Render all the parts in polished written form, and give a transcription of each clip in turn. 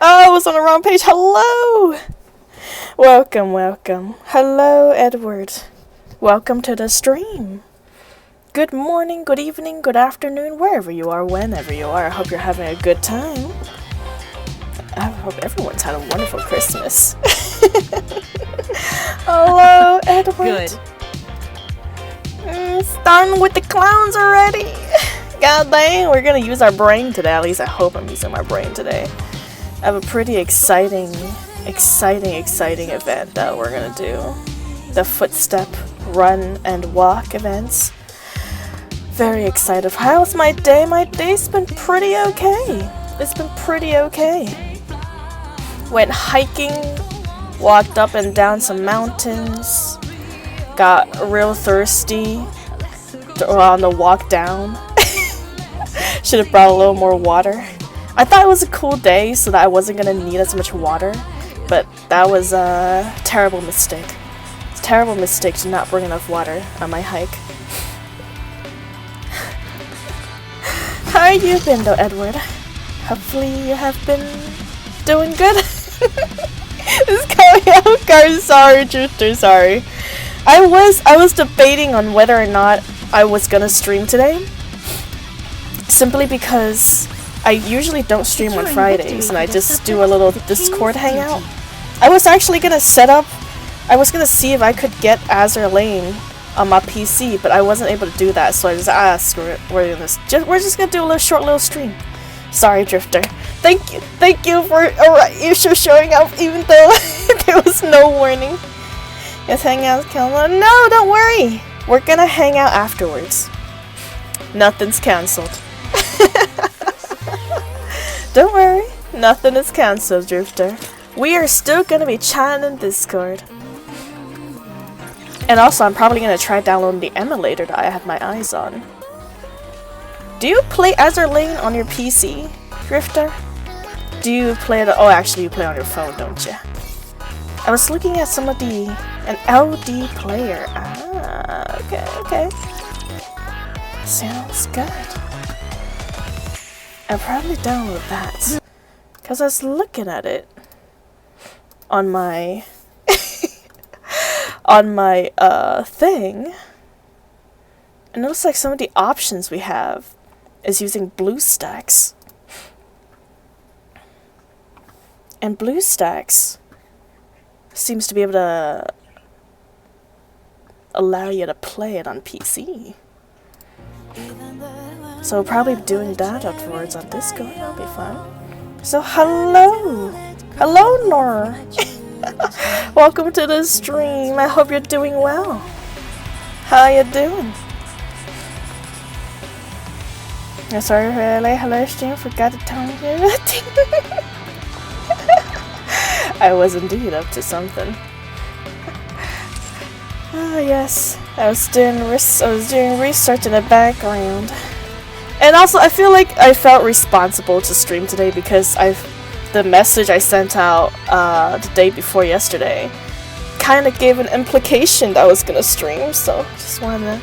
I was on the wrong page. Hello! Welcome, welcome. Hello, Edward. Welcome to the stream. Good morning, good evening, good afternoon, wherever you are, whenever you are. I hope you're having a good time. I hope everyone's had a wonderful Christmas. Hello, Edward. Good. Starting with the clowns already. God dang, we're gonna use our brain today. At least I hope I'm using my brain today. I have a pretty exciting event that we're gonna do. The Footstep run and walk events. Very excited. How's my day? My day's been pretty okay. It's been pretty okay. Went hiking, walked up and down some mountains, got real thirsty on the walk down. Should have brought a little more water. I thought it was a cool day so that I wasn't gonna need as much water, but that was a terrible mistake. It's a terrible mistake to not bring enough water on my hike. How you been though, Edward? Hopefully you have been doing good. It's coming out, guys. Sorry, Drifter, sorry. I was debating on whether or not I was gonna stream today. Simply because I usually don't stream on Fridays and I just do a little Discord hangout. I was actually gonna I was gonna see if I could get Azure Lane on my PC, but I wasn't able to do that, so I just asked, we're just gonna do a short little stream. Sorry, Drifter. Thank you for showing up even though there was no warning. Yes, hang out, Kelma. No, don't worry. We're gonna hang out afterwards. Nothing's cancelled. Don't worry, nothing is cancelled, Drifter. We are still gonna be chatting in Discord. And also, I'm probably gonna try downloading the emulator that I have my eyes on. Do you play Azure Lane on your PC, Drifter? Do you play it? Oh, actually, you play on your phone, don't you? I was looking at some of an LD player. Ah, okay. Sounds good. I'll probably download that. Because I was looking at it on my thing. And it looks like some of the options we have is using BlueStacks. And BlueStacks seems to be able to allow you to play it on PC. So probably doing that afterwards on Discord, that'll be fun. So hello! Hello, Nora! Welcome to the stream, I hope you're doing well. How you doing? I'm sorry for LA, hello stream, forgot to tell you. I was indeed up to something. Ah, yes. I was doing research in the background. And also, I feel like I felt responsible to stream today because the message I sent out the day before yesterday kind of gave an implication that I was gonna stream, so just wanted to...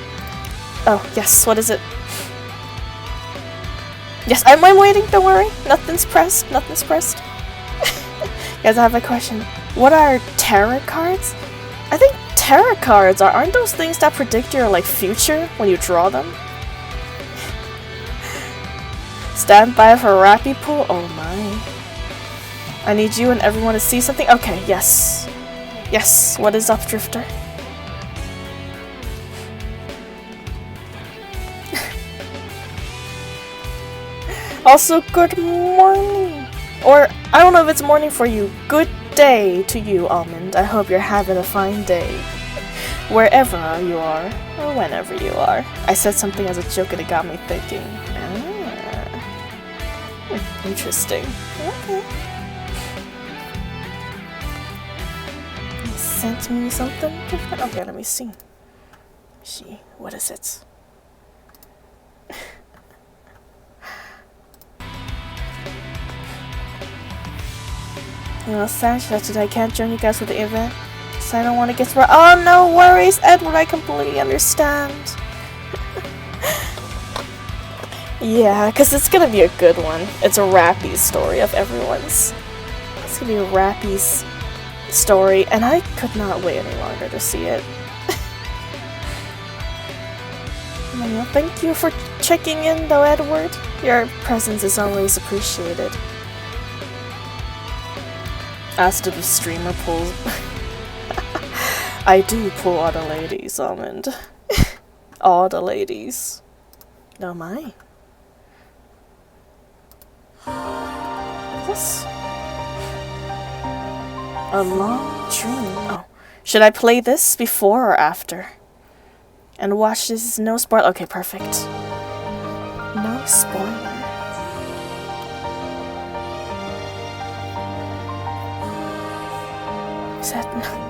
Oh, yes, what is it? Yes, I'm waiting, don't worry. Nothing's pressed. Guys, I have a question. What are tarot cards? I think tarot cards aren't those things that predict your future when you draw them? Stand by for Rappy Pool? Oh my. I need you and everyone to see something? Okay, yes. Yes, what is up, Drifter? Also, good morning! Or, I don't know if it's morning for you. Good day to you, Almond. I hope you're having a fine day. Wherever you are, or whenever you are. I said something as a joke and it got me thinking. Interesting. Okay. You sent me something different? Okay, let me see. What is it? You know, sad that I can't join you guys for the event, so I don't want to get spread. Oh, no worries, Edward, I completely understand. Yeah, because it's gonna be a good one. It's a rappy story of everyone's. It's gonna be a rappy story, and I could not wait any longer to see it. Well, thank you for checking in, though, Edward. Your presence is always appreciated. As to the streamer pulls, I do pull all the ladies, Almond. All the ladies. Oh my. This a long dream. Oh, should I play this before or after? And watch this. No spoiler. Okay, perfect. No spoiler. Is that no?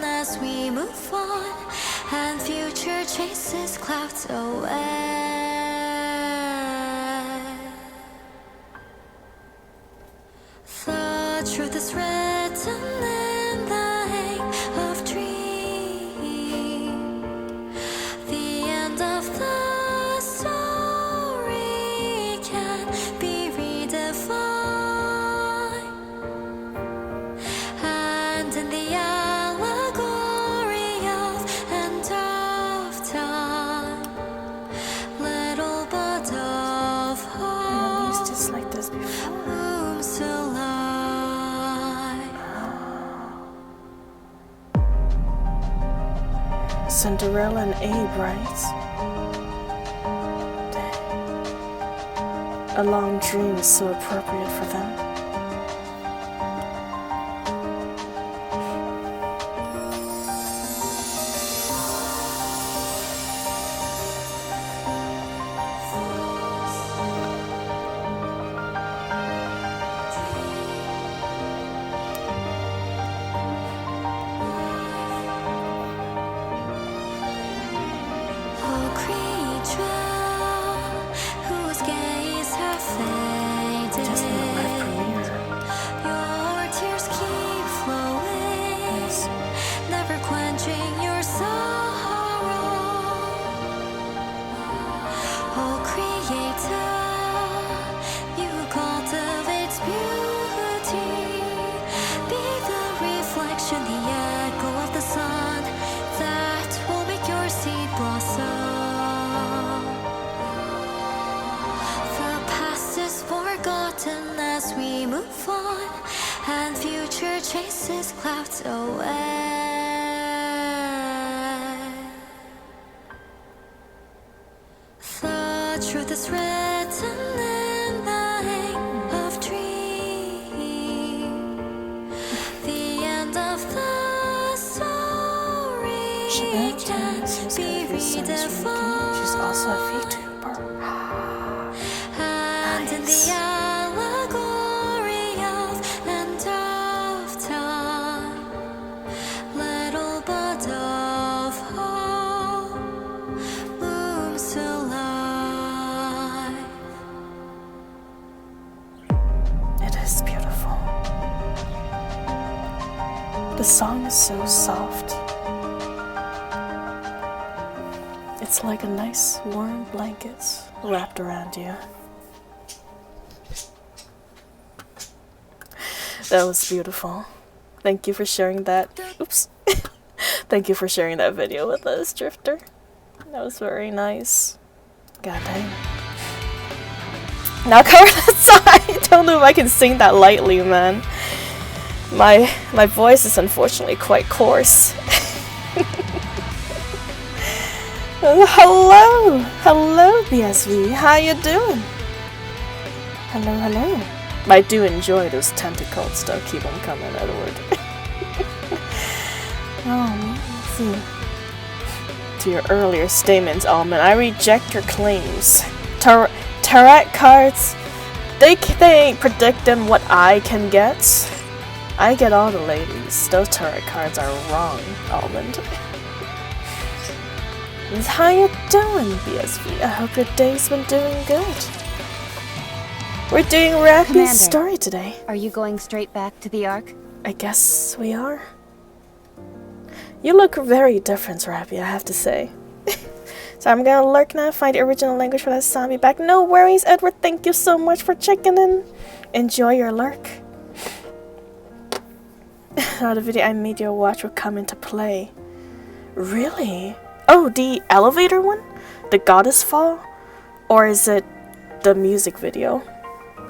As we move on and future chases clouds away, the truth is written in the ink of dream. The end of the story can be redefined, and in the Cinderella and Abe, right? A long dream is so appropriate for them. As we move on and future chases clouds away, the truth is written in the ink of dream. The end of the story can be redefined. She's also a VTuber. And in the the song is so soft. It's like a nice warm blanket wrapped around you. That was beautiful. Thank you for sharing that. Oops. Thank you for sharing that video with us, Drifter. That was very nice. God dang. Now cover that song. I don't know if I can sing that lightly, man. My voice is unfortunately quite coarse. Hello, hello, BSV. How you doing? Hello, hello. I do enjoy those tentacles, though. Keep them coming, Edward. Oh, man, let's see. to your earlier statements, Almond. I reject your claims. Tarot cards, they ain't predicting what I can get. I get all the ladies. Those tarot cards are wrong, Almond. How you doing, BSV? I hope your day's been doing good. We're doing Rappy's story today. Are you going straight back to the Ark? I guess we are. You look very different, Rappy, I have to say. So I'm gonna lurk now, find the original language for that zombie back. No worries, Edward. Thank you so much for checking in. Enjoy your lurk. Now the video I made you watch will come into play. Really? Oh, the elevator one? The goddess fall? Or is it the music video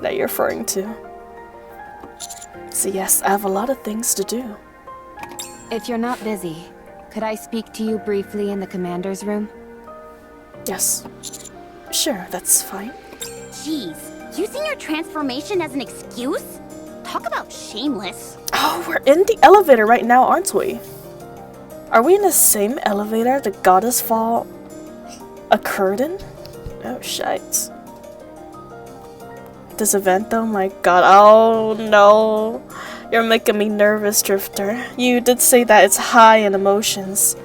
that you're referring to? So yes, I have a lot of things to do. If you're not busy, could I speak to you briefly in the commander's room? Yes. Sure, that's fine. Jeez, using your transformation as an excuse? Talk about shameless. Oh, we're in the elevator right now, aren't we? Are we in the same elevator the goddess fall occurred in? Oh, shite. This event though, my god. Oh no. You're making me nervous, Drifter. You did say that it's high in emotions.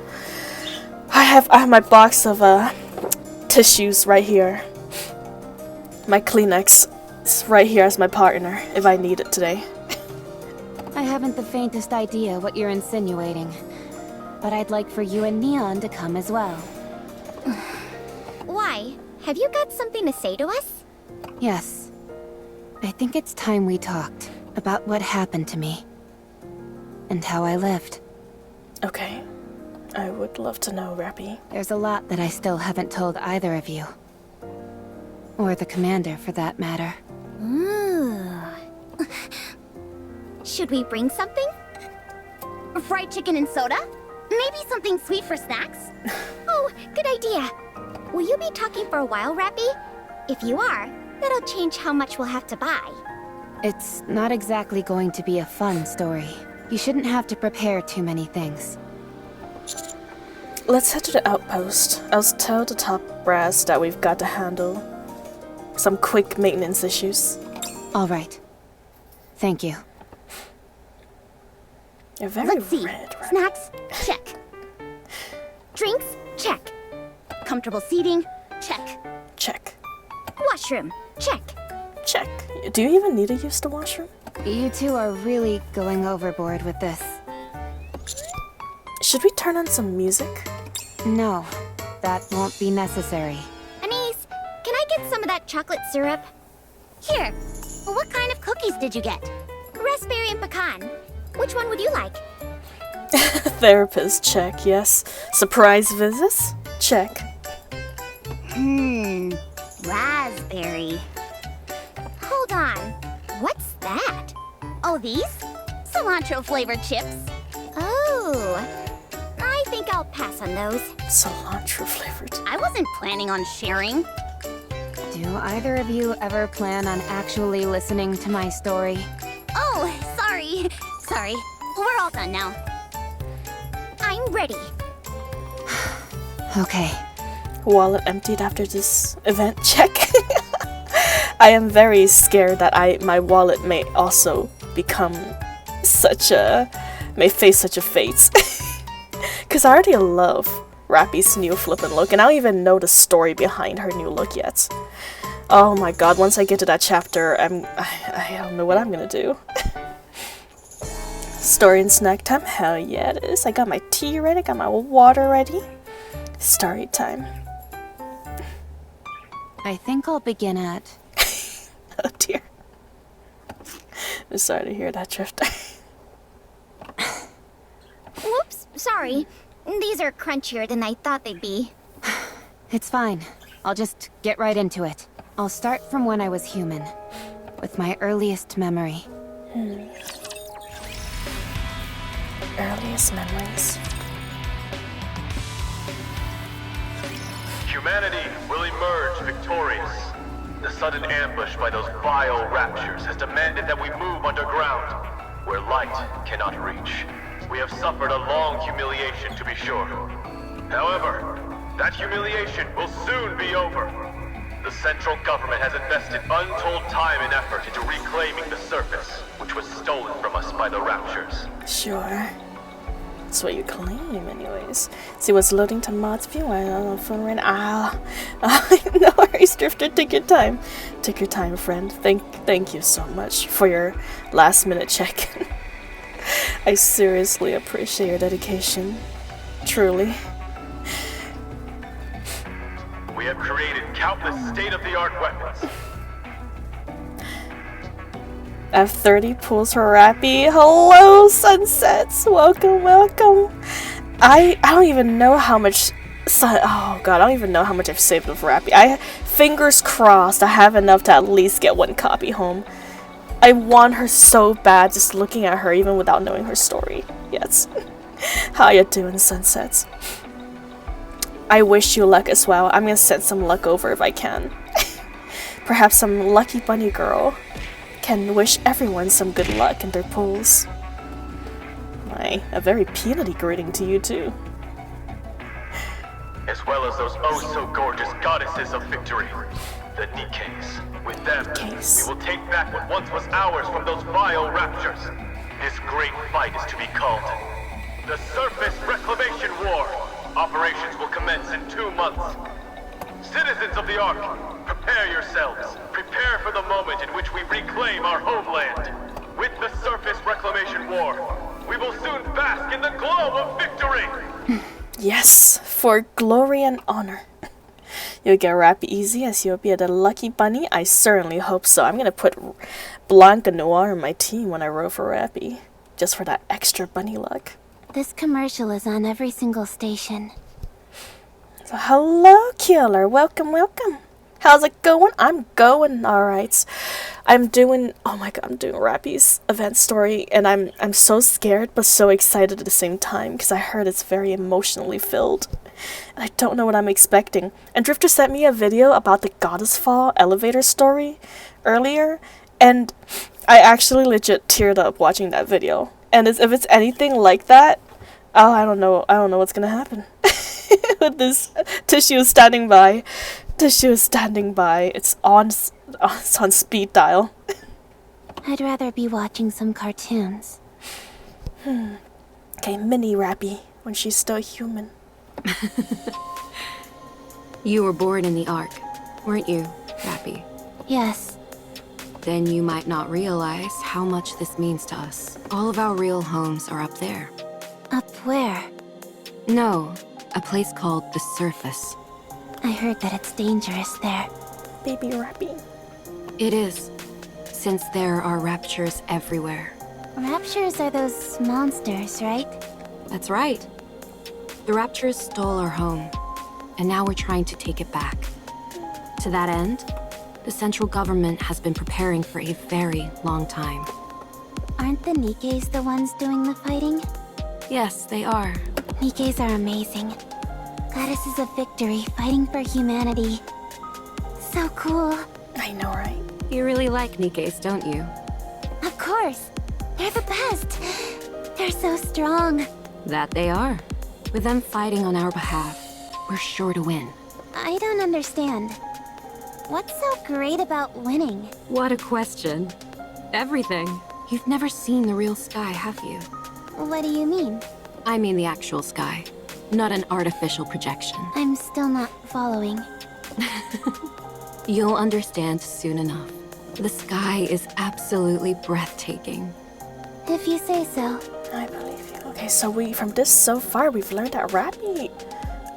I have my box of tissues right here. My Kleenex is right here as my partner if I need it today. I haven't the faintest idea what you're insinuating, but I'd like for you and Neon to come as well. Why? Have you got something to say to us? Yes. I think it's time we talked about what happened to me and how I lived. Okay. I would love to know, Rappy. There's a lot that I still haven't told either of you. Or the commander, for that matter. Ooh. Should we bring something? Fried chicken and soda? Maybe something sweet for snacks? Oh, good idea. Will you be talking for a while, Rappy? If you are, that'll change how much we'll have to buy. It's not exactly going to be a fun story. You shouldn't have to prepare too many things. Let's head to the outpost. I'll tell the top brass that we've got to handle some quick maintenance issues. All right. Thank you. You're very Let's see. red, Rappy. Snacks? Check. Drinks? Check. Comfortable seating? Check. Check. Washroom? Check. Check. Do you even need to use the washroom? You two are really going overboard with this. Should we turn on some music? No, that won't be necessary. Anise, can I get some of that chocolate syrup? Here. What kind of cookies did you get? Raspberry and pecan. Which one would you like? Therapist, check, yes. Surprise visits? Check. Raspberry. Hold on. What's that? Oh, these? Cilantro flavored chips. Oh. I think I'll pass on those. Cilantro flavored. I wasn't planning on sharing. Do either of you ever plan on actually listening to my story? Oh, sorry. Sorry. We're all done now. I'm ready. Okay. Wallet emptied after this event, check. I am very scared that my wallet may also become may face such a fate. Cause I already love Rappy's new flippin' look, and I don't even know the story behind her new look yet. Oh my god, once I get to that chapter, I don't know what I'm gonna do. Story and snack time? Hell yeah it is. I got my tea ready, got my water ready. Story time. I think I'll begin at... Oh dear. I'm sorry to hear that, Drifter. Whoops, sorry. These are crunchier than I thought they'd be. It's fine. I'll just get right into it. I'll start from when I was human, with my earliest memory. Earliest memories. Humanity will emerge victorious. The sudden ambush by those vile raptures has demanded that we move underground, where light cannot reach. We have suffered a long humiliation, to be sure. However, that humiliation will soon be over. The central government has invested untold time and effort into reclaiming the surface, which was stolen from us by the Raptures. Sure. That's what you claim, anyways. See what's loading to mods view on the phone right now. No worries, Drifter. Take your time. Take your time, friend. Thank you so much for your last-minute check. I seriously appreciate your dedication. Truly. We have created countless state-of-the-art weapons. F30 pulls for Rappy. Hello, Sunsets. Welcome, welcome. I don't even know how much. Oh god, I don't even know how much I've saved of Rappy. Fingers crossed I have enough to at least get one copy home. I want her so bad just looking at her even without knowing her story. Yes. How you doing, Sunsets? I wish you luck as well. I'm gonna send some luck over if I can. Perhaps some lucky bunny girl can wish everyone some good luck in their pulls. My, a very peanutty greeting to you too. As well as those oh-so-gorgeous goddesses of victory, the NIKKEs. With them, we will take back what once was ours from those vile Raptures. This great fight is to be called the Surface Reclamation War. Operations will commence in 2 months. Citizens of the Ark, prepare yourselves. Prepare for the moment in which we reclaim our homeland. With the Surface Reclamation War, we will soon bask in the glow of victory! Yes, for glory and honor. You'll get Rappy easy as you'll be the lucky bunny. I certainly hope so. I'm gonna put Blanca Noir in my team when I roll for Rappy. Just for that extra bunny luck. This commercial is on every single station. So, hello, Killer. Welcome, welcome. How's it going? I'm going alright. I'm doing Rappy's event story, and I'm so scared but so excited at the same time because I heard it's very emotionally filled. And I don't know what I'm expecting. And Drifter sent me a video about the Goddess Fall elevator story earlier, and I actually legit teared up watching that video. And if it's anything like that, oh, I don't know what's gonna happen. With this Tissue standing by. Tissue is standing by. It's on speed dial. I'd rather be watching some cartoons. Okay, mini Rappy when she's still human. You were born in the Ark, weren't you, Rappy? Yes. Then you might not realize how much this means to us. All of our real homes are up there. Up where? No, a place called the Surface. I heard that it's dangerous there. Baby Rappy. It is, since there are Raptures everywhere. Raptures are those monsters, right? That's right. The Raptures stole our home, and now we're trying to take it back. To that end, the central government has been preparing for a very long time. Aren't the NIKKEs the ones doing the fighting? Yes, they are. NIKKEs are amazing. Goddesses of victory, fighting for humanity. So cool. I know, right? You really like NIKKEs, don't you? Of course. They're the best. They're so strong. That they are. With them fighting on our behalf, we're sure to win. I don't understand. What's so great about winning? What a question. Everything. You've never seen the real sky, have you? What do you mean? I mean the actual sky, not an artificial projection. I'm still not following. You'll understand soon enough. The sky is absolutely breathtaking. If you say so. I believe you. Okay, so from this so far, we've learned that Rappy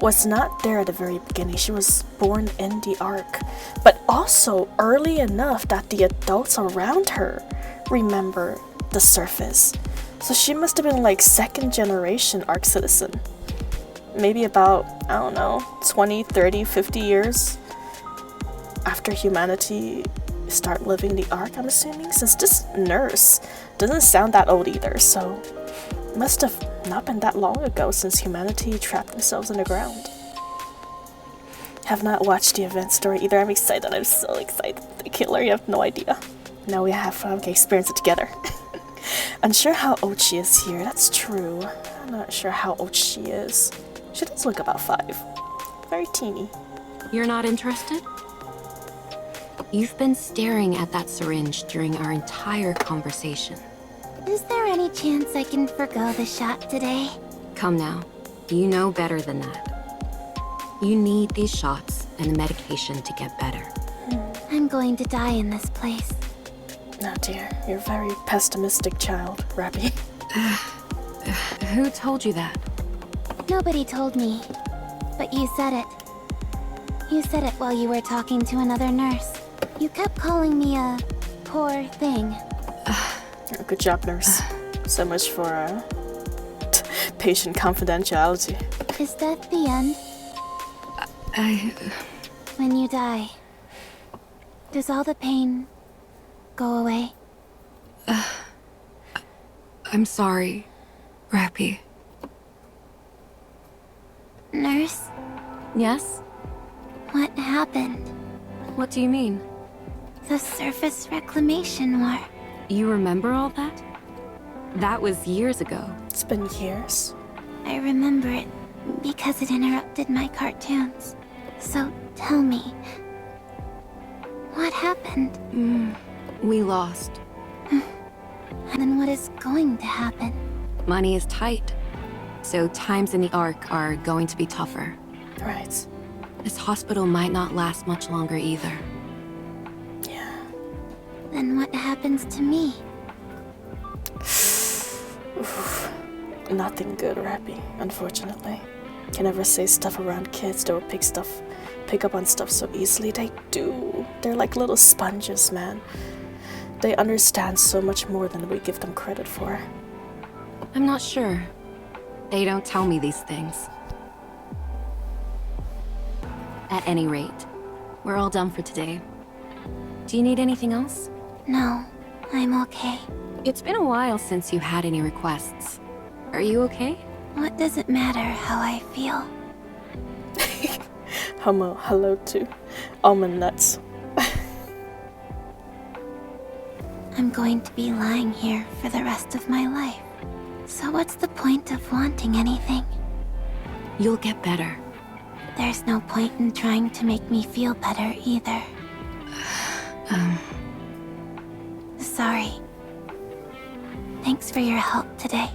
was not there at the very beginning. She was born in the Ark, but also early enough that the adults around her remember the Surface. So she must have been like second generation Ark citizen. Maybe about, I don't know, 20, 30, 50 years after humanity start living the Ark, I'm assuming, since this nurse doesn't sound that old either, so must have not been that long ago since humanity trapped themselves in the ground. Have not watched the event story either. I'm excited. I'm so excited. The killer, you have no idea. Now we have to experience it together. Unsure how old she is here. That's true. I'm not sure how old she is. She does look about 5. Very teeny. You're not interested? You've been staring at that syringe during our entire conversation. Is there any chance I can forgo the shot today? Come now. You know better than that. You need these shots and the medication to get better. I'm going to die in this place. Oh dear, you're a very pessimistic child, Rappy. Who told you that? Nobody told me, but you said it. You said it while you were talking to another nurse. You kept calling me a poor thing. Good job, nurse. So much for patient confidentiality. Is that the end? When you die, does all the pain go away? I'm sorry, Rappy. Nurse, Yes? what happened? What do you mean? The surface reclamation war. You remember all that? That was years ago. It's been years. I remember it because it interrupted my cartoons. So tell me, what happened? We lost. And then what is going to happen? Money is tight, so times in the Ark are going to be tougher. Right. This hospital might not last much longer either. Yeah. Then what happens to me? Nothing good, Rappy, unfortunately. Can never say stuff around kids that will pick up on stuff so easily. They do. They're like little sponges, man. They understand so much more than we give them credit for. I'm not sure. They don't tell me these things. At any rate, we're all done for today. Do you need anything else? No, I'm okay. It's been a while since you had any requests. Are you okay? What does it matter how I feel? Hello to almond nuts. I'm going to be lying here for the rest of my life. So what's the point of wanting anything? You'll get better. There's no point in trying to make me feel better either. Sorry. Thanks for your help today.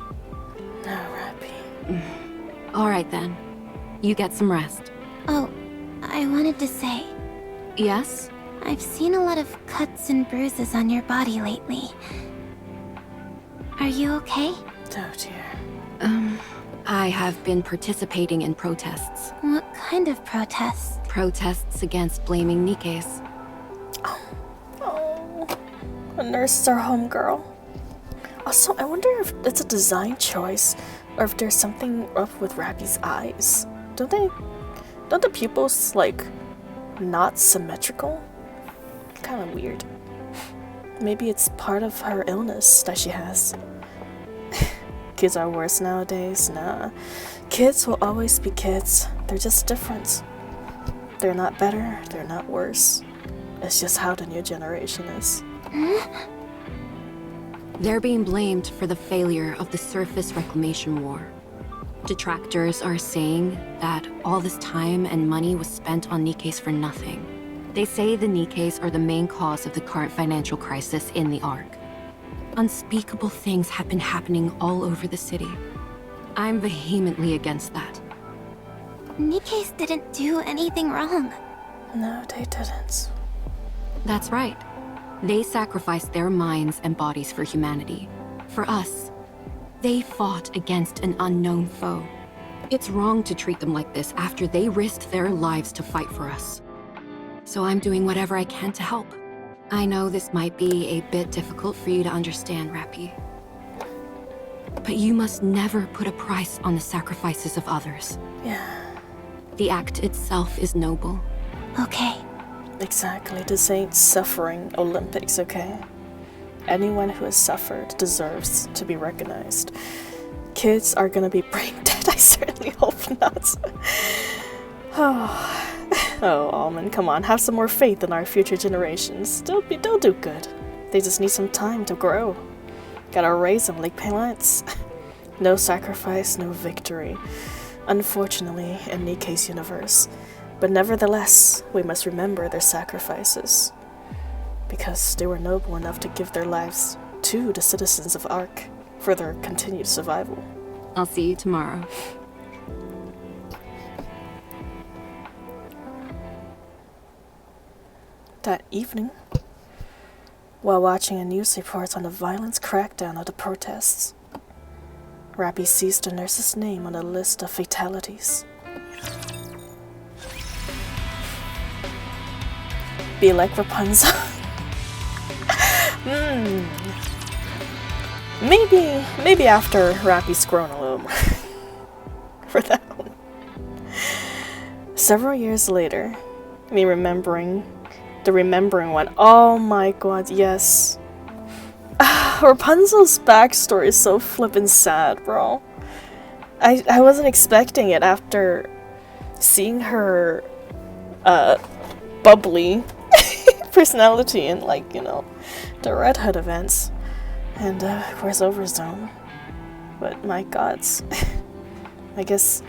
No, Rappy. All right then. You get some rest. Oh, I wanted to say, Yes? I've seen a lot of cuts and bruises on your body lately. Are you okay? Oh dear. I have been participating in protests. What kind of protests? Protests against blaming NIKKEs. Oh, a nurse is our homegirl. Also, I wonder if it's a design choice or if there's something up with Rappy's eyes. Don't the pupils, like, not symmetrical? Kind of weird. Maybe it's part of her illness that she has. Kids are worse nowadays. Nah. Kids will always be kids. They're just different. They're not better, they're not worse. It's just how the new generation is. They're being blamed for the failure of the surface reclamation war. Detractors are saying that all this time and money was spent on NIKKEs for nothing. They say the NIKKEs are the main cause of the current financial crisis in the Ark. Unspeakable things have been happening all over the city. I'm vehemently against that. NIKKEs didn't do anything wrong. No, they didn't. That's right. They sacrificed their minds and bodies for humanity. For us. They fought against an unknown foe. It's wrong to treat them like this after they risked their lives to fight for us. So I'm doing whatever I can to help. I know this might be a bit difficult for you to understand, Rappy. But you must never put a price on the sacrifices of others. Yeah, The act itself is noble. Okay. exactly. This ain't suffering Olympics, okay? Anyone who has suffered deserves to be recognized. Kids are gonna be brain dead. I certainly hope not. Oh, Almond, come on, have some more faith in our future generations. They'll do good. They just need some time to grow. Gotta raise them like plants. No sacrifice, no victory. unfortunately, in NIKKE's universe. But nevertheless, we must remember their sacrifices, because they were noble enough to give their lives to the citizens of Ark for their continued survival. I'll see you tomorrow. That evening, while watching a news report on the violent crackdown of the protests, Rappy sees the nurse's name on a list of fatalities. Be like Rapunzel. Maybe after Rappy's grown a little more. For that one. Several years later, me remembering one. Oh my god, yes. Rapunzel's backstory is so flippin' sad, bro. I wasn't expecting it after seeing her bubbly personality in, like, you know, the Red Hood events and Crossover Zone. But my gods. I guess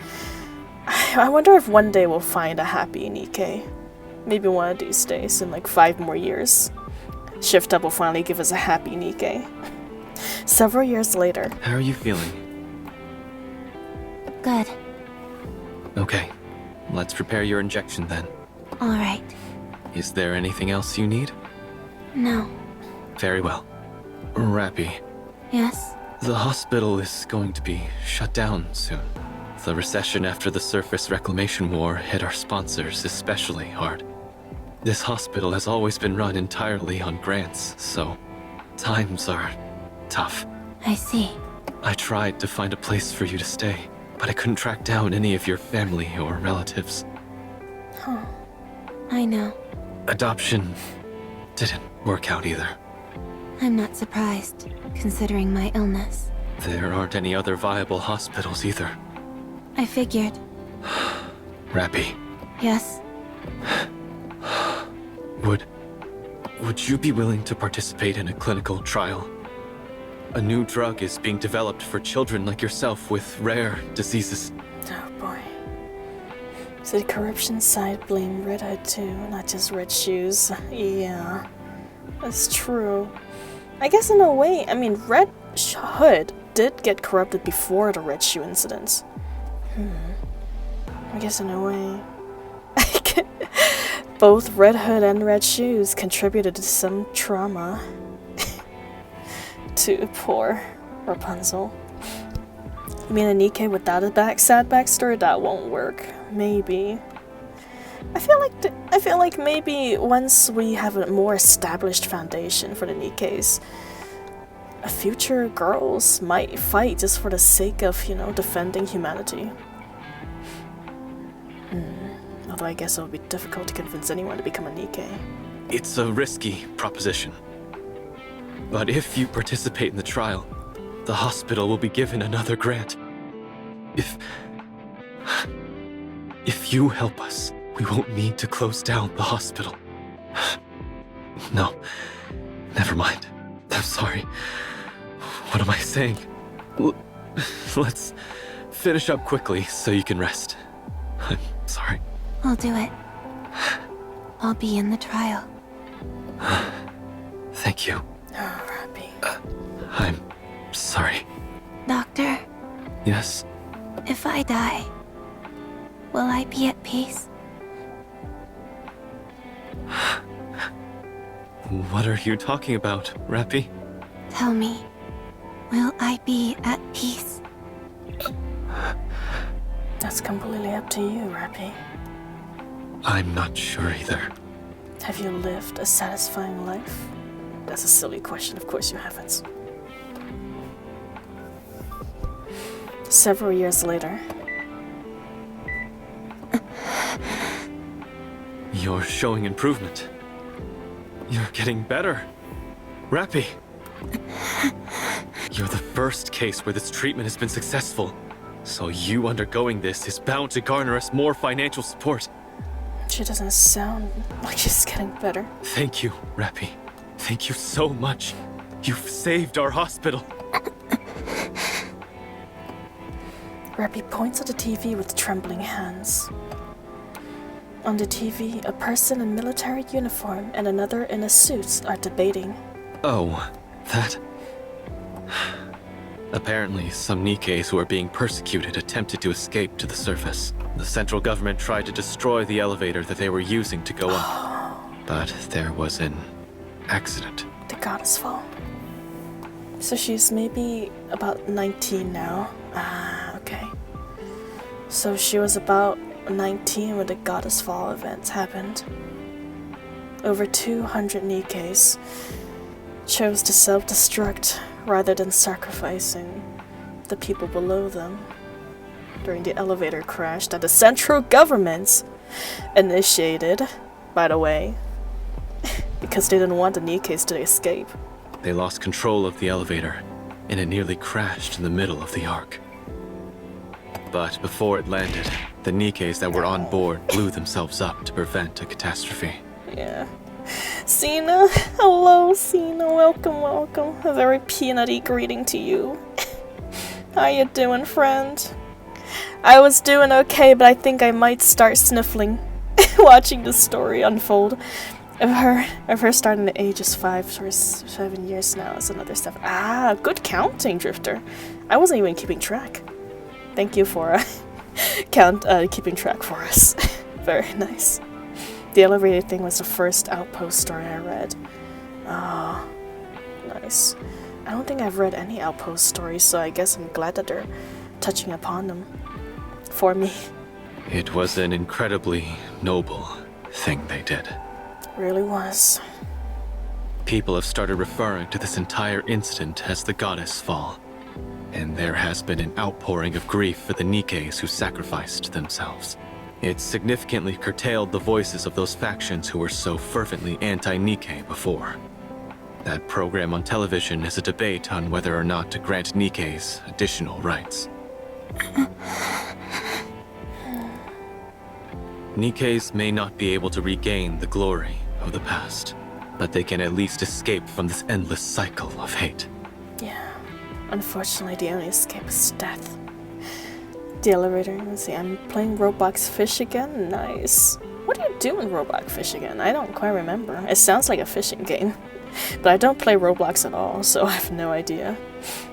I wonder if one day we'll find a happy NIKKE. Maybe one of these days, in like 5 more years. Shift Up will finally give us a happy NIKKE. Several years later. How are you feeling? Good. Okay, let's prepare your injection then. Alright. Is there anything else you need? No. Very well. Rappy, Yes? the hospital is going to be shut down soon. The recession after the Surface Reclamation War hit our sponsors especially hard. This hospital has always been run entirely on grants, so times are tough. I see. I tried to find a place for you to stay, but I couldn't track down any of your family or relatives. Huh. I know. Adoption didn't work out either. I'm not surprised, considering my illness. There aren't any other viable hospitals either. I figured. Rappy, Yes? would you be willing to participate in a clinical trial? A new drug is being developed for children like yourself with rare diseases. Oh boy. So the corruption side blame Red Hood too, not just Red Shoes. Yeah, that's true. I guess in a way, I mean, Red Hood did get corrupted before the Red Shoe incident. I guess in a way. Both Red Hood and Red Shoes contributed to some trauma to poor Rapunzel. I mean, a NIKKE without a sad backstory, that won't work. Maybe. I feel like maybe once we have a more established foundation for the NIKKEs, future girls might fight just for the sake of, you know, defending humanity. Although I guess it would be difficult to convince anyone to become a NIKKE. It's a risky proposition. But if you participate in the trial, the hospital will be given another grant. If you help us, we won't need to close down the hospital. No, never mind. I'm sorry. What am I saying? Let's finish up quickly so you can rest. I'm sorry. I'll do it. I'll be in the trial. Thank you. Oh, Rappy. I'm sorry. Doctor, Yes? if I die, will I be at peace? What are you talking about, Rappy? Tell me, will I be at peace? That's completely up to you, Rappy. I'm not sure either. Have you lived a satisfying life? That's a silly question, of course you haven't. Several years later. You're showing improvement. You're getting better. Rappy! You're the first case where this treatment has been successful. So you undergoing this is bound to garner us more financial support. She doesn't sound like she's getting better. Thank you, Rappy. Thank you so much. You've saved our hospital. Rappy points at the TV with trembling hands. On the TV, a person in military uniform and another in a suit are debating. Oh, that... Apparently, some Nikkes who are being persecuted attempted to escape to the surface. The central government tried to destroy the elevator that they were using to go up. But there was an accident. The goddess fall. So she's maybe about 19 now. Ah, okay. So she was about 19 when the goddess fall events happened. Over 200 Nikkes chose to self-destruct rather than sacrificing the people below them during the elevator crash that the central government initiated, by the way, because they didn't want the Nikkes to escape. They lost control of the elevator, and it nearly crashed in the middle of the arc. But before it landed, the Nikkes that were on board blew themselves up to prevent a catastrophe. Yeah. Sina, hello Sina, welcome, welcome. A very peanutty greeting to you. How you doing, friend? I was doing okay, but I think I might start sniffling watching the story unfold. Of her starting at the age of 5 for 7 years now is another stuff. Ah, good counting, Drifter. I wasn't even keeping track. Thank you for keeping track for us. Very nice. The elevator thing was the first Outpost story I read. Ah, nice. I don't think I've read any Outpost stories, so I guess I'm glad that they're touching upon them for me. It was an incredibly noble thing they did. Really was. People have started referring to this entire incident as the Goddess Fall, and there has been an outpouring of grief for the Nikkes who sacrificed themselves. It significantly curtailed the voices of those factions who were so fervently anti-Nikke before. That program on television is a debate on whether or not to grant Nikkes additional rights. Nikkes may not be able to regain the glory of the past, but they can at least escape from this endless cycle of hate. Yeah. Unfortunately, the only escape is death. The elevator, let's see, I'm playing Roblox Fish again? Nice. What do you do in Roblox Fish again? I don't quite remember. It sounds like a fishing game. But I don't play Roblox at all, so I have no idea.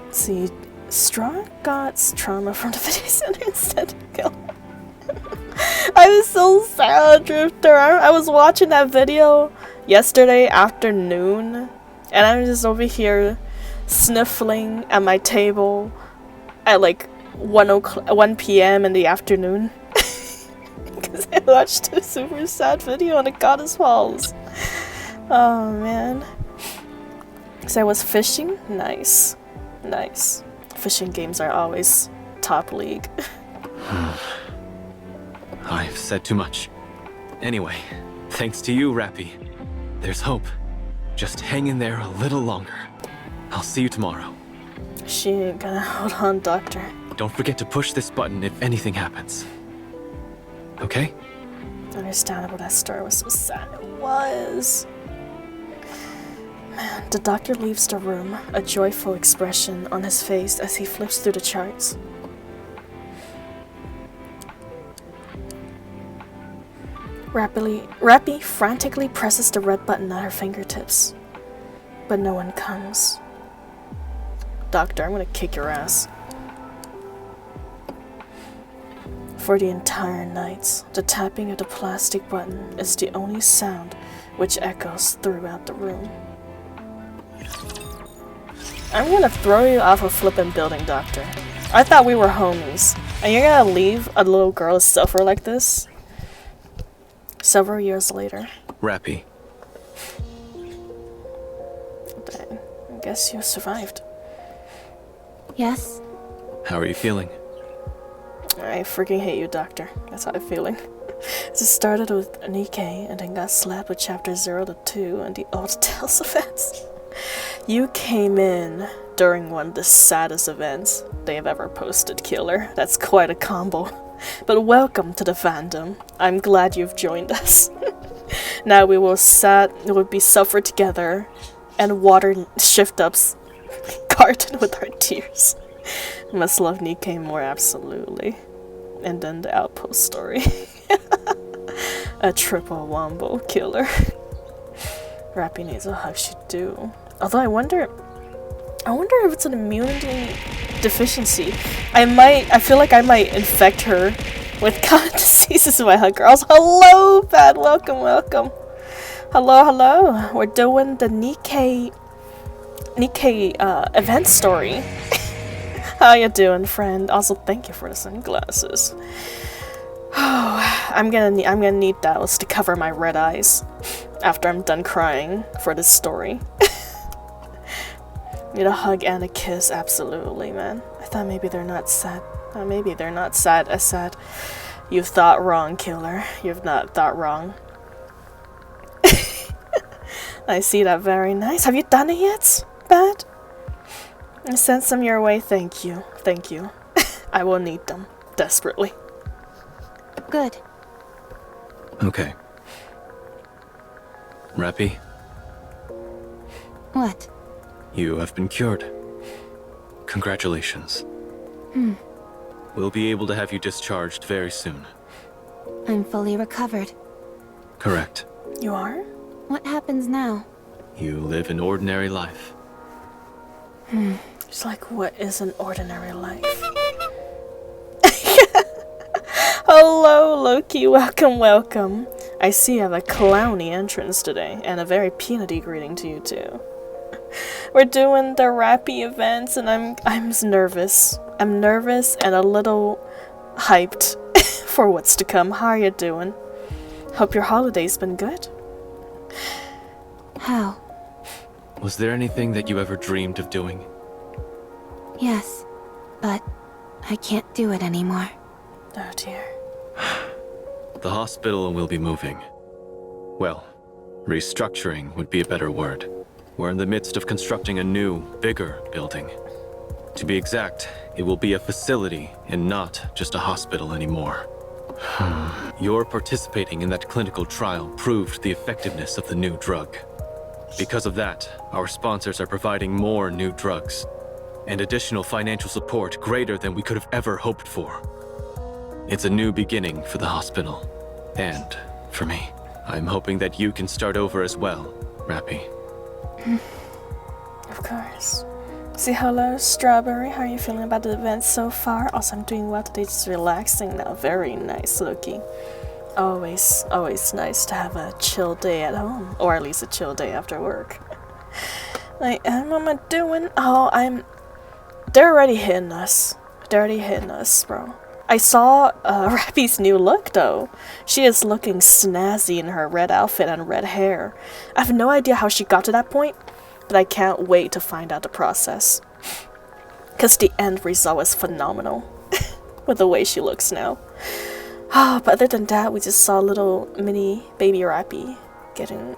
Let's see, Strong God's trauma from the video center instead of kill. I was so sad, Drifter. I was watching that video yesterday afternoon, and I was just over here sniffling at my table at like 1 p.m. in the afternoon. Because I watched a super sad video on the Goddess Falls. Oh man. So I was fishing? Nice. Nice. Fishing games are always top league. I've said too much. Anyway, thanks to you, Rappy. There's hope. Just hang in there a little longer. I'll see you tomorrow. She ain't gonna hold on, Doctor. Don't forget to push this button if anything happens. Okay? Understandable, that story was so sad. It was. Man, the doctor leaves the room, a joyful expression on his face as he flips through the charts. Rappy frantically presses the red button at her fingertips, but no one comes. Doctor, I'm gonna kick your ass. For the entire night, the tapping of the plastic button is the only sound which echoes throughout the room. I'm gonna throw you off a flippin' building, Doctor. I thought we were homies, and you're gonna leave a little girl to suffer like this? Several years later. Rappy. Dang, I guess you survived. Yes? How are you feeling? I freaking hate you, Doctor. That's how I'm feeling. It just started with Nikke and then got slapped with chapter 0 to 2 and the Old Tales events. You came in during one of the saddest events they have ever posted, Killer. That's quite a combo. But welcome to the fandom. I'm glad you've joined us. Now we will be suffer together and water Shift Up's garden with our tears. Must love Nikke more, absolutely. And then the outpost story. A triple wombo killer. Rappy needs a hug, she do. Although I wonder if it's an immunity deficiency. I feel like I might infect her with common diseases by her girls. Hello, Pat, welcome. Hello. We're doing the Nikke event story. How you doing, friend? Also, thank you for the sunglasses. Oh, I'm gonna need those to cover my red eyes after I'm done crying for this story. Need a hug and a kiss, absolutely, man. I thought maybe they're not sad. Maybe they're not sad. I said, you've thought wrong, killer. You've not thought wrong. I see that. Very nice. Have you done it yet, Bad? I sent some your way. Thank you. I will need them desperately. Good. Okay. Rappy, What? you have been cured. Congratulations. We'll be able to have you discharged very soon. I'm fully recovered. Correct. You are? What happens now? You live an ordinary life. It's like, what is an ordinary life? Hello, Loki. Welcome. I see you have a clowny entrance today, and a very peanutty greeting to you too. We're doing the Rappy events, and I'm nervous. I'm nervous and a little hyped for what's to come. How are you doing? Hope your holiday's been good. How? Was there anything that you ever dreamed of doing? Yes, but I can't do it anymore. Oh dear. The hospital will be moving. Well, restructuring would be a better word. We're in the midst of constructing a new, bigger building. To be exact, it will be a facility and not just a hospital anymore. Your participating in that clinical trial proved the effectiveness of the new drug. Because of that, our sponsors are providing more new drugs and additional financial support greater than we could have ever hoped for. It's a new beginning for the hospital, and for me. I'm hoping that you can start over as well, Rappy. Of course. Say hello, Strawberry. How are you feeling about the event so far? Also, I'm doing well today, just relaxing now. Very nice looking. Always nice to have a chill day at home, or at least a chill day after work. Like, what am I doing? Oh, they're already hitting us. Bro. I saw Rappy's new look, though. She is looking snazzy in her red outfit and red hair. I have no idea how she got to that point, but I can't wait to find out the process. Because the end result is phenomenal with the way she looks now. But other than that, we just saw little mini baby Rappy getting,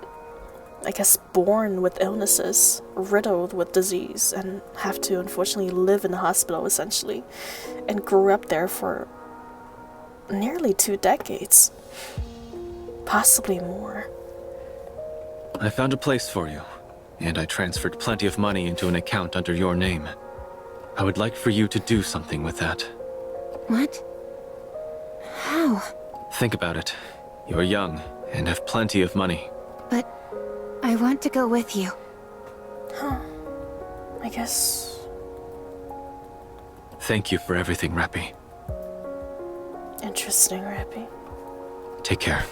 I guess, born with illnesses, riddled with disease, and have to unfortunately live in the hospital essentially, and grew up there for nearly 2 decades. Possibly more. I found a place for you, and I transferred plenty of money into an account under your name. I would like for you to do something with that. What? How? Think about it. You're young and have plenty of money. But I want to go with you. I guess... Thank you for everything, Rappy. Interesting, Rappy. Take care.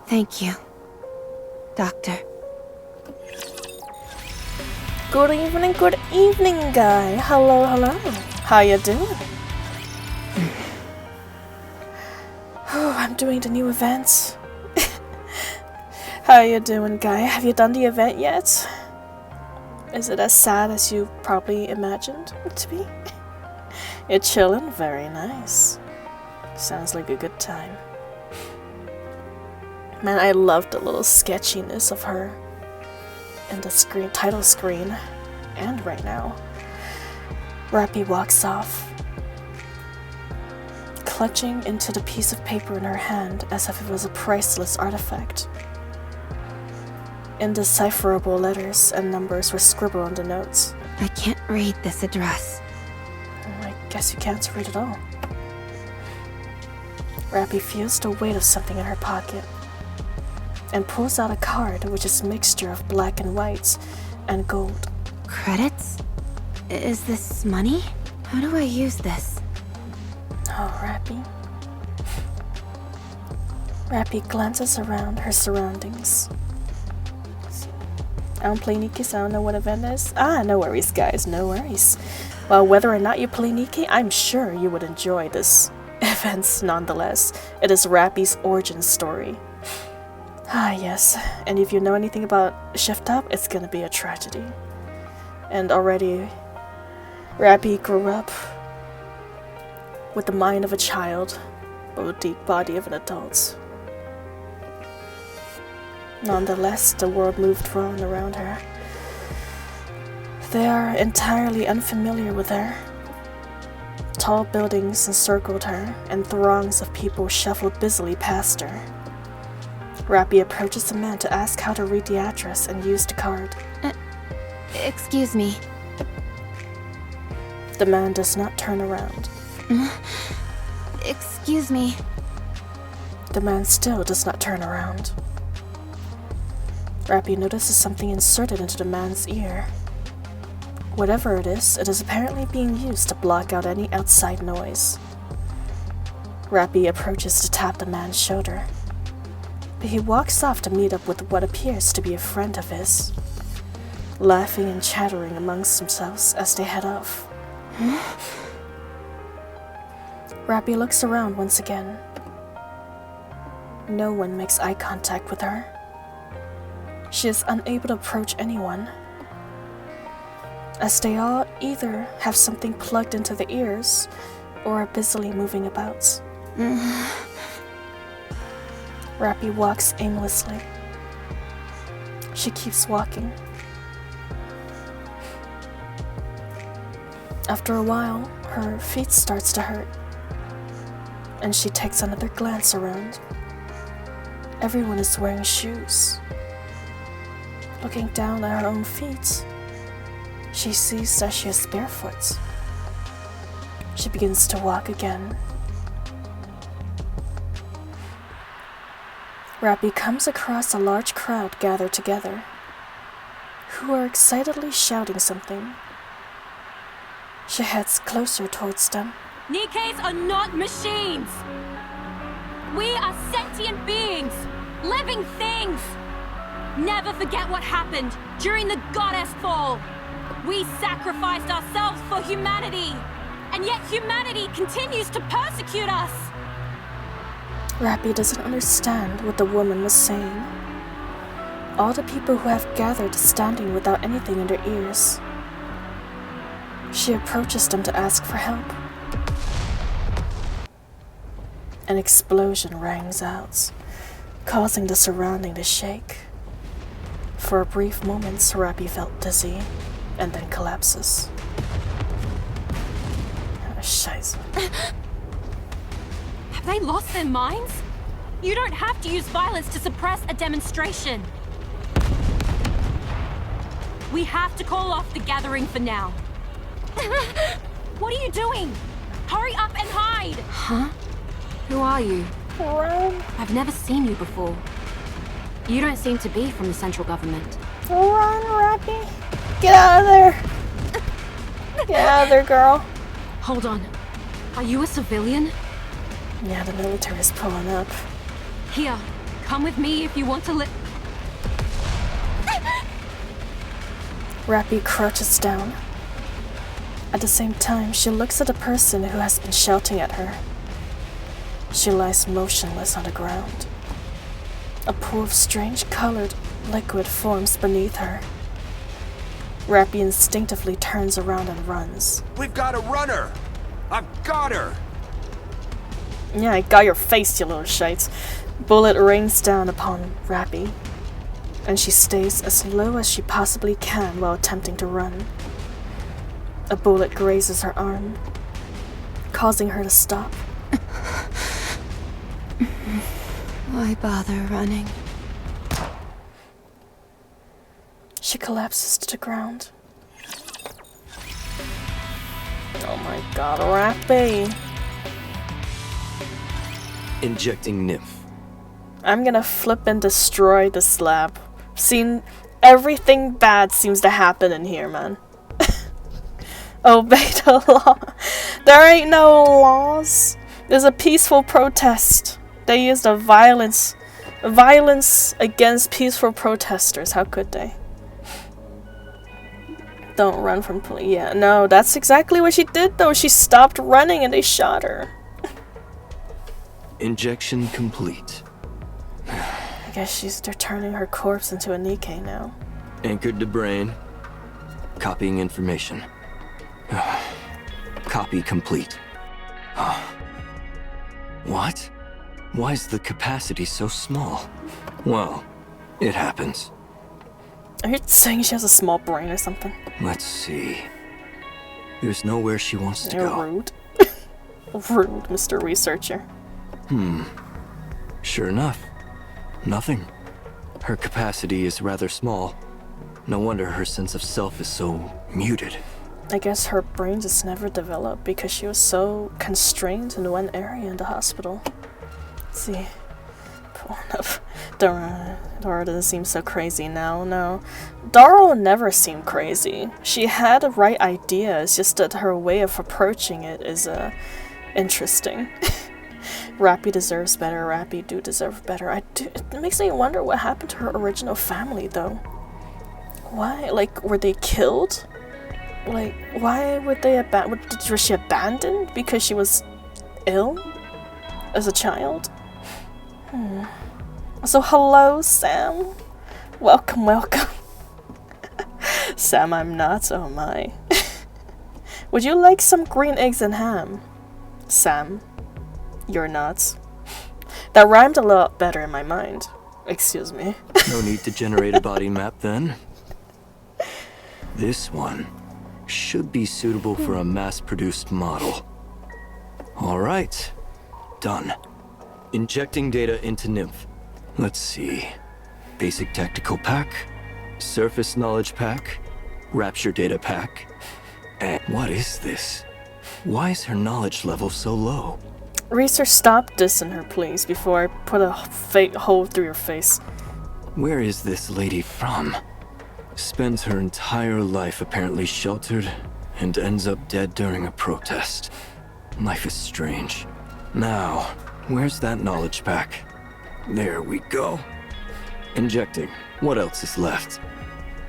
Thank you, Doctor. Good evening, guy. Hello. How you doing? I'm doing the new events. How you doing, guy? Have you done the event yet? Is it as sad as you probably imagined it to be? You're chilling? Very nice. Sounds like a good time. Man, I love the little sketchiness of her in the title screen, and right now. Rappy walks off, clutching into the piece of paper in her hand as if it was a priceless artifact. Indecipherable letters and numbers were scribbled on the notes. I can't read this address. I guess you can't read it all. Rappy feels the weight of something in her pocket and pulls out a card which is a mixture of black and white and gold. Credits? Is this money? How do I use this? Oh, Rappy. Rappy glances around her surroundings. I don't play NIKKE, so I don't know what event is. No worries, guys, no worries. Well, whether or not you play NIKKE, I'm sure you would enjoy this event nonetheless. It is Rappy's origin story. Yes, and if you know anything about Shift Up, it's gonna be a tragedy. And already, Rappy grew up with the mind of a child, but with the body of an adult. Nonetheless, the world moved on around her. They are entirely unfamiliar with her. Tall buildings encircled her, and throngs of people shuffled busily past her. Rappy approaches the man to ask how to read the address and use the card. Excuse me. The man does not turn around. Excuse me. The man still does not turn around. Rappy notices something inserted into the man's ear. Whatever it is apparently being used to block out any outside noise. Rappy approaches to tap the man's shoulder, but he walks off to meet up with what appears to be a friend of his, laughing and chattering amongst themselves as they head off. Rappy looks around once again. No one makes eye contact with her. She is unable to approach anyone, as they all either have something plugged into the ears or are busily moving about. Rappy walks aimlessly. She keeps walking. After a while, her feet starts to hurt, and she takes another glance around. Everyone is wearing shoes. Looking down at her own feet, she sees that she is barefoot. She begins to walk again. Rappy comes across a large crowd gathered together, who are excitedly shouting something. She heads closer towards them. NIKKEs are not machines! We are sentient beings, living things! Never forget what happened during the goddess fall. We sacrificed ourselves for humanity, and yet humanity continues to persecute us. Rappy doesn't understand what the woman was saying. All the people who have gathered standing without anything in their ears. She approaches them to ask for help. An explosion rings out, causing the surrounding to shake. For a brief moment, Rappy felt dizzy, and then collapses. Scheiße. Have they lost their minds? You don't have to use violence to suppress a demonstration. We have to call off the gathering for now. What are you doing? Hurry up and hide! Huh? Who are you? Run. I've never seen you before. You don't seem to be from the central government. Run, Rappy. Get out of there. Get out of there, girl. Hold on. Are you a civilian? Yeah, the military is pulling up. Here, come with me if you want to live. Rappy crouches down. At the same time, she looks at the person who has been shouting at her. She lies motionless on the ground. A pool of strange colored liquid forms beneath her. Rappy instinctively turns around and runs. We've got a runner! I've got her! Yeah, I got your face, you little shites. Bullet rains down upon Rappy, and she stays as low as she possibly can while attempting to run. A bullet grazes her arm, causing her to stop. Why bother running? She collapses to the ground. Oh my god, Rappy. Injecting nymph. I'm gonna flip and destroy this lab. Seen everything bad seems to happen in here, man. Obey the law. There ain't no laws. There's a peaceful protest. They used a violence against peaceful protesters. How could they? Don't run from police. Yeah, no, that's exactly what she did though. She stopped running and they shot her. Injection complete. I guess they're turning her corpse into a NIKKE now. Anchored to brain. Copying information. Copy complete. What? Why is the capacity so small? Well, it happens. Are you saying she has a small brain or something? Let's see. There's nowhere she wants to go. Rude. Rude, Mr. Researcher. Sure enough. Nothing. Her capacity is rather small. No wonder her sense of self is so muted. I guess her brain just never developed because she was so constrained in one area in the hospital. Let's see. Dora doesn't seem so crazy now, no. Dora never seemed crazy. She had the right idea, it's just that her way of approaching it is interesting. Rappy deserves better, Rappy do deserve better. It makes me wonder what happened to her original family though. Why? Like, were they killed? Like, why would they was she abandoned because she was ill as a child? So hello, Sam. Welcome, welcome. Sam, I'm not, oh my. Would you like some green eggs and ham? Sam, you're not. That rhymed a lot better in my mind. Excuse me. No need to generate a body map then. This one should be suitable for a mass-produced model. All right, done. Injecting data into nymph. Let's see. Basic tactical pack, surface knowledge pack, rapture data pack. And what is this? Why is her knowledge level so low? Research, stop dissing her, please, before I put a hole through your face. Where is this lady from? Spends her entire life apparently sheltered and ends up dead during a protest. Life is strange. Now, where's that knowledge pack? There we go. Injecting. What else is left?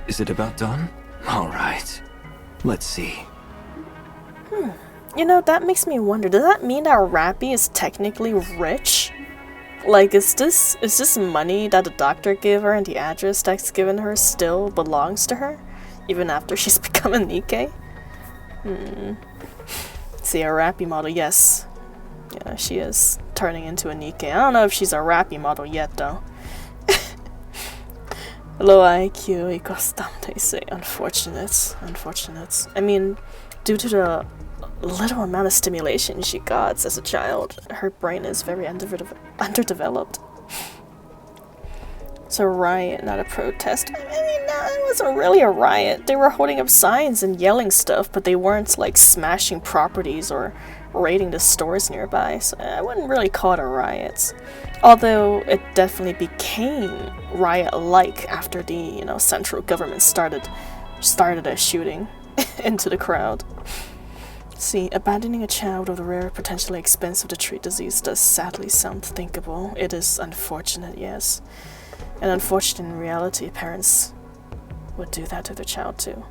Is it about done? All right. Let's see. You know, that makes me wonder, does that mean that Rappy is technically rich? Like, is this money that the doctor gave her and the address that's given her still belongs to her? Even after she's become a NIKKE? See, a Rappy model, yes. Yeah, she is turning into a NIKKE. I don't know if she's a Rappy model yet, though. Low IQ equals dumb, they say. Unfortunate. I mean, due to the little amount of stimulation she got as a child, her brain is very underdeveloped. It's a riot, not a protest. I mean, no, it wasn't really a riot. They were holding up signs and yelling stuff, but they weren't like smashing properties or raiding the stores nearby, so I wouldn't really call it a riot. Although it definitely became riot-like after the, central government started a shooting into the crowd. See, abandoning a child with a rare, potentially expensive to treat disease does sadly sound thinkable. It is unfortunate, yes. And unfortunate in reality, parents would do that to their child too.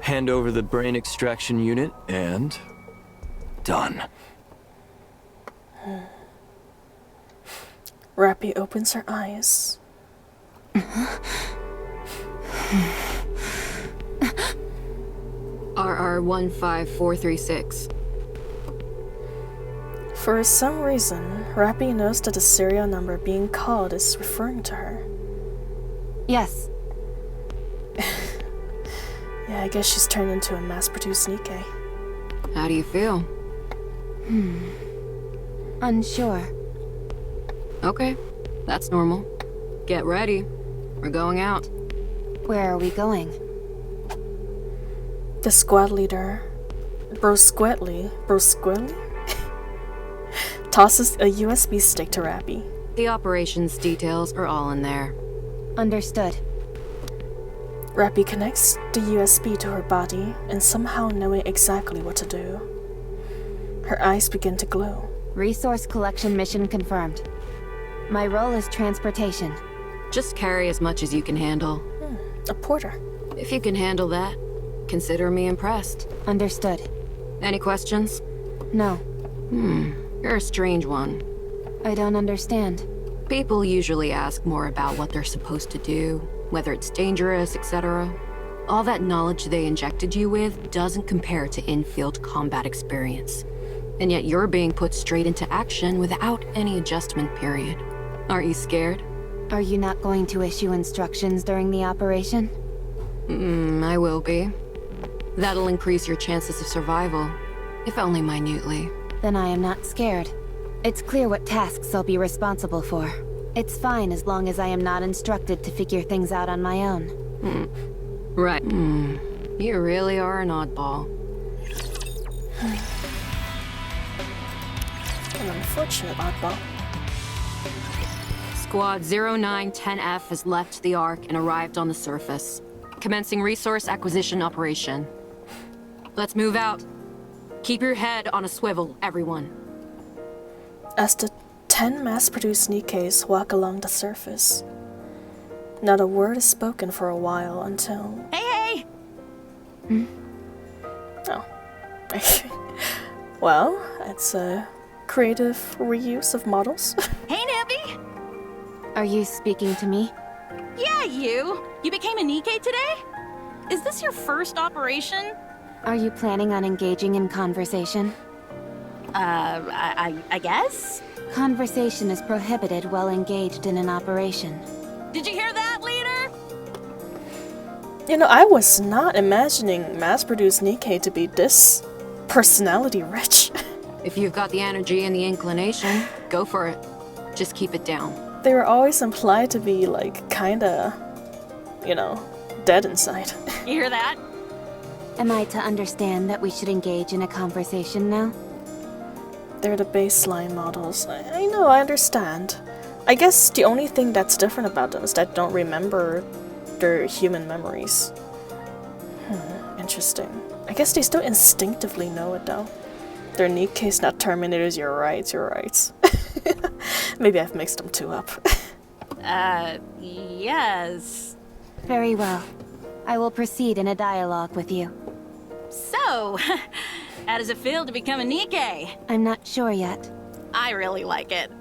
Hand over the brain extraction unit and... done. Rappy opens her eyes. RR15436. For some reason, Rappy knows that the serial number being called is referring to her. Yes. Yeah, I guess she's turned into a mass-produced NIKKE. How do you feel? Unsure. Okay, that's normal. Get ready. We're going out. Where are we going? The squad leader brusquely tosses a USB stick to Rappy. The operations details are all in there. Understood. Rappy connects the USB to her body and somehow knowing exactly what to do. Her eyes begin to glow. Resource collection mission confirmed. My role is transportation. Just carry as much as you can handle. A porter. If you can handle that, consider me impressed. Understood. Any questions? No. You're a strange one. I don't understand. People usually ask more about what they're supposed to do, whether it's dangerous, etc. All that knowledge they injected you with doesn't compare to in-field combat experience. And yet you're being put straight into action without any adjustment period. Aren't you scared? Are you not going to issue instructions during the operation? I will be. That'll increase your chances of survival, if only minutely. Then I am not scared. It's clear what tasks I'll be responsible for. It's fine as long as I am not instructed to figure things out on my own. Right. You really are an oddball. An unfortunate oddball. Squad 0910F has left the Ark and arrived on the surface. Commencing resource acquisition operation. Let's move out. Keep your head on a swivel, everyone. As the 10 mass-produced Nikkes walk along the surface, not a word is spoken for a while until... Hey! Oh. Well, it's a creative reuse of models. Hey, Nippy! Are you speaking to me? Yeah, you! You became a Nikke today? Is this your first operation? Are you planning on engaging in conversation? I guess? Conversation is prohibited while engaged in an operation. Did you hear that, leader? You know, I was not imagining mass-produced Nikke to be this personality-rich. If you've got the energy and the inclination, go for it. Just keep it down. They were always implied to be, like, kinda, you know, dead inside. You hear that? Am I to understand that we should engage in a conversation now? They're the baseline models. I know, I understand. I guess the only thing that's different about them is that I don't remember their human memories. Interesting. I guess they still instinctively know it, though. They're Nikkes, not Terminators. You're right, you're right. Maybe I've mixed them two up. Yes. Very well. I will proceed in a dialogue with you. So, how does it feel to become a Nikke? I'm not sure yet. I really like it.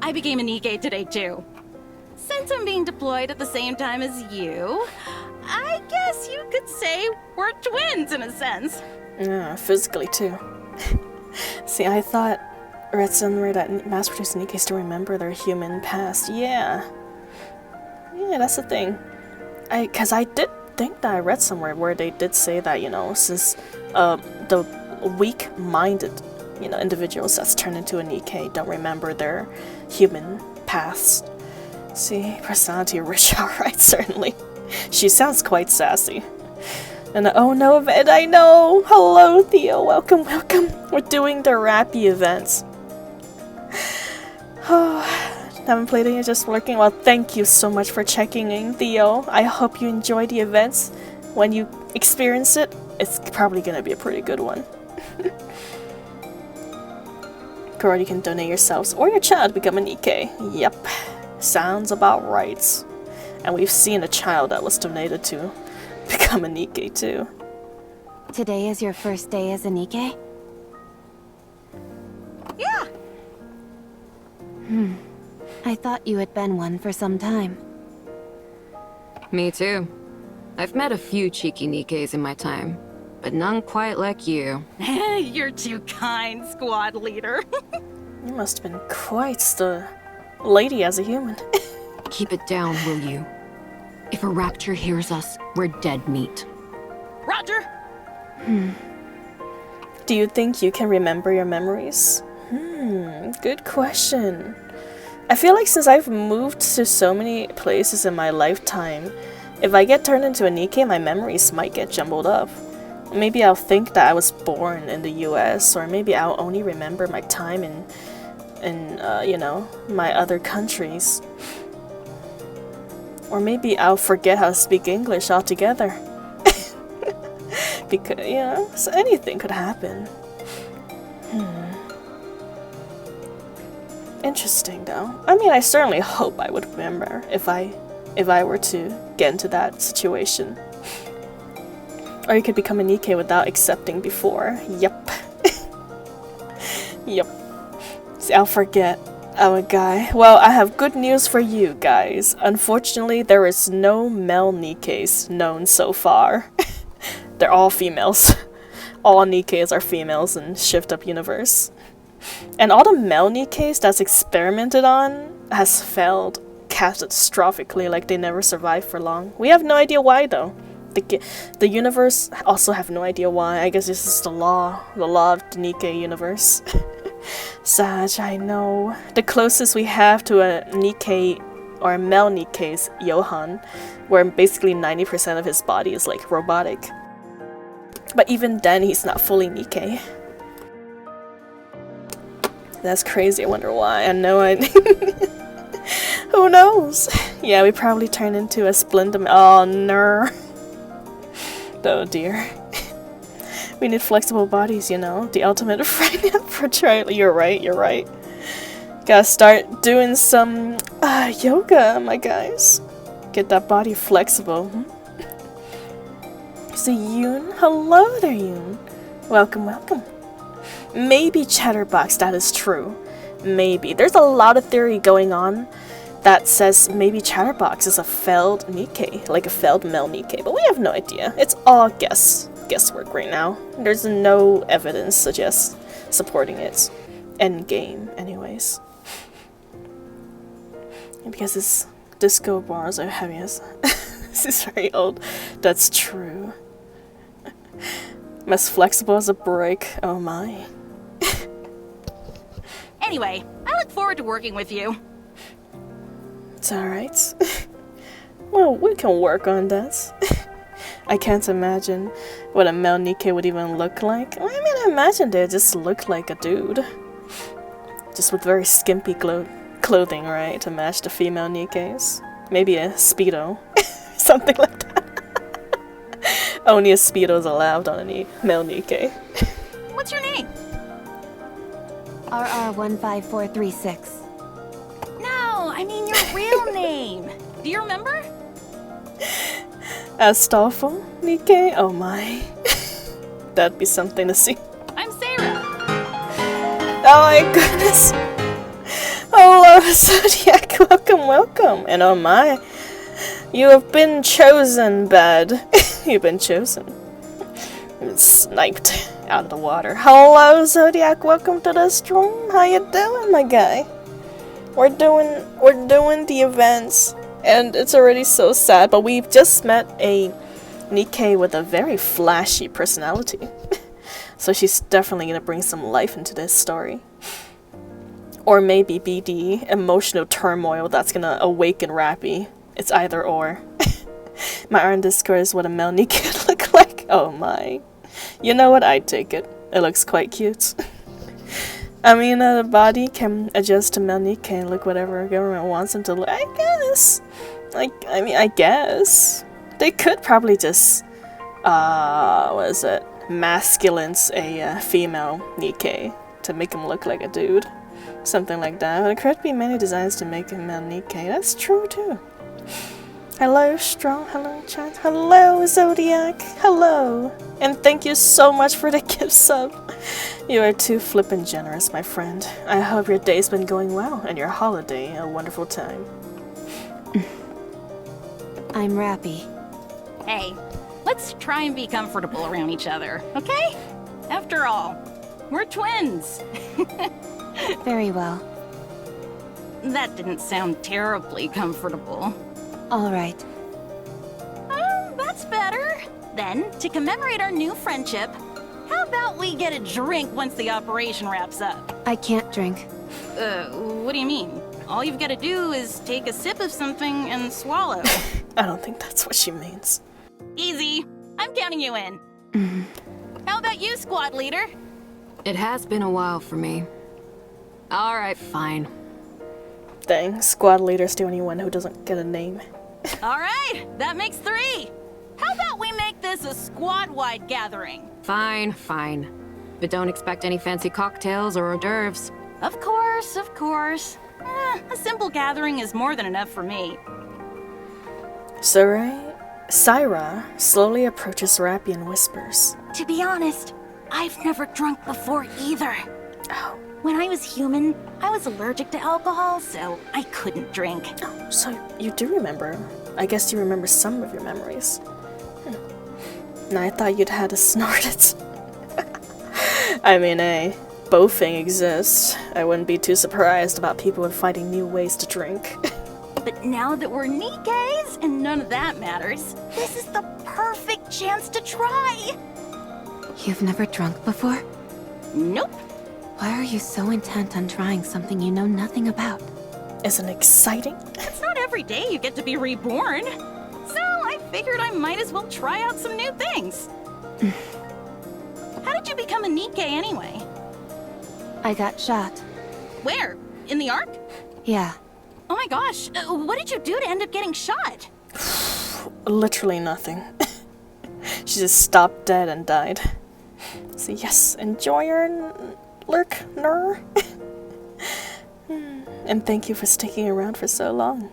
I became a Nikke today, too. Since I'm being deployed at the same time as you, I guess you could say we're twins in a sense. Yeah, physically, too. See, I thought I read somewhere that mass-produced Nikkes to remember their human past. Yeah, that's the thing. Because I did think that I read somewhere where they did say that, you know, since the weak-minded, you know, individuals that's turned into a Nikke don't remember their human past. See, personality rich, alright, certainly. She sounds quite sassy. And oh no, event, I know! Hello, Theo, welcome, welcome! We're doing the Rappy events. Oh, haven't played it yet, just working. Well, thank you so much for checking in, Theo. I hope you enjoy the events. When you experience it, it's probably gonna be a pretty good one. Or you can donate yourselves or your child to become a Nikke. Yep, sounds about right. And we've seen a child that was donated to become a Nikke too. Today is your first day as a Nikke? Yeah. I thought you had been one for some time. Me too. I've met a few cheeky Nikkes in my time, but none quite like you. You're too kind, squad leader. You must have been quite the lady as a human. Keep it down, will you? If a rapture hears us, we're dead meat. Roger. Do you think you can remember your memories? Good question. I feel like since I've moved to so many places in my lifetime, if I get turned into a Nikke, my memories might get jumbled up. Maybe I'll think that I was born in the US, or maybe I'll only remember my time in you know, my other countries. Or maybe I'll forget how to speak English altogether. Because, you know, so anything could happen. Interesting though. I mean, I certainly hope I would remember if I were to get into that situation. Or you could become a Nikke without accepting before. Yep. Yep. See, I'll forget. I'm a guy. Well, I have good news for you guys. Unfortunately, there is no male Nikkes known so far. They're all females. All Nikkes are females in Shift Up Universe. And all the male Nikkes that's experimented on has failed catastrophically, like they never survived for long. We have no idea why though. The universe also have no idea why. I guess this is the law of the Nikke universe. Sag, I know. The closest we have to a Nikke or a male Nikke is Johan, where basically 90% of his body is like robotic. But even then, he's not fully Nikke. That's crazy. I wonder why. I know I. Who knows? Yeah, we probably turn into a Splendid. Oh no. Oh dear. We need flexible bodies, you know. The ultimate for trial. You're right. Gotta start doing some yoga, my guys. Get that body flexible. So Yoon, hello there, Yoon. Welcome. Maybe Chatterbox, that is true. Maybe. There's a lot of theory going on that says maybe Chatterbox is a failed Nikke, like a failed male Nikke, but we have no idea. It's all guesswork right now. There's no evidence supporting it. Endgame, anyways. Because his disco bars are heavy as this is very old. That's true. As flexible as a brick. Oh my. Anyway, I look forward to working with you. It's alright. Well, we can work on that. I can't imagine what a male Nikke would even look like. I mean, I imagine they just look like a dude. Just with very skimpy clothing, right? To match the female Nikkes. Maybe a Speedo. Something like that. Only a Speedo is allowed on any male Nikke. What's your name? RR15436. No, I mean your real name. Do you remember? Astolfo Nikke? Oh my. That'd be something to see. I'm Sarah. Oh my goodness. Hello, Zodiac. Welcome. And oh my. You have been chosen, bud. You've been chosen. Sniped out of the water. Hello, Zodiac. Welcome to the stream. How you doing, my guy? We're doing the events, and it's already so sad. But we've just met a Nikke with a very flashy personality, so she's definitely gonna bring some life into this story. Or maybe be the emotional turmoil that's gonna awaken Rappy. It's either or. My iron Discord is what a male Nikke look like. Oh my. You know what? I'd take it. It looks quite cute. I mean, the body can adjust to male Nikke and look whatever government wants him to look. I guess. I guess. They could probably just, what is it? Masculines a female Nikke to make him look like a dude. Something like that. But there could be many designs to make him male Nikke. That's true too. Hello, Strong. Hello, chat. Hello, Zodiac. Hello. And thank you so much for the gift sub. You are too flippin' generous, my friend. I hope your day's been going well and your holiday a wonderful time. I'm Rappy. Hey, let's try and be comfortable around each other, okay? After all, we're twins. Very well. That didn't sound terribly comfortable. All right. That's better. Then, to commemorate our new friendship, how about we get a drink once the operation wraps up? I can't drink. What do you mean? All you've got to do is take a sip of something and swallow. I don't think that's what she means. Easy. I'm counting you in. How about you, squad leader? It has been a while for me. Alright, fine. Dang, squad leader's the only one who doesn't get a name. Alright, that makes 3. How about we make this a squad-wide gathering? Fine, fine. But don't expect any fancy cocktails or hors d'oeuvres. Of course, of course. A simple gathering is more than enough for me. Syra slowly approaches Rappy and whispers. To be honest, I've never drunk before either. Oh. When I was human, I was allergic to alcohol, so I couldn't drink. Oh, so you do remember. I guess you remember some of your memories. Now I thought you'd had to snort it. I mean, bothing exists. I wouldn't be too surprised about people finding new ways to drink. But now that we're Nikkes, and none of that matters, this is the perfect chance to try! You've never drunk before? Nope. Why are you so intent on trying something you know nothing about? Isn't it exciting? It's not every day you get to be reborn. So I figured I might as well try out some new things. How did you become a Nikke anyway? I got shot. Where? In the Ark? Yeah. Oh my gosh, what did you do to end up getting shot? Literally nothing. She just stopped dead and died. So yes, enjoy your lurk. And thank you for sticking around for so long.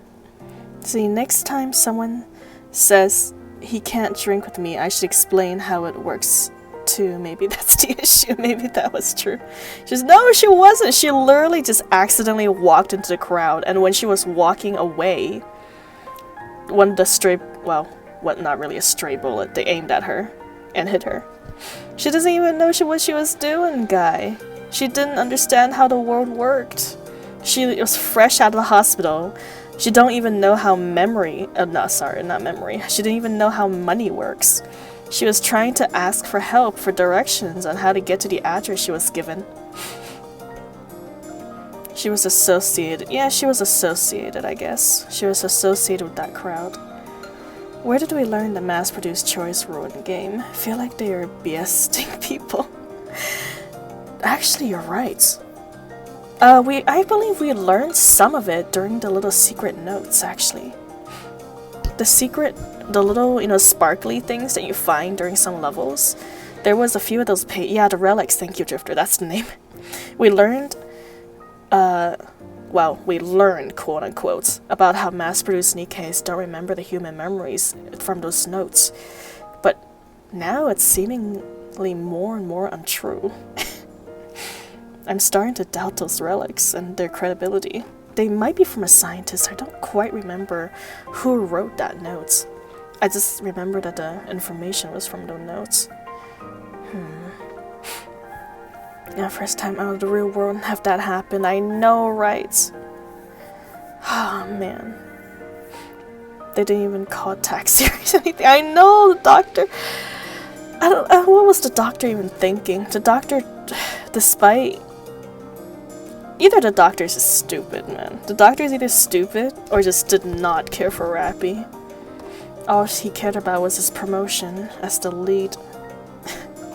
See, next time someone says he can't drink with me, I should explain how it works too. Maybe that's the issue. Maybe that was true. She's no, she wasn't. She literally just accidentally walked into the crowd, and when she was walking away, one of the stray, well, what, not really a stray bullet, they aimed at her and hit her. She doesn't even know what she was doing, guy. She didn't understand how the world worked. She was fresh out of the hospital. She don't even know how memory, not memory. She didn't even know how money works. She was trying to ask for help, for directions on how to get to the address she was given. She was associated. Yeah, she was associated, I guess. She was associated with that crowd. Where did we learn the mass-produced choice rule in the game? I feel like they are BSing people. Actually, you're right. I believe we learned some of it during the little secret notes, actually. The little, sparkly things that you find during some levels. There was a few of those the relics, thank you, Drifter, that's the name. We learned, quote-unquote, about how mass-produced Nikkes don't remember the human memories from those notes. But now it's seemingly more and more untrue. I'm starting to doubt those relics and their credibility. They might be from a scientist. I don't quite remember who wrote that notes. I just remember that the information was from those notes. Yeah, first time out of the real world and have that happen. I know, right? Oh, man. They didn't even call it taxi or anything. I know, the doctor... what was the doctor even thinking? The doctor, despite... Either the doctor's just stupid, man. The doctor's either stupid or just did not care for Rappy. All he cared about was his promotion as the lead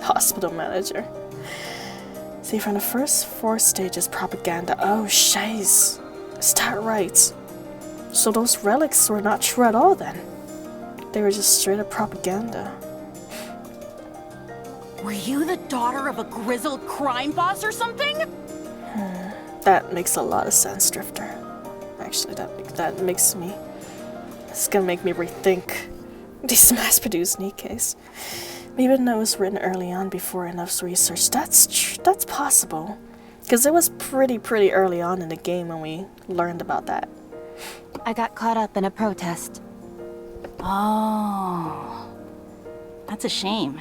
hospital manager. See, from the first 4 stages, propaganda. Oh, shiz. Is that right? So those relics were not true at all then? They were just straight up propaganda. Were you the daughter of a grizzled crime boss or something? That makes a lot of sense, Drifter. Actually, that makes me... It's gonna make me rethink these mass-produced Nikkes. Even though it was written early on before enough research, that's possible. Because it was pretty early on in the game when we learned about that. I got caught up in a protest. Oh... That's a shame.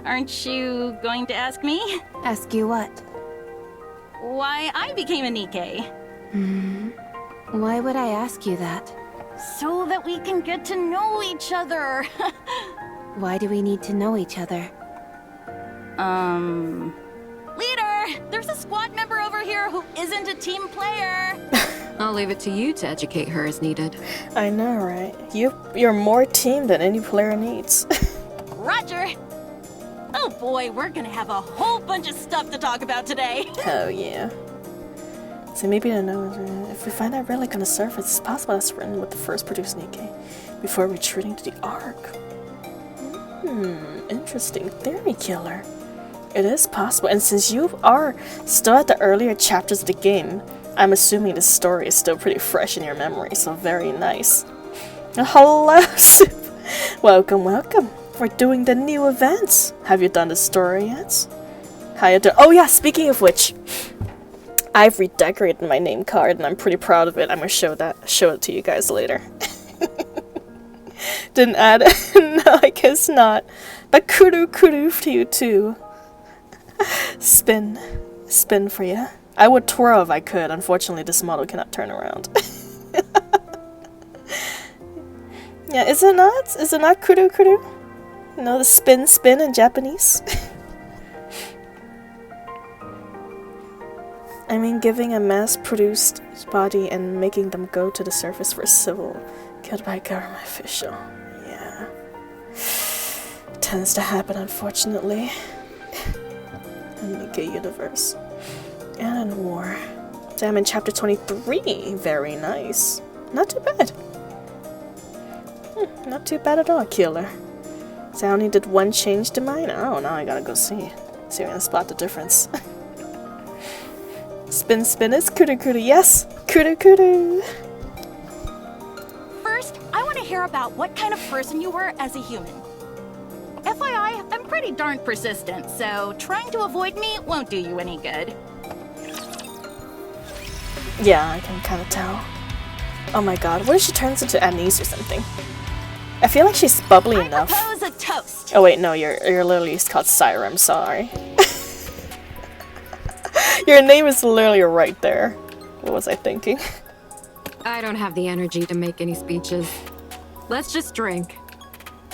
Aren't you going to ask me? Ask you what? Why I became a Nikke. Why would I ask you that? So that we can get to know each other. Why do we need to know each other? Leader! There's a squad member over here who isn't a team player! I'll leave it to you to educate her as needed. I know, right? You're more team than any player needs. Roger! Oh boy, we're gonna have a whole bunch of stuff to talk about today. Hell yeah. So maybe I know if we find that relic on the surface, it's possible that's written with the first produced NIKKE before retreating to the Ark. Interesting theory, Killer. It is possible, and since you are still at the earlier chapters of the game, I'm assuming the story is still pretty fresh in your memory, so very nice. Hello, Soup! Welcome, welcome. We're doing the new events. Have you done the story yet? How you doing? Oh yeah, speaking of which, I've redecorated my name card and I'm pretty proud of it. I'm gonna show it to you guys later. Didn't add it? No, I guess not. But kudu to you too. Spin for you. I would twirl if I could. Unfortunately, this model cannot turn around. Yeah, is it not? Is it not kudu? You know, the spin in Japanese. I mean, giving a mass-produced body and making them go to the surface for civil, killed by a government official. Yeah. Tends to happen, unfortunately. In the NIKKE universe. And in war. So I'm in chapter 23. Very nice. Not too bad. Not too bad at all, Killer. So I only did one change to mine? Oh, now I gotta go see if I can spot the difference. Spin is kudu. Yes, kudu. First, I want to hear about what kind of person you were as a human. FYI, I'm pretty darn persistent, so trying to avoid me won't do you any good. Yeah, I can kind of tell. Oh my god, what if she turns into Anise or something? I feel like she's bubbly enough. I propose a toast. Oh wait, no, you're literally called Syra, I'm sorry. Your name is literally right there. What was I thinking? I don't have the energy to make any speeches. Let's just drink.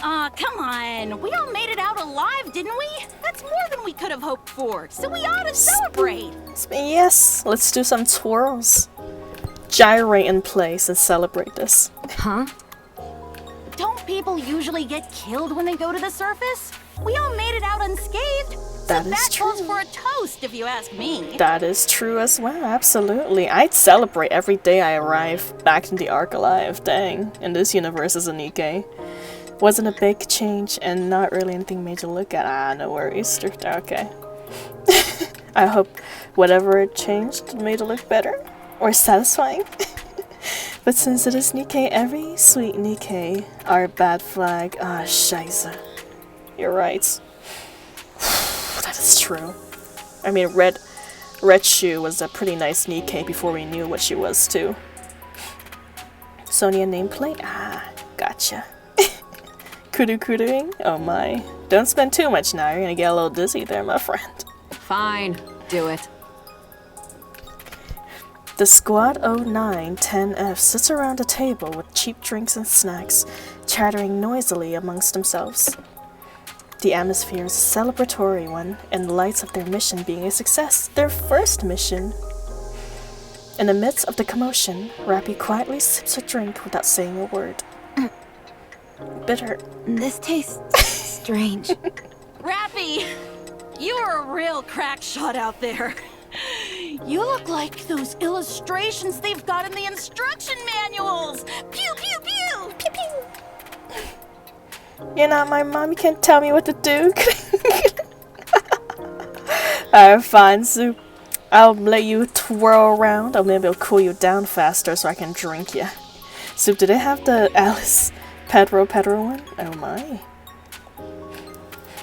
Aw, come on. We all made it out alive, didn't we? That's more than we could have hoped for, so we ought to celebrate. Yes, let's do some twirls. Gyrate in place and celebrate this. Huh? Don't people usually get killed when they go to the surface? We all made it out unscathed. That so is that true. calls for a toast, if you ask me. That is true as well, absolutely. I'd celebrate every day I arrive back in the Ark alive. Dang, in this universe as a NIKKE. Wasn't a big change and not really anything major to look at. Ah, no worries. Okay. I hope whatever it changed made it look better or satisfying. But since it is NIKKE, every sweet NIKKE are a bad flag. Ah, scheisse. You're right. That is true. I mean, Red Shoe was a pretty nice NIKKE before we knew what she was too. Sonia nameplate? Ah, gotcha. Kudu-kuduing? Oh my. Don't spend too much now, you're gonna get a little dizzy there, my friend. Fine, do it. The Squad 0910F sits around a table with cheap drinks and snacks, chattering noisily amongst themselves. The atmosphere is a celebratory one, in the lights of their mission being a success, their first mission. In the midst of the commotion, Rappy quietly sips her drink without saying a word. Bitter. This tastes strange. Rappy, you are a real crack shot out there. You look like those illustrations they've got in the instruction manuals. Pew, pew, pew! Pew, pew! You're not my mom, you can't tell me what to do. Alright, fine, Soup. I'll let you twirl around, or maybe it'll cool you down faster so I can drink you. Soup, did it have the Alice Pedro one? Oh my.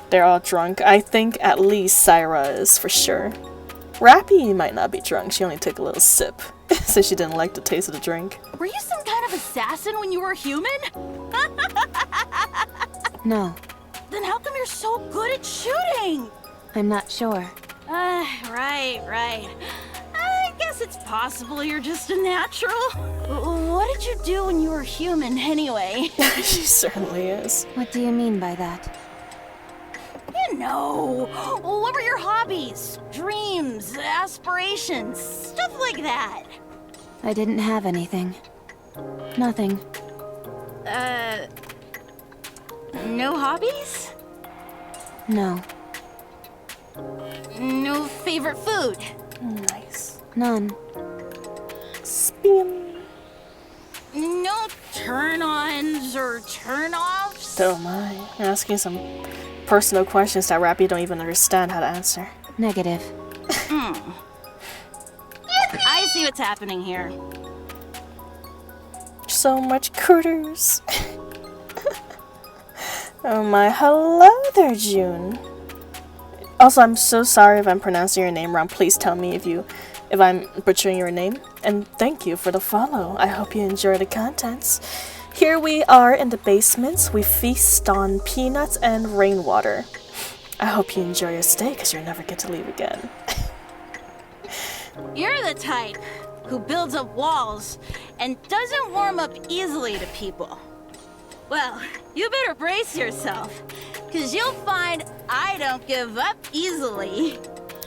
They're all drunk. I think at least Syra is for sure. Rappy might not be drunk, she only took a little sip. So she didn't like the taste of the drink. Were you some kind of assassin when you were human? No, Then how come you're so good at shooting? I'm not sure. Right. I guess it's possible you're just a natural. What did you do when you were human, anyway? She certainly is. What do you mean by that? You know, what were your hobbies, dreams, aspirations, stuff like that? I didn't have anything. Nothing. No hobbies? No. No favorite food? Nice. None. Spin. No turn-ons or turn-offs? Oh my. You're asking some personal questions that Rappy don't even understand how to answer. Negative. I see what's happening here. So much critters. Oh my, hello there, June. Also, I'm so sorry if I'm pronouncing your name wrong. Please tell me if I'm butchering your name. And thank you for the follow. I hope you enjoy the contents. Here we are in the basement. We feast on peanuts and rainwater. I hope you enjoy your stay, because you'll never get to leave again. You're the type who builds up walls and doesn't warm up easily to people. Well, you better brace yourself, because you'll find I don't give up easily.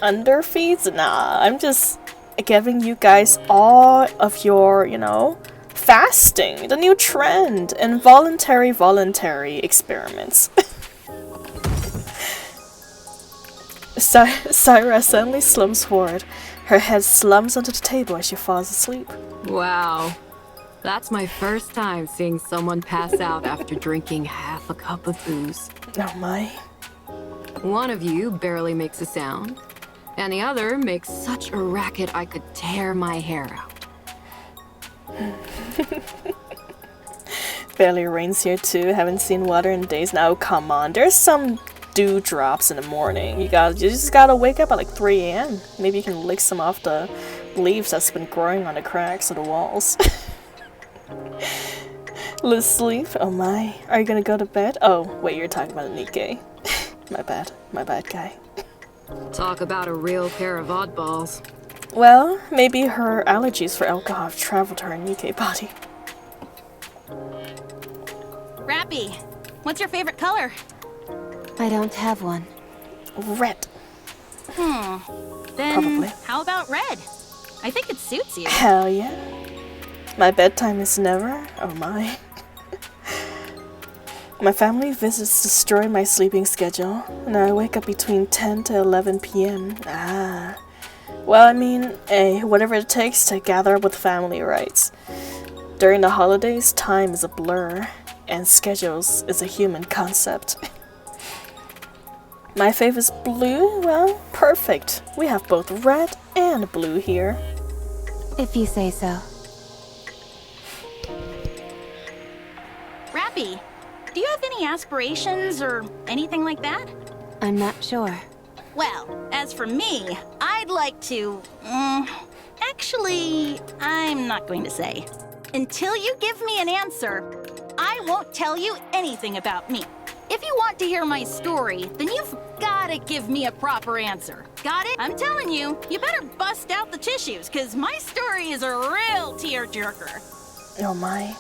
Underfeeds? Nah, I'm just giving you guys all of your, fasting, the new trend, involuntary voluntary experiments. Syra suddenly slumps forward. Her head slumps onto the table as she falls asleep. Wow. That's my first time seeing someone pass out after drinking half a cup of booze. Oh my. One of you barely makes a sound, and the other makes such a racket I could tear my hair out. Barely rains here too. Haven't seen water in days now. Come on, there's some dewdrops in the morning. You just gotta wake up at like 3 a.m. Maybe you can lick some off the leaves that's been growing on the cracks of the walls. Let's sleep. Oh my. Are you gonna go to bed? Oh, wait, you're talking about a NIKKE. My bad guy. Talk about a real pair of oddballs. Well, maybe her allergies for alcohol have traveled to her NIKKE body. Rappy, what's your favorite color? I don't have one. Red. Then Probably. how about red? I think it suits you. Hell yeah. My bedtime is never. Oh my. My family visits destroy my sleeping schedule, and I wake up between 10 to 11 p.m. Ah. Well, I mean, whatever it takes to gather up with family, right? During the holidays, time is a blur, and schedules is a human concept. My favorite's blue? Well, perfect. We have both red and blue here. If you say so. Rappy, do you have any aspirations or anything like that? I'm not sure. Well, as for me, I'd like to... actually, I'm not going to say. Until you give me an answer, I won't tell you anything about me. If you want to hear my story, then you've gotta give me a proper answer. Got it? I'm telling you, you better bust out the tissues, because my story is a real tearjerker. Oh my.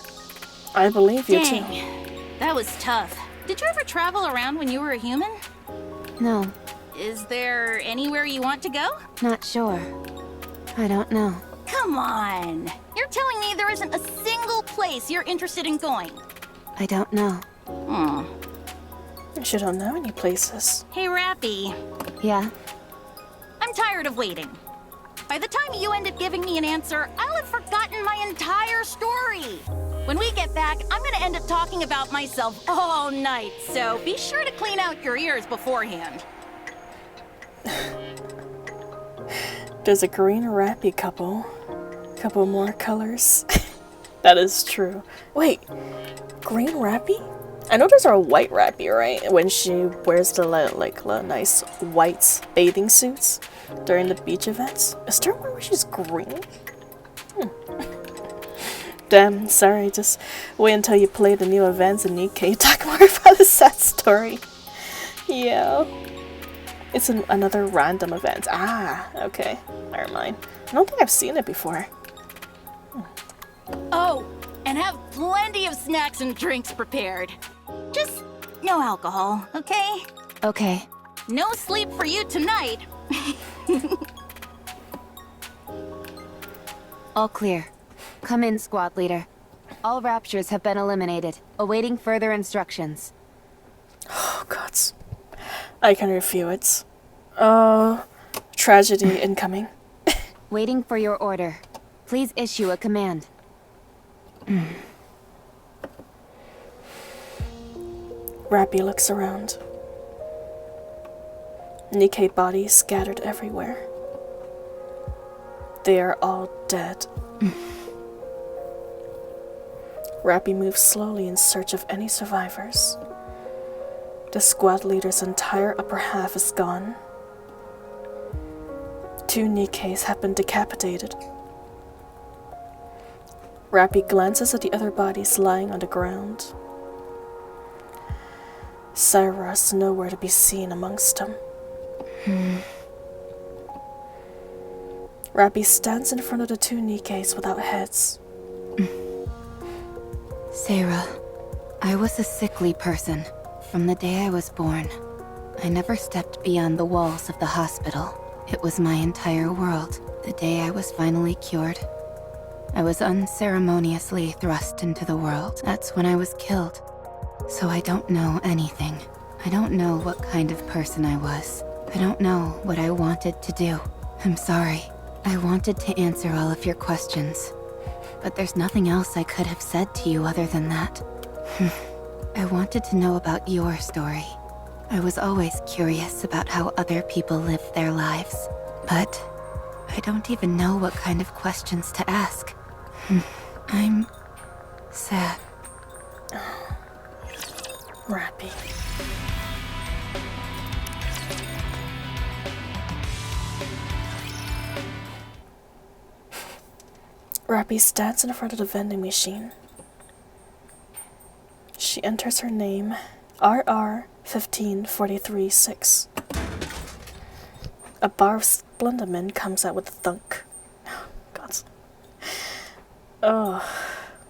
I believe you too. Dang, that was tough. Did you ever travel around when you were a human? No, Is there anywhere you want to go? not sure. I don't know. Come on. You're telling me there isn't a single place you're interested in going? I don't know. You don't know any places. Hey, Rappy. Yeah? I'm tired of waiting. By the time you end up giving me an answer, I'll have forgotten my entire story. When we get back, I'm gonna end up talking about myself all night, so be sure to clean out your ears beforehand. There's a green Rappy couple. Couple more colors. That is true. Wait, green Rappy? I know there's a white Rappy, right? When she wears the nice white bathing suits during the beach events. Is there one where she's green? Damn, sorry, just wait until you play the new events in NIKKE. Talk more about the sad story. Yeah. It's another random event. Ah, okay. Never mind. I don't think I've seen it before. Oh, and have plenty of snacks and drinks prepared. Just no alcohol, okay? Okay. No sleep for you tonight. All clear. Come in, squad leader. All raptures have been eliminated, awaiting further instructions. Oh, gods. I can refuse. Tragedy incoming. Waiting for your order. Please issue a command. Rappy looks around. Nikke bodies scattered everywhere. They are all dead. Rappy moves slowly in search of any survivors. The squad leader's entire upper half is gone. 2 Nikkes have been decapitated. Rappy glances at the other bodies lying on the ground. Syra is nowhere to be seen amongst them. Rappy stands in front of the 2 Nikkes without heads. Sarah, I was a sickly person from the day I was born. I never stepped beyond the walls of the hospital. It was my entire world. The day I was finally cured, I was unceremoniously thrust into the world. That's when I was killed. So I don't know anything. I don't know what kind of person I was. I don't know what I wanted to do. I'm sorry. I wanted to answer all of your questions. But there's nothing else I could have said to you other than that. I wanted to know about your story. I was always curious about how other people lived their lives. But I don't even know what kind of questions to ask. I'm sad. Rappy. Rappy stands in front of the vending machine. She enters her name, RR15436. A bar of Splendamin comes out with a thunk. Gods. Oh,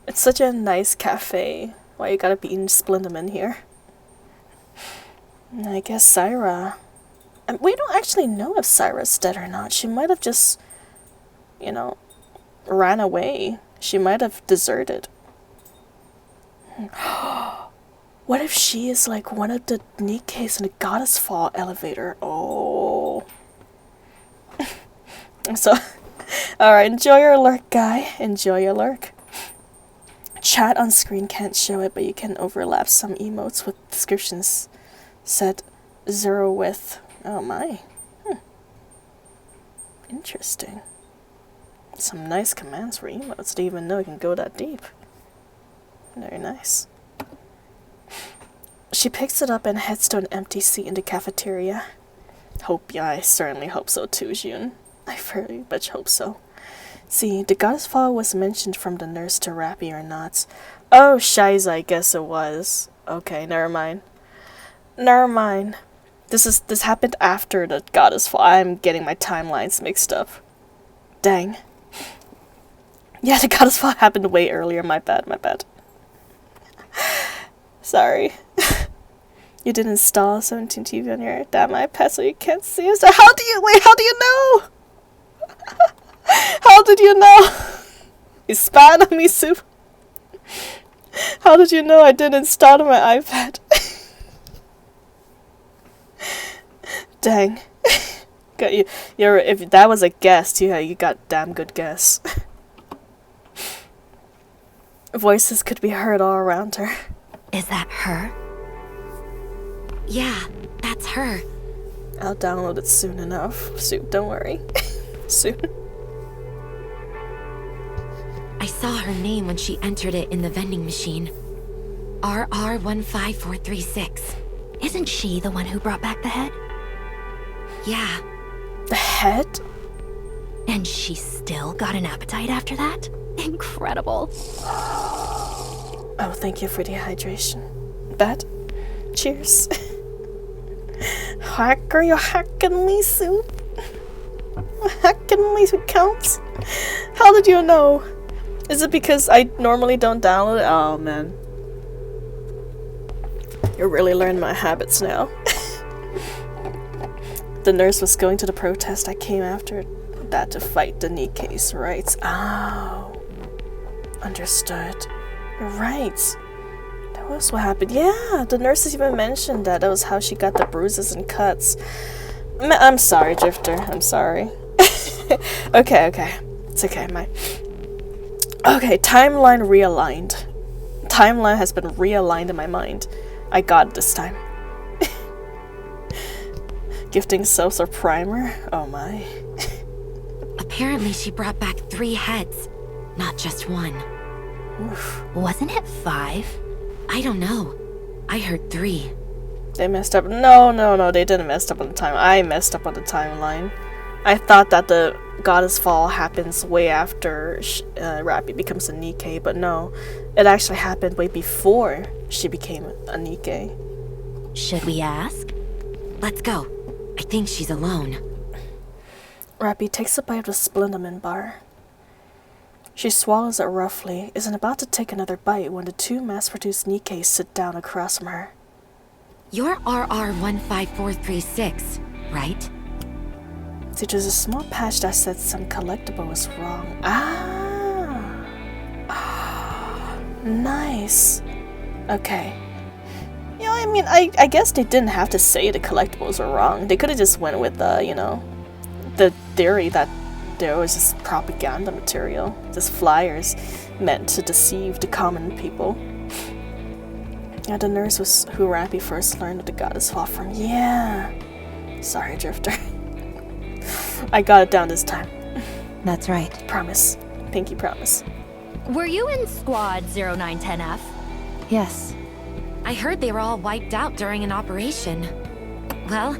it's such a nice cafe. Why you gotta be in Splendamin here? I guess Syra. We don't actually know if Syra's dead or not. She might have just, ran away. She might have deserted. What if she is like one of the Nikkes in the Goddess Fall elevator? Oh. So, alright, enjoy your lurk, guy. Enjoy your lurk. Chat on screen can't show it, but you can overlap some emotes with descriptions set 0 with. Oh my. Interesting. Some nice commands for emotes. Didn't even know it can go that deep. Very nice. She picks it up and heads to an empty seat in the cafeteria. I certainly hope so too, June. I very much hope so. See, the Goddess Fall was mentioned from the nurse to Rappy or not. Oh, shiza, I guess it was. Okay, never mind. Never mind. This happened after the Goddess Fall. I'm getting my timelines mixed up. Dang. Yeah, the Goddess Fall happened way earlier. My bad. Sorry. You didn't install 17 TV on your damn iPad so you can't see it. So how do you know? How did you know? You spat on me, Soup. How did you know I didn't install on my iPad? Dang. Got you. If that was a guess, you got damn good guess. Voices could be heard all around her. Is that her? Yeah, that's her. I'll download it soon enough. Soup, don't worry. Soon. I saw her name when she entered it in the vending machine. RR15436. Isn't she the one who brought back the head? Yeah. The head? And she still got an appetite after that? Incredible. Oh, thank you for the hydration. Bet. Cheers. Hacker, you're hacking me, Sue. Hacking me counts. How did you know? Is it because I normally don't download it? Oh, man. You're really learning my habits now. The nurse was going to the protest. I came after that to fight the Nikke's rights. Oh. Understood. You're right. That was what happened. Yeah, the nurses even mentioned that. That was how she got the bruises and cuts. I'm sorry, Drifter. I'm sorry. Okay. It's okay, Okay, timeline realigned. Timeline has been realigned in my mind. I got it this time. Gifting Soap's a primer? Oh my. Apparently she brought back 3 heads, not just 1. Oof. Wasn't it 5? I don't know. I heard 3. They messed up. No, they didn't mess up on the time. I messed up on the timeline. I thought that the goddess fall happens way after Rappy becomes a NIKKE, but no. It actually happened way before she became a NIKKE. Should we ask? Let's go. I think she's alone. Rappy takes a bite of the Splendomin bar. She swallows it roughly, isn't about to take another bite when the 2 mass-produced NIKKEs sit down across from her. You're RR15436, right? See, there's a small patch that said some collectible was wrong. Nice. Okay. You know, I mean, I guess they didn't have to say the collectibles were wrong. They could have just went with, you know, the theory that there was just propaganda material, just flyers meant to deceive the common people. Yeah, the nurse was who Rappy first learned of the goddess fall from. Yeah. Sorry, Drifter. I got it down this time. That's right. Promise. Pinky promise. Were you in Squad 0910F? Yes. I heard they were all wiped out during an operation. Well,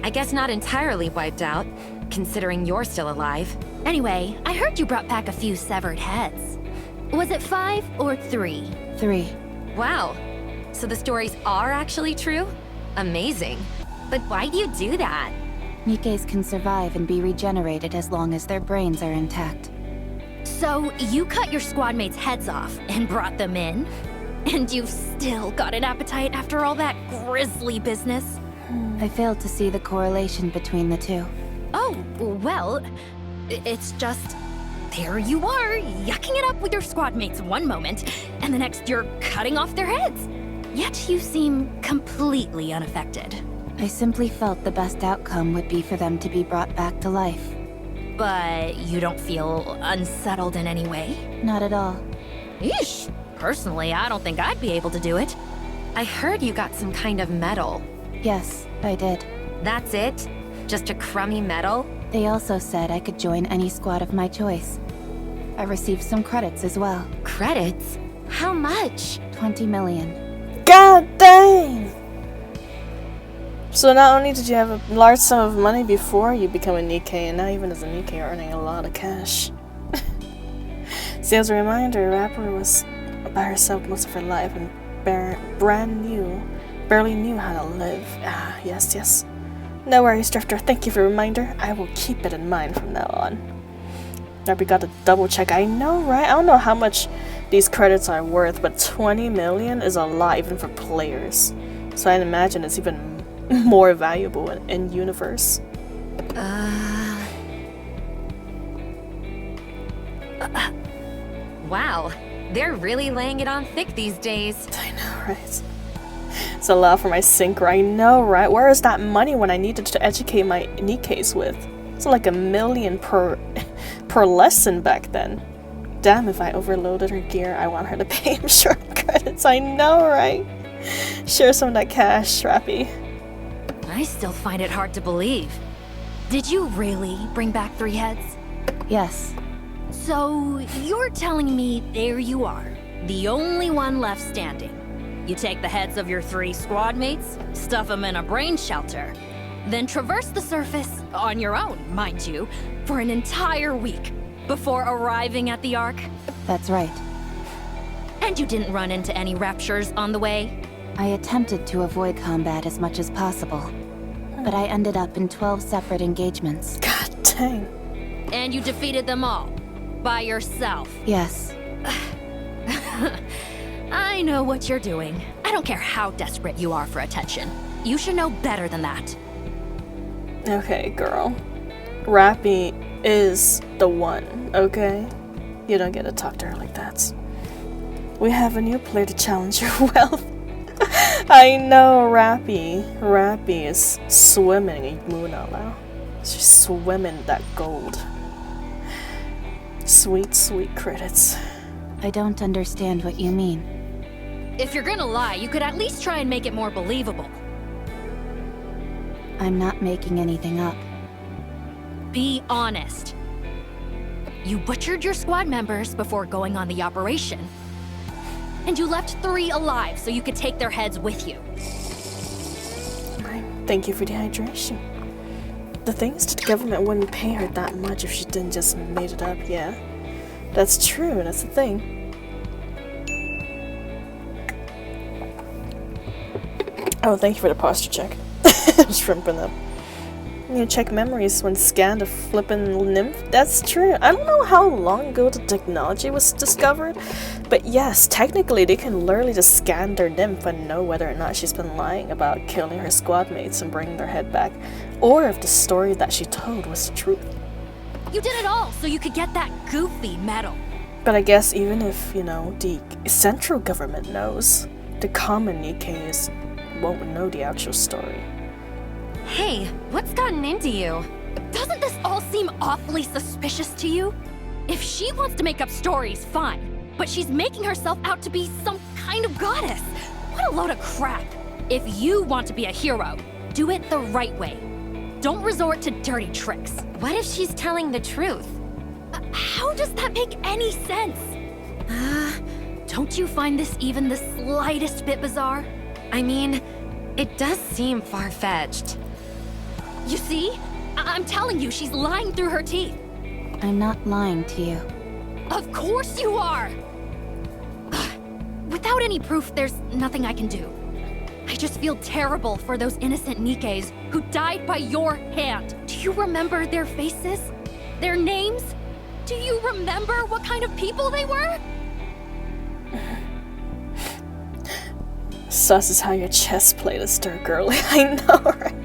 I guess not entirely wiped out, considering you're still alive. Anyway, I heard you brought back a few severed heads. Was it 5 or 3? 3. Wow. So the stories are actually true? Amazing. But why do you do that? NIKKEs can survive and be regenerated as long as their brains are intact. So you cut your squad mates' heads off and brought them in? And you've still got an appetite after all that grisly business? I failed to see the correlation between the 2. Oh, well, it's just... There you are, yucking it up with your squad mates one moment, and the next you're cutting off their heads. Yet you seem completely unaffected. I simply felt the best outcome would be for them to be brought back to life. But you don't feel unsettled in any way? Not at all. Eesh. Personally, I don't think I'd be able to do it. I heard you got some kind of medal. Yes, I did. That's it? Just a crummy medal? They also said I could join any squad of my choice. I received some credits as well. Credits? How much? 20 million. God dang! So not only did you have a large sum of money before you become a NIKKE, and now even as a NIKKE you're earning a lot of cash. See, as a reminder, Rapper was by herself most of her life and barely knew how to live. Yes. No worries, Drifter. Thank you for the reminder. I will keep it in mind from now on. Now we got to double check. I know, right? I don't know how much these credits are worth, but 20 million is a lot even for players. So I'd imagine it's even more valuable in universe. Wow, they're really laying it on thick these days. I know, right? It's a lot for my sinker. I know, right? Where is that money when I needed to educate my NIKKEs with? It's like $1 million per lesson back then. Damn, if I overloaded her gear, I want her to pay him short credits. I know, right? Share some of that cash, Rappy. I still find it hard to believe. Did you really bring back 3 heads? Yes. So, you're telling me there you are, the only one left standing. You take the heads of your 3 squad mates, stuff them in a brain shelter, then traverse the surface, on your own, mind you, for an entire week, before arriving at the Ark? That's right. And you didn't run into any raptures on the way? I attempted to avoid combat as much as possible, but I ended up in 12 separate engagements. God dang. And you defeated them all? By yourself? Yes. I know what you're doing. I don't care how desperate you are for attention. You should know better than that. Okay, girl. Rappy is the one, okay? You don't get to talk to her like that. We have a new player to challenge your wealth. I know, Rappy. Rappy is swimming in Moonala. She's swimming in that gold. Sweet, sweet credits. I don't understand what you mean. If you're gonna lie, you could at least try and make it more believable. I'm not making anything up. Be honest. You butchered your squad members before going on the operation. And you left 3 alive so you could take their heads with you. Thank you for the hydration. The thing is that the government wouldn't pay her that much if she didn't just made it up, yeah. That's true, that's the thing. Oh, thank you for the posture check. I was shrimping up. You check memories when scanned a flippin' nymph? That's true. I don't know how long ago the technology was discovered, but yes, technically they can literally just scan their nymph and know whether or not she's been lying about killing her squad mates and bringing their head back, or if the story that she told was the truth. You did it all so you could get that goofy medal. But I guess even if, you know, the central government knows, the common Nikke's won't know the actual story. Hey, what's gotten into you? Doesn't this all seem awfully suspicious to you? If she wants to make up stories, fine. But she's making herself out to be some kind of goddess. What a load of crap. If you want to be a hero, do it the right way. Don't resort to dirty tricks. What if she's telling the truth? How does that make any sense? Don't you find this even the slightest bit bizarre? I mean, it does seem far-fetched. You see? I'm telling you, she's lying through her teeth. I'm not lying to you. Of course you are! Without any proof, there's nothing I can do. I just feel terrible for those innocent Nikkes who died by your hand. Do you remember their faces? Their names? Do you remember what kind of people they were? Sus is how your chest plate is stir girly. I know, right?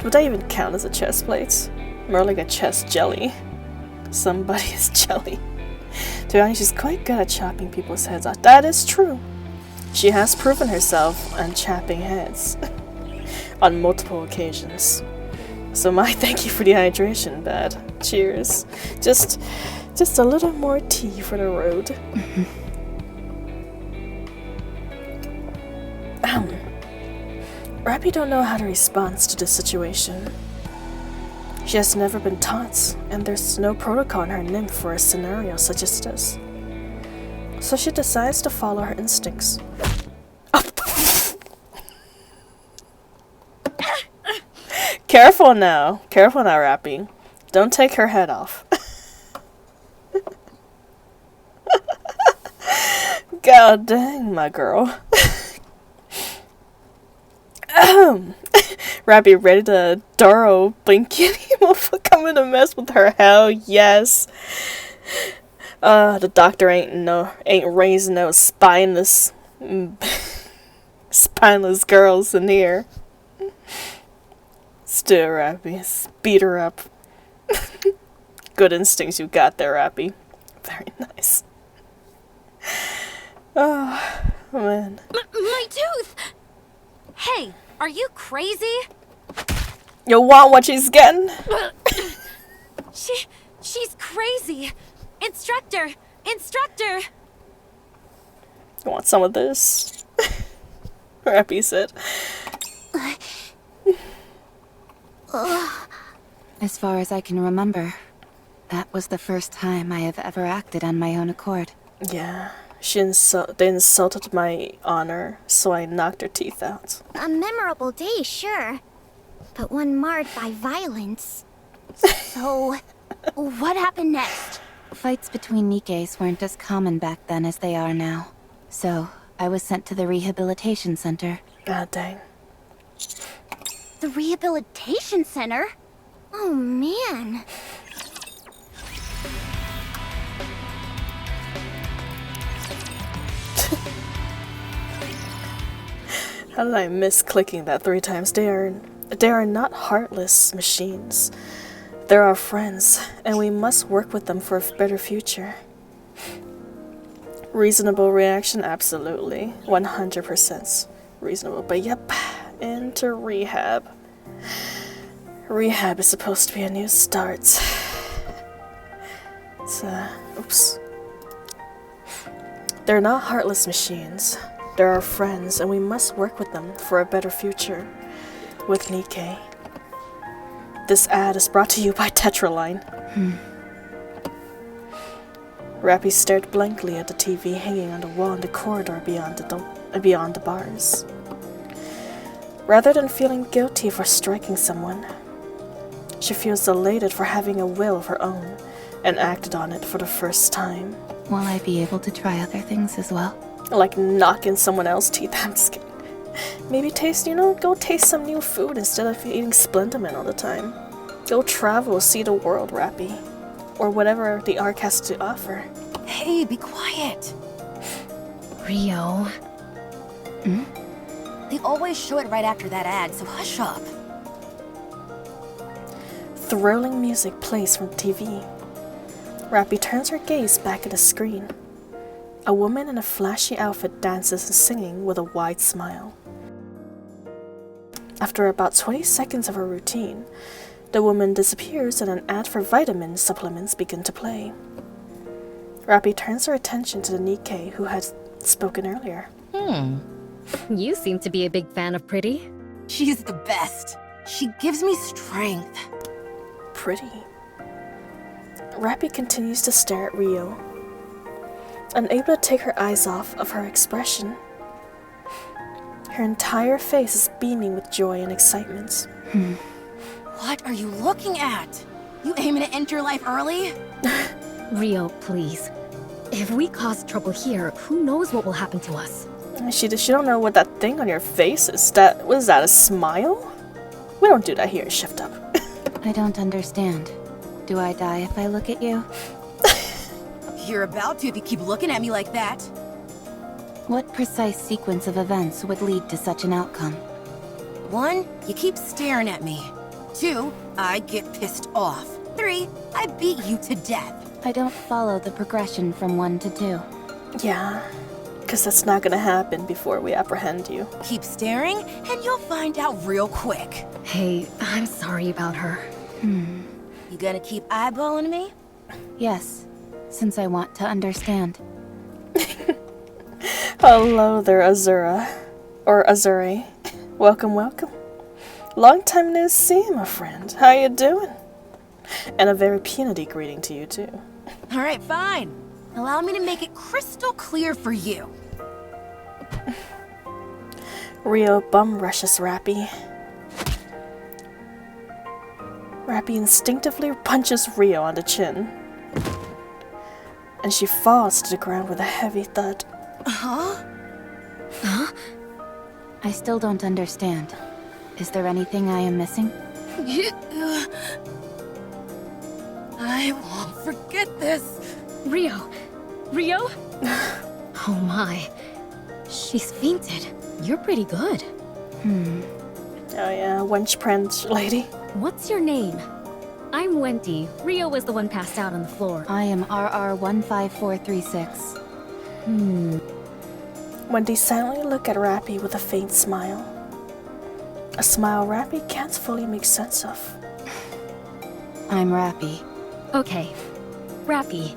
Would that even count as a chest plate? More like a chest jelly. Somebody is jelly. To be honest, she's quite good at chopping people's heads off. That is true. She has proven herself on chopping heads on multiple occasions. So my thank you for the hydration, bad. Cheers. Just a little more tea for the road. Rappy don't know how to respond to this situation. She has never been taught, and there's no protocol in her nymph for a scenario such as this. So she decides to follow her instincts. Careful now, Rappy. Don't take her head off. God dang, my girl. Rappy ready to Doro Blinky for coming to mess with her. Hell yes. The doctor ain't raising no spineless girls in here. Still, Rappy, speed her up. Good instincts you got there, Rappy. Very nice. Oh man. My tooth. Hey, are you crazy? You want what she's getting? She's crazy. Instructor! You want some of this? Rappy said. As far as I can remember, that was the first time I have ever acted on my own accord. Yeah, they insulted my honor, so I knocked her teeth out. A memorable day, sure. But one marred by violence. So, what happened next? Fights between Nikkes weren't as common back then as they are now. So, I was sent to the rehabilitation center. God dang. The rehabilitation center? Oh man. How did I miss clicking that 3 times? They are not heartless machines. They're our friends, and we must work with them for a better future. Reasonable reaction? Absolutely. 100% reasonable. But yep, into rehab. Rehab is supposed to be a new start. Oops. They're not heartless machines. They're our friends, and we must work with them for a better future. With NIKKE. This ad is brought to you by Tetraline. Rappy stared blankly at the TV hanging on the wall in the corridor beyond the bars. Rather than feeling guilty for striking someone, she feels elated for having a will of her own and acted on it for the first time. Will I be able to try other things as well? Like knocking someone else's teeth. I'm just kidding. Maybe go taste some new food instead of eating Splendamin all the time. Go travel, see the world, Rappy. Or whatever the Ark has to offer. Hey, be quiet. Rio. They always show it right after that ad, so hush up. Thrilling music plays from the TV. Rappy turns her gaze back at the screen. A woman in a flashy outfit dances and singing with a wide smile. After about 20 seconds of her routine, the woman disappears and an ad for vitamin supplements begins to play. Rappy turns her attention to the NIKKE who had spoken earlier. You seem to be a big fan of Pretty. She's the best. She gives me strength. Pretty. Rappy continues to stare at Rio, unable to take her eyes off of her expression. Her entire face is beaming with joy and excitement. What are you looking at? You aiming to end your life early? Rio, please. If we cause trouble here, who knows what will happen to us? She don't know what that thing on your face is. Was that a smile? We don't do that here, Shift Up. I don't understand. Do I die if I look at you? You're about to if you keep looking at me like that. What precise sequence of events would lead to such an outcome? 1, you keep staring at me. 2, I get pissed off. 3, I beat you to death. I don't follow the progression from 1 to 2. Yeah, because that's not gonna happen before we apprehend you. Keep staring, and you'll find out real quick. Hey, I'm sorry about her. You gonna keep eyeballing me? Yes, since I want to understand. Hello there, Azura. Or Azuri. Welcome, welcome. Long time no see, my friend. How you doing? And a very punity greeting to you, too. Alright, fine. Allow me to make it crystal clear for you. Rio bum rushes Rappy. Rappy instinctively punches Rio on the chin. And she falls to the ground with a heavy thud. Huh? I still don't understand. Is there anything I am missing? I won't forget this. Rio? Rio? Oh my. She's fainted. You're pretty good. Oh yeah, wench prince lady. What's your name? I'm Wendy. Rio was the one passed out on the floor. I am RR15436. Wendy silently looked at Rappy with a faint smile. A smile Rappy can't fully make sense of. I'm Rappy. Okay. Rappy.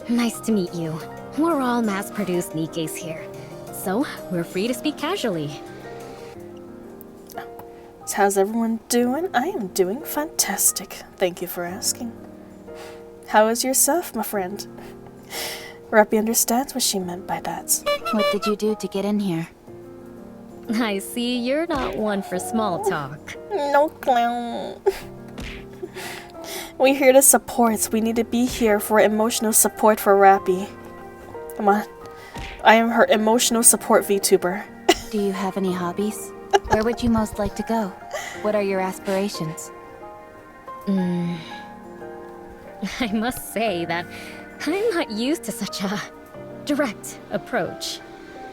Nice to meet you. We're all mass-produced NIKKEs here, so we're free to speak casually. How's everyone doing? I am doing fantastic. Thank you for asking. How is yourself, my friend? Rappy understands what she meant by that. What did you do to get in here? I see you're not one for small talk. No clown. We're here to support. We need to be here for emotional support for Rappy. Come on. I am her emotional support VTuber. Do you have any hobbies? Where would you most like to go? What are your aspirations? I must say that I'm not used to such a direct approach.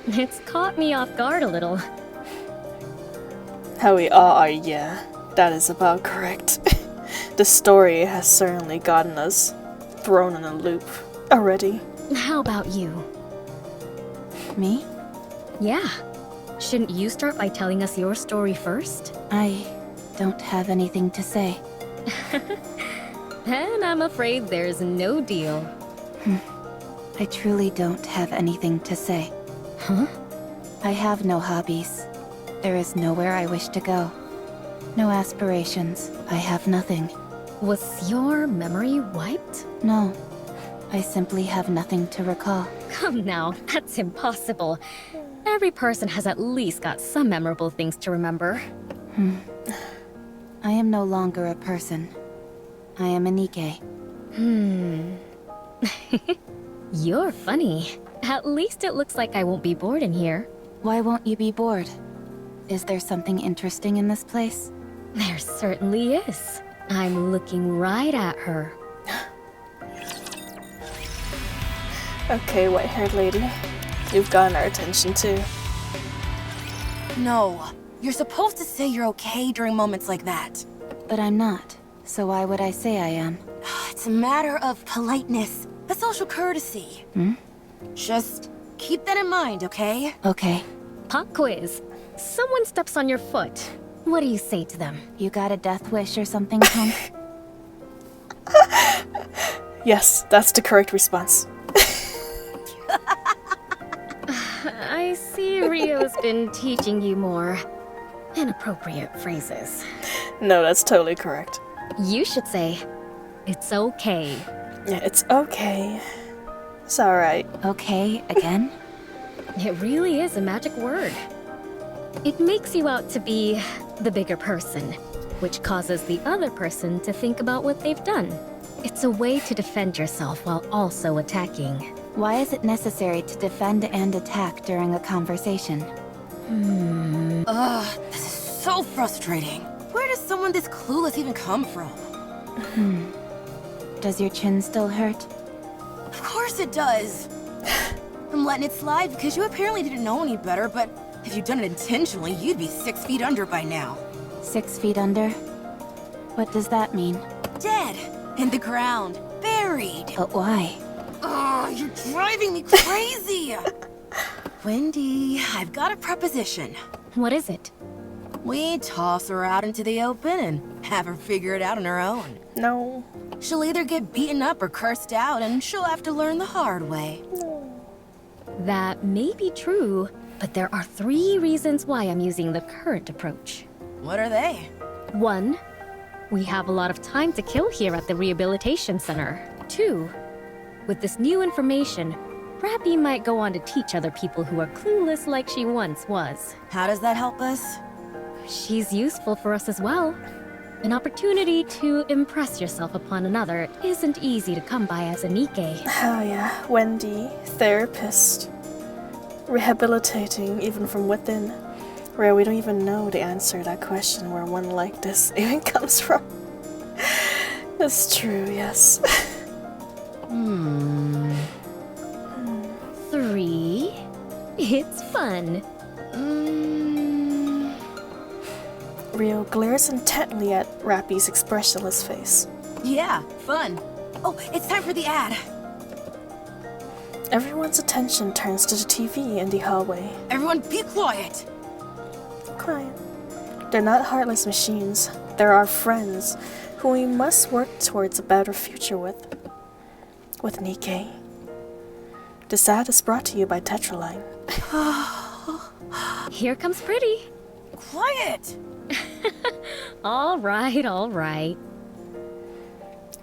It's caught me off guard a little. How we all are, yeah. That is about correct. The story has certainly gotten us thrown in a loop already. How about you? Me? Yeah. Shouldn't you start by telling us your story first? I don't have anything to say. And I'm afraid there's no deal. I truly don't have anything to say. Huh? I have no hobbies. There is nowhere I wish to go. No aspirations. I have nothing. Was your memory wiped? No. I simply have nothing to recall. Come now, that's impossible. Every person has at least got some memorable things to remember. I am no longer a person. I am a NIKKE. You're funny. At least it looks like I won't be bored in here. Why won't you be bored? Is there something interesting in this place? There certainly is. I'm looking right at her. Okay, white-haired lady. You've gotten our attention too. No. You're supposed to say you're okay during moments like that. But I'm not. So why would I say I am? It's a matter of politeness. A social courtesy. Just keep that in mind, okay? Okay. Pop quiz. Someone steps on your foot. What do you say to them? You got a death wish or something, punk? Yes, that's the correct response. I see Rio's been teaching you more inappropriate phrases. No, that's totally correct. You should say, it's okay. Yeah, it's okay. It's alright. Okay, again? It really is a magic word. It makes you out to be the bigger person, which causes the other person to think about what they've done. It's a way to defend yourself while also attacking. Why is it necessary to defend and attack during a conversation? Ugh, this is so frustrating. Where does someone this clueless even come from? Does your chin still hurt? Of course it does. I'm letting it slide because you apparently didn't know any better, but if you'd done it intentionally, you'd be 6 feet under by now. 6 feet under? What does that mean? Dead. In the ground. Buried. But why? Oh, you're driving me crazy! Wendy, I've got a proposition. What is it? We toss her out into the open and have her figure it out on her own. No. She'll either get beaten up or cursed out, and she'll have to learn the hard way. That may be true, but there are 3 reasons why I'm using the current approach. What are they? 1, we have a lot of time to kill here at the rehabilitation center. 2, with this new information, Rappy might go on to teach other people who are clueless like she once was. How does that help us? She's useful for us as well. An opportunity to impress yourself upon another isn't easy to come by as a NIKKE. Oh yeah, Wendy, therapist. Rehabilitating even from within. Where we don't even know the answer to that question where one like this even comes from. That's true, yes. 3, it's fun. Rio glares intently at Rappy's expressionless face. Yeah, fun. Oh, it's time for the ad. Everyone's attention turns to the TV in the hallway. Everyone be quiet. Quiet. They're not heartless machines. They're our friends, who we must work towards a better future with. With NIKKE. This ad is brought to you by Tetraline. Here comes Pretty. Quiet. All right.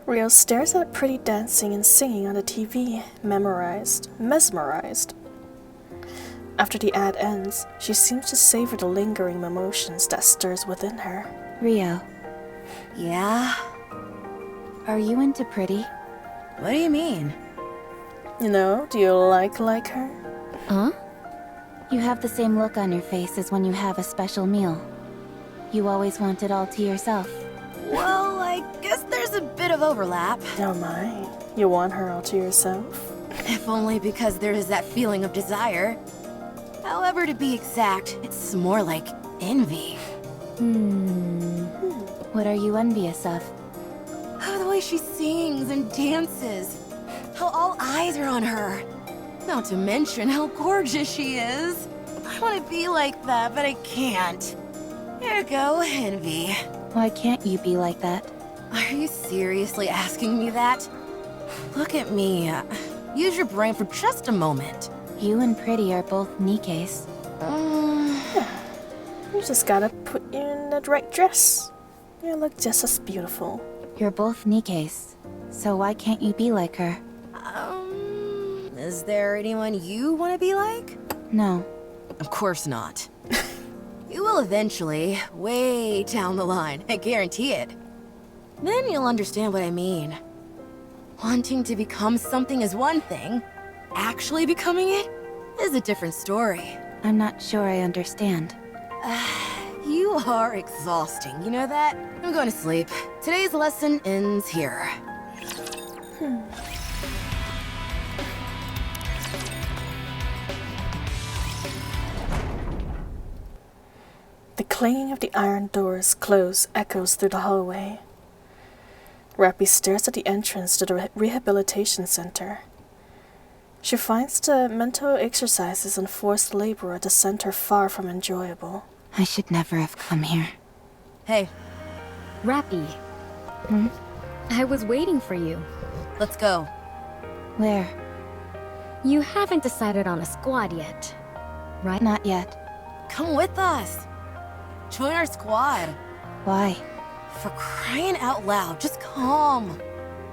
Rio stares at Pretty dancing and singing on the TV, mesmerized. After the ad ends, she seems to savor the lingering emotions that stirs within her. Rio, Yeah? are you into Pretty? What do you mean? You know, do you like her? Huh? You have the same look on your face as when you have a special meal. You always want it all to yourself. Well, I guess there's a bit of overlap. Oh my, you want her all to yourself? If only because there is that feeling of desire. However, to be exact, it's more like envy. What are you envious of? way she sings and dances. How all eyes are on her. Not to mention how gorgeous she is. I want to be like that, but I can't. Here you go, Envy. Why can't you be like that? Are you seriously asking me that? Look at me. Use your brain for just a moment. You and Pretty are both Nikke's. You just gotta put you in the right dress. You look just as beautiful. You're both Nikke's, so why can't you be like her? Is there anyone you want to be like? No. Of course not. You will eventually, way down the line, I guarantee it. Then you'll understand what I mean. Wanting to become something is one thing. Actually becoming it is a different story. I'm not sure I understand. You are exhausting, you know that? I'm going to sleep. Today's lesson ends here. The clanging of the iron doors close echoes through the hallway. Rappy stares at the entrance to the rehabilitation center. She finds the mental exercises and forced labor at the center far from enjoyable. I should never have come here. Hey. Rappy. I was waiting for you. Let's go. Where? You haven't decided on a squad yet, right? Not yet. Come with us. Join our squad. Why? For crying out loud, just come.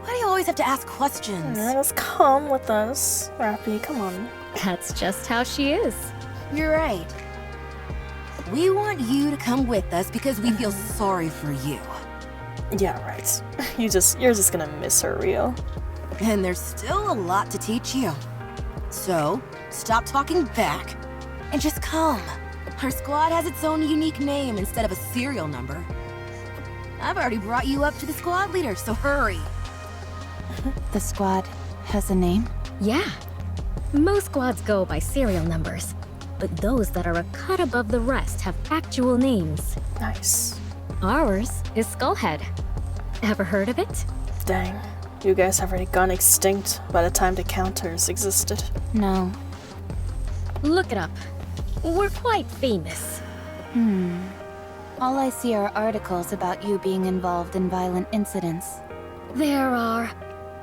Why do you always have to ask questions? Just come with us, Rappy, come on. That's just how she is. You're right. We want you to come with us because we feel sorry for you. Yeah, right. You're just gonna miss her real. And there's still a lot to teach you. So, stop talking back and just come. Our squad has its own unique name instead of a serial number. I've already brought you up to the squad leader, so hurry. The squad has a name? Yeah. Most squads go by serial numbers, but those that are a cut above the rest have actual names. Nice. Ours is Skullhead. Ever heard of it? Dang. You guys have already gone extinct by the time the counters existed. No. Look it up. We're quite famous. All I see are articles about you being involved in violent incidents. There are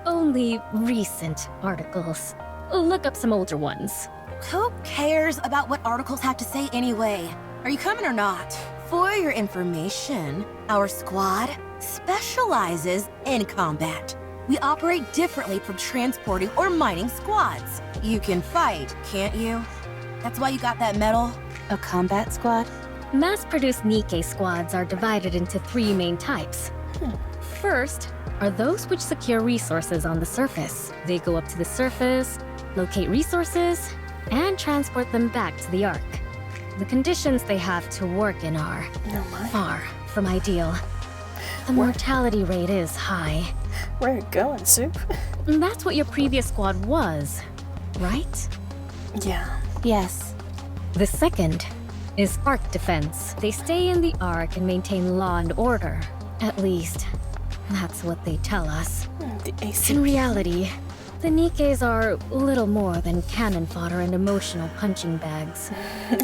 only recent articles. Look up some older ones. Who cares about what articles have to say anyway? Are you coming or not? For your information, our squad specializes in combat. We operate differently from transporting or mining squads. You can fight, can't you? That's why you got that medal? A combat squad? Mass-produced Nikke squads are divided into 3 main types. First are those which secure resources on the surface. They go up to the surface, locate resources, and transport them back to the Ark. The conditions they have to work in are far from ideal. The mortality rate is high. Where you going, Soup? That's what your previous squad was, right? Yeah. Yes. The second is Ark defense. They stay in the Ark and maintain law and order. At least, that's what they tell us. The AC. In reality, the Nikkes are little more than cannon fodder and emotional punching bags.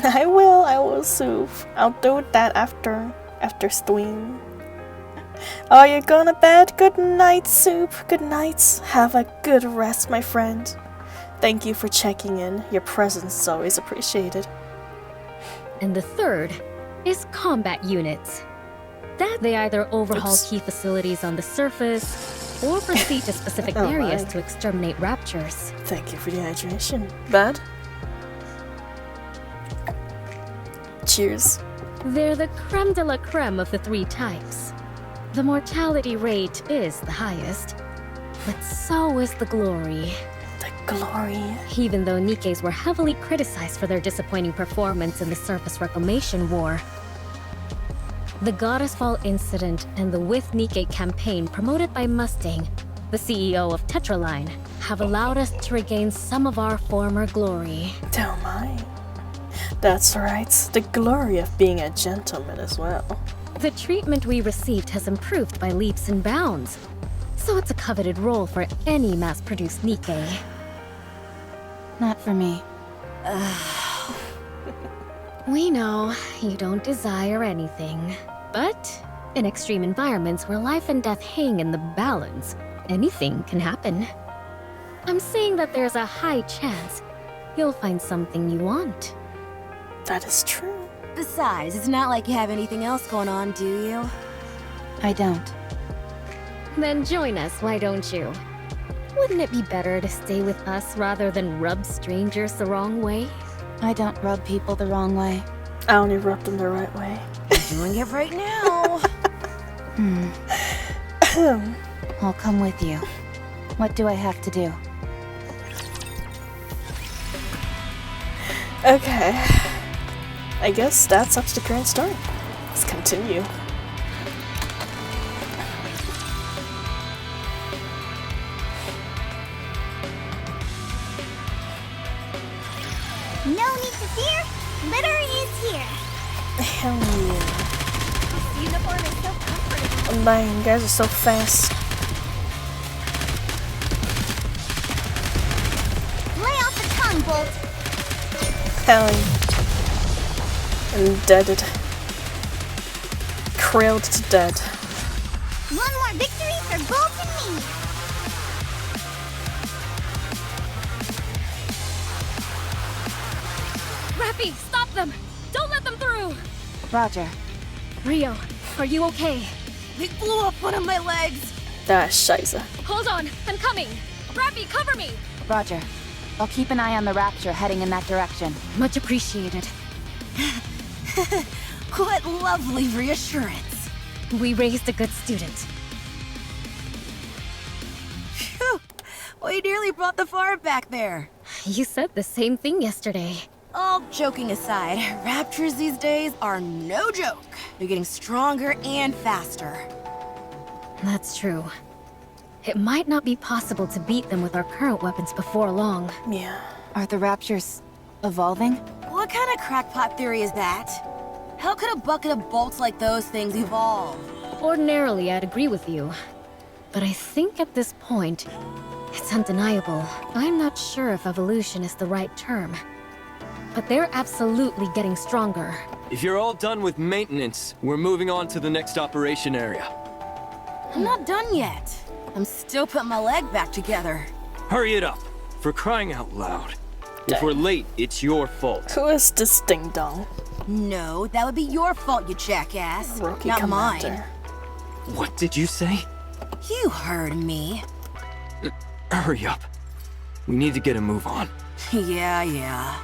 I will, Soup. I'll do that after stream. Are you going to bed? Good night, Soup. Good night. Have a good rest, my friend. Thank you for checking in. Your presence is always appreciated. And the third is combat units. That they either overhaul key facilities on the surface or proceed to specific areas to exterminate raptures. Thank you for the hydration. Bad? Cheers. They're the creme de la creme of the 3 types. The mortality rate is the highest, but so is the glory. Glory. Even though Nikkes were heavily criticized for their disappointing performance in the Surface Reclamation War, the Goddess Fall incident and the With Nikke campaign promoted by Mustang, the CEO of Tetraline, have allowed us to regain some of our former glory. Oh my. That's right, the glory of being a gentleman as well. The treatment we received has improved by leaps and bounds. So it's a coveted role for any mass-produced NIKKE. Not for me. We know you don't desire anything, but in extreme environments where life and death hang in the balance, anything can happen. I'm saying that there's a high chance you'll find something you want. That is true. Besides, it's not like you have anything else going on, do you? I don't. Then join us, why don't you? Wouldn't it be better to stay with us rather than rub strangers the wrong way? I don't rub people the wrong way. I only rub them the right way. You're doing it right now. I'll come with you. What do I have to do? Okay. I guess that's up to the current story. Let's continue. No need to fear. Litter is here. Hell yeah. This uniform is so comfortable. Oh man, you guys are so fast. Lay off the tongue, Bolt. Hell yeah. And deaded. Krilled to dead. One more victory for Bolt and me. Rappy, stop them! Don't let them through! Roger. Rio, are you okay? They blew up one of my legs. That's scheiße. Hold on, I'm coming! Rappy, cover me! Roger. I'll keep an eye on the Rapture heading in that direction. Much appreciated. What lovely reassurance. We raised a good student. Phew. Well, you nearly brought the fire back there. You said the same thing yesterday. All joking aside, Raptors these days are no joke. They're getting stronger and faster. That's true. It might not be possible to beat them with our current weapons before long. Yeah. Are the Raptures evolving? What kind of crackpot theory is that? How could a bucket of bolts like those things evolve? Ordinarily, I'd agree with you. But I think at this point, it's undeniable. I'm not sure if evolution is the right term. But they're absolutely getting stronger. If you're all done with maintenance, we're moving on to the next operation area. I'm not done yet. I'm still putting my leg back together. Hurry it up, for crying out loud. If we're late, it's your fault. Who is this ding dong? No, that would be your fault, you jackass. Rookie not commander. mine. What did you say? You heard me. Hurry up. We need to get a move on. Yeah.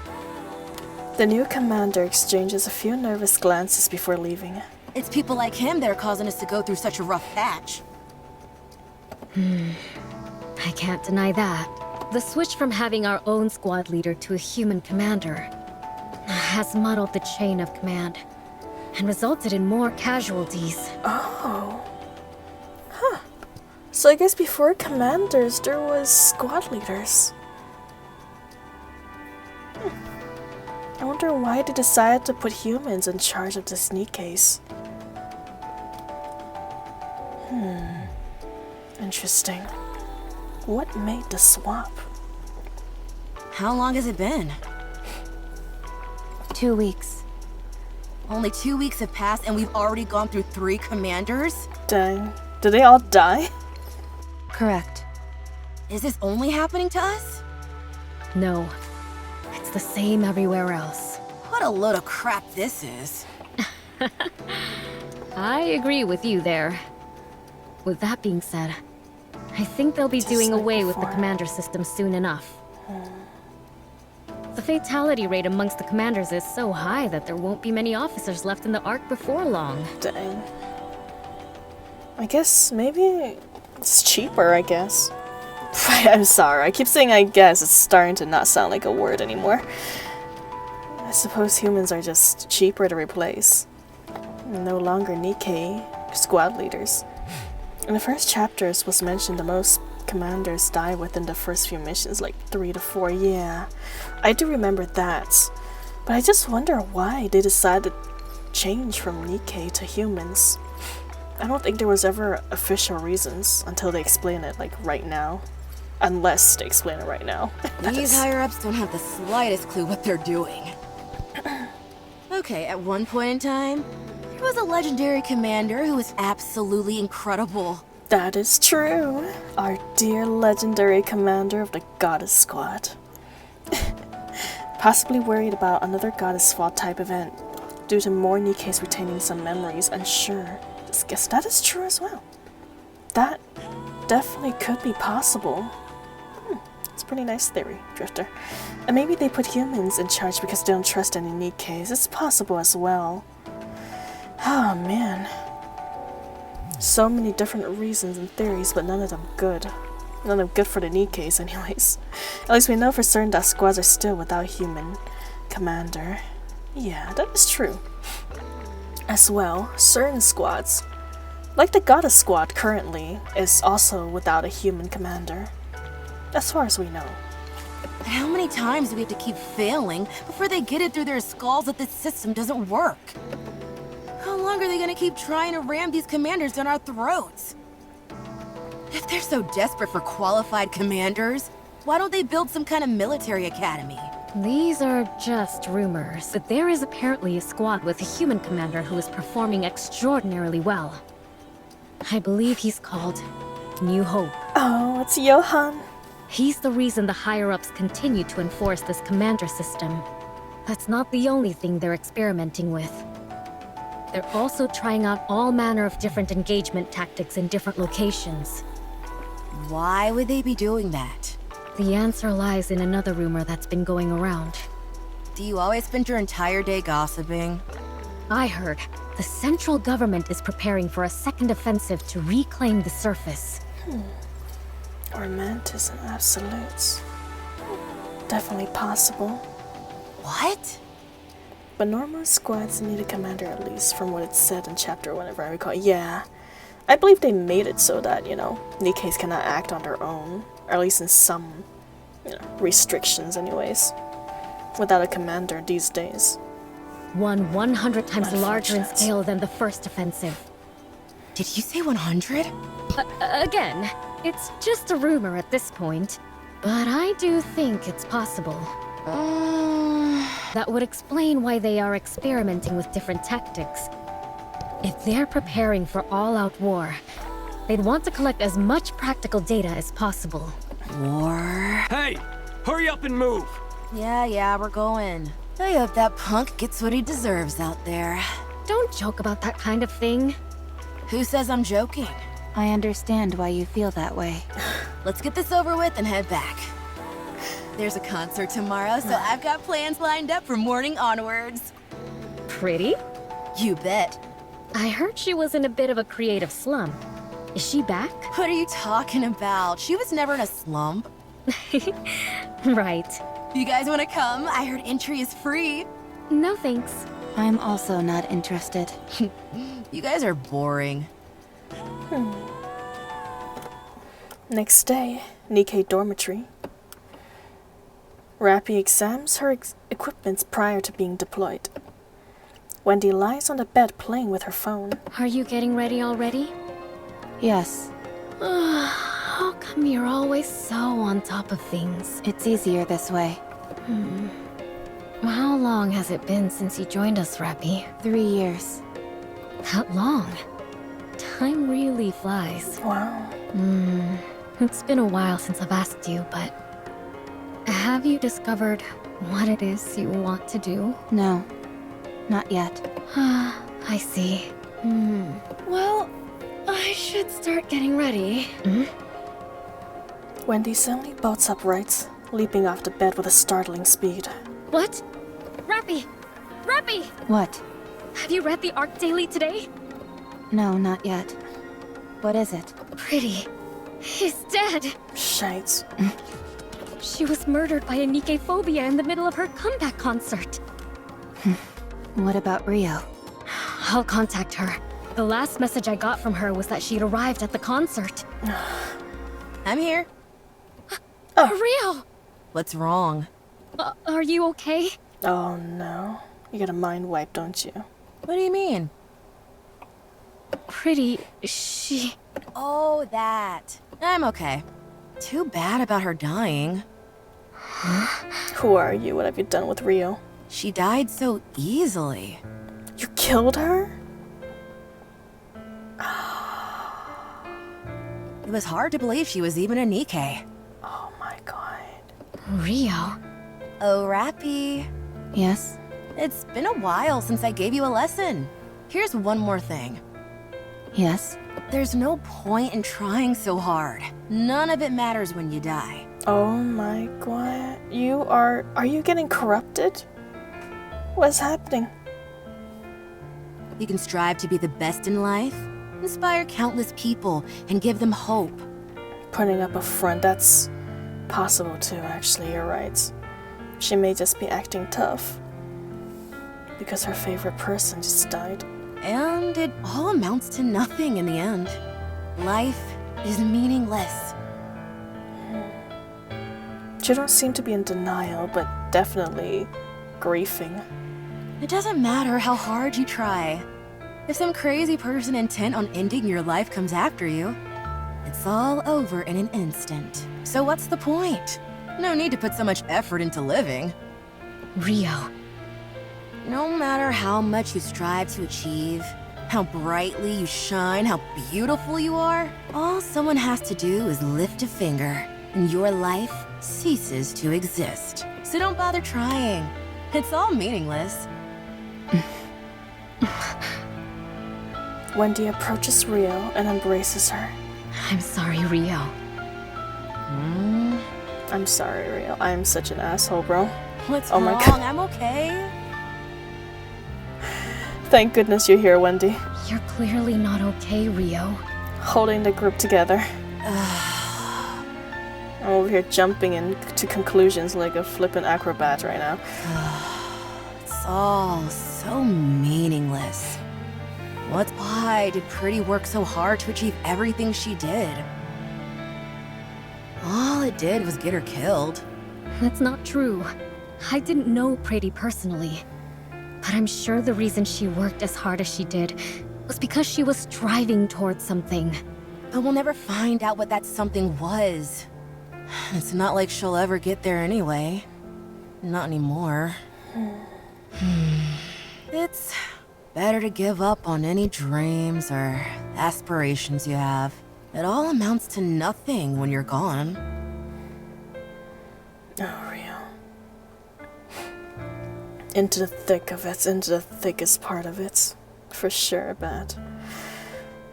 The new commander exchanges a few nervous glances before leaving. It's people like him that are causing us to go through such a rough patch. I can't deny that. The switch from having our own squad leader to a human commander has muddled the chain of command and resulted in more casualties. Oh. Huh. So I guess before commanders, there was squad leaders. I wonder why they decided to put humans in charge of this NIKKEs. Interesting. What made the swap? How long has it been? 2 weeks. Only 2 weeks have passed and we've already gone through 3 commanders? Dang. Did they all die? Correct. Is this only happening to us? No, it's the same everywhere else. What a load of crap this is. I agree with you there. With that being said, I think they'll be Just doing like away with the before. commander system soon enough. The fatality rate amongst the commanders is so high that there won't be many officers left in the Ark before long. Dang. I guess maybe it's cheaper, I guess. I'm sorry, I keep saying I guess. It's starting to not sound like a word anymore. I suppose humans are just cheaper to replace. No longer NIKKE squad leaders. In the first chapters was mentioned the most commanders die within the first few missions, like 3 to 4, yeah. I do remember that. But I just wonder why they decided to change from NIKKE to humans. I don't think there was ever official reasons until they explain it, like, right now. Unless they explain it right now. These higher-ups don't have the slightest clue what they're doing. Okay, at one point in time, there was a legendary commander who was absolutely incredible. That is true. Our dear legendary commander of the Goddess Squad. Possibly worried about another Goddess Fall type event due to more Nikke's retaining some memories, unsure. Just guess that is true as well. That definitely could be possible. It's a pretty nice theory, Drifter. And maybe they put humans in charge because they don't trust any Nikke's. It's possible as well. Oh man. So many different reasons and theories, but none of them good. None of them good for the Nikke's anyways. At least we know for certain that squads are still without human commander. Yeah, that is true. As well, certain squads, like the Goddess Squad currently, is also without a human commander. As far as we know. How many times do we have to keep failing before they get it through their skulls that this system doesn't work? How long are they gonna keep trying to ram these commanders down our throats? If they're so desperate for qualified commanders, why don't they build some kind of military academy? These are just rumors, but there is apparently a squad with a human commander who is performing extraordinarily well. I believe he's called New Hope. Oh, it's Johan. He's the reason the higher-ups continue to enforce this commander system. That's not the only thing they're experimenting with. They're also trying out all manner of different engagement tactics in different locations. Why would they be doing that? The answer lies in another rumor that's been going around. Do you always spend your entire day gossiping? I heard the central government is preparing for a second offensive to reclaim the surface. Or mantis and absolutes. Definitely possible. What? But normal squads need a commander at least, from what it said in chapter whenever I recall. Yeah. I believe they made it so that, you know, Nikke's cannot act on their own. Or at least in some, you know, restrictions anyways. Without a commander these days. One 100 times larger in scale than the first offensive. Did you say 100? Again, it's just a rumor at this point. But I do think it's possible. That would explain why they are experimenting with different tactics. If they're preparing for all-out war, they'd want to collect as much practical data as possible. War? Hey! Hurry up and move! Yeah, we're going. I hope that punk gets what he deserves out there. Don't joke about that kind of thing. Who says I'm joking? I understand why you feel that way. Let's get this over with and head back. There's a concert tomorrow, so I've got plans lined up from morning onwards. Pretty? You bet. I heard she was in a bit of a creative slump. Is she back? What are you talking about? She was never in a slump. Right. You guys want to come? I heard entry is free. No thanks. I'm also not interested. You guys are boring. Next day, Nikke dormitory. Rappy examines her equipment prior to being deployed. Wendy lies on the bed playing with her phone. Are you getting ready already? Yes. How come you're always so on top of things? It's easier this way. How long has it been since you joined us, Rappy? 3 years. That long? Time really flies. Wow. It's been a while since I've asked you, but... have you discovered what it is you want to do? No. Not yet. I see. Well, I should start getting ready. Wendy suddenly bolts upright, leaping off the bed with a startling speed. What? Rappy! Rappy! What? Have you read the Arc Daily today? No, not yet. What is it? Pretty. He's dead. Shite. She was murdered by a Nikke phobia in the middle of her comeback concert. What about Rio? I'll contact her. The last message I got from her was that she'd arrived at the concert. I'm here. Rio! What's wrong? Are you okay? Oh no. You get a mind wipe, don't you? What do you mean? Pretty, she... Oh, that. I'm okay. Too bad about her dying. Who are you? What have you done with Rio? She died so easily. You killed her? It was hard to believe she was even a NIKKE. Oh my god. Rio? Oh, Rappy. Yes? It's been a while since I gave you a lesson. Here's one more thing. Yes? There's no point in trying so hard. None of it matters when you die. Oh my god. Are you getting corrupted? What's happening? You can strive to be the best in life, inspire countless people, and give them hope. Putting up a front, that's possible too, actually, you're right. She may just be acting tough. Because her favorite person just died. And it all amounts to nothing in the end. Life is meaningless. She don't seem to be in denial, but definitely grieving. It doesn't matter how hard you try. If some crazy person intent on ending your life comes after you, it's all over in an instant. So what's the point? No need to put so much effort into living. Rio. No matter how much you strive to achieve, how brightly you shine, how beautiful you are, all someone has to do is lift a finger, and your life ceases to exist. So don't bother trying. It's all meaningless. Wendy approaches Rio and embraces her. I'm sorry, Rio. I'm sorry, Rio. I am such an asshole, bro. What's Oh my wrong? God. I'm okay. Thank goodness you're here, Wendy. You're clearly not okay, Rio. Holding the group together. I'm over here jumping into conclusions like a flippin' acrobat right now. It's all so meaningless. Why did Pretty work so hard to achieve everything she did? All it did was get her killed. That's not true. I didn't know Pretty personally. But I'm sure the reason she worked as hard as she did was because she was striving towards something. But we'll never find out what that something was. It's not like she'll ever get there anyway. Not anymore. It's better to give up on any dreams or aspirations you have. It all amounts to nothing when you're gone. Oh, Rio. Into the thick of it, into the thickest part of it. For sure, bad.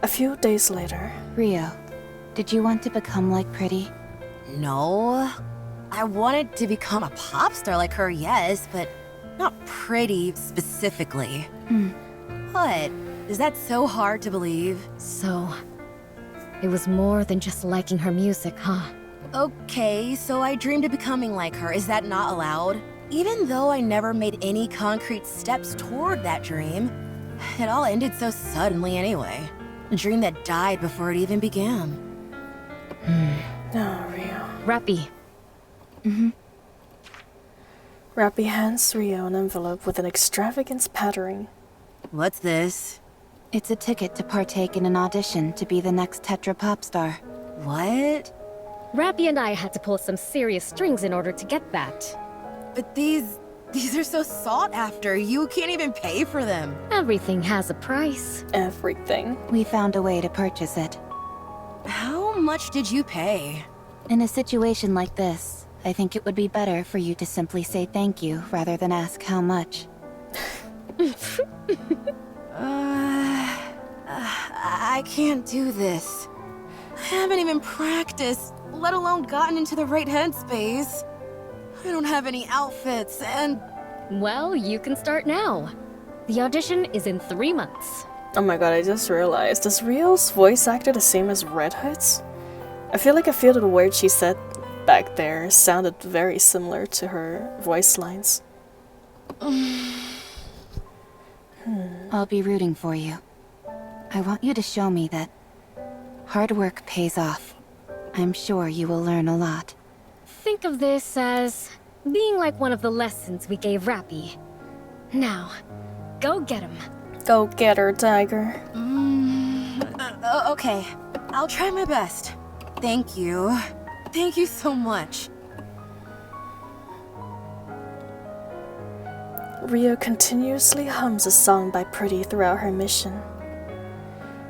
A few days later. Rio, did you want to become like Pretty? No. I wanted to become a pop star like her, yes, but not Pretty specifically. What? Is that so hard to believe? So, it was more than just liking her music, huh? Okay, so I dreamed of becoming like her. Is that not allowed? Even though I never made any concrete steps toward that dream, it all ended so suddenly anyway. A dream that died before it even began. Oh, Rio. Rappy. Rappy hands Rio an envelope with an extravagant patterning. What's this? It's a ticket to partake in an audition to be the next Tetra pop star. What? Rappy and I had to pull some serious strings in order to get that. But these are so sought after. You can't even pay for them. Everything has a price. Everything. We found a way to purchase it. How much did you pay? In a situation like this, I think it would be better for you to simply say thank you rather than ask how much. I can't do this. I haven't even practiced, let alone gotten into the right headspace. I don't have any outfits, and... Well, you can start now. The audition is in 3 months. Oh my god, I just realized. Is Rio's voice actor the same as Red Hood's? I feel the words she said back there sounded very similar to her voice lines. I'll be rooting for you. I want you to show me that hard work pays off. I'm sure you will learn a lot. Think of this as being like one of the lessons we gave Rappy. Now, go get him. Go get her, Tiger. Okay. I'll try my best. Thank you. Thank you so much. Rio continuously hums a song by Pretty throughout her mission.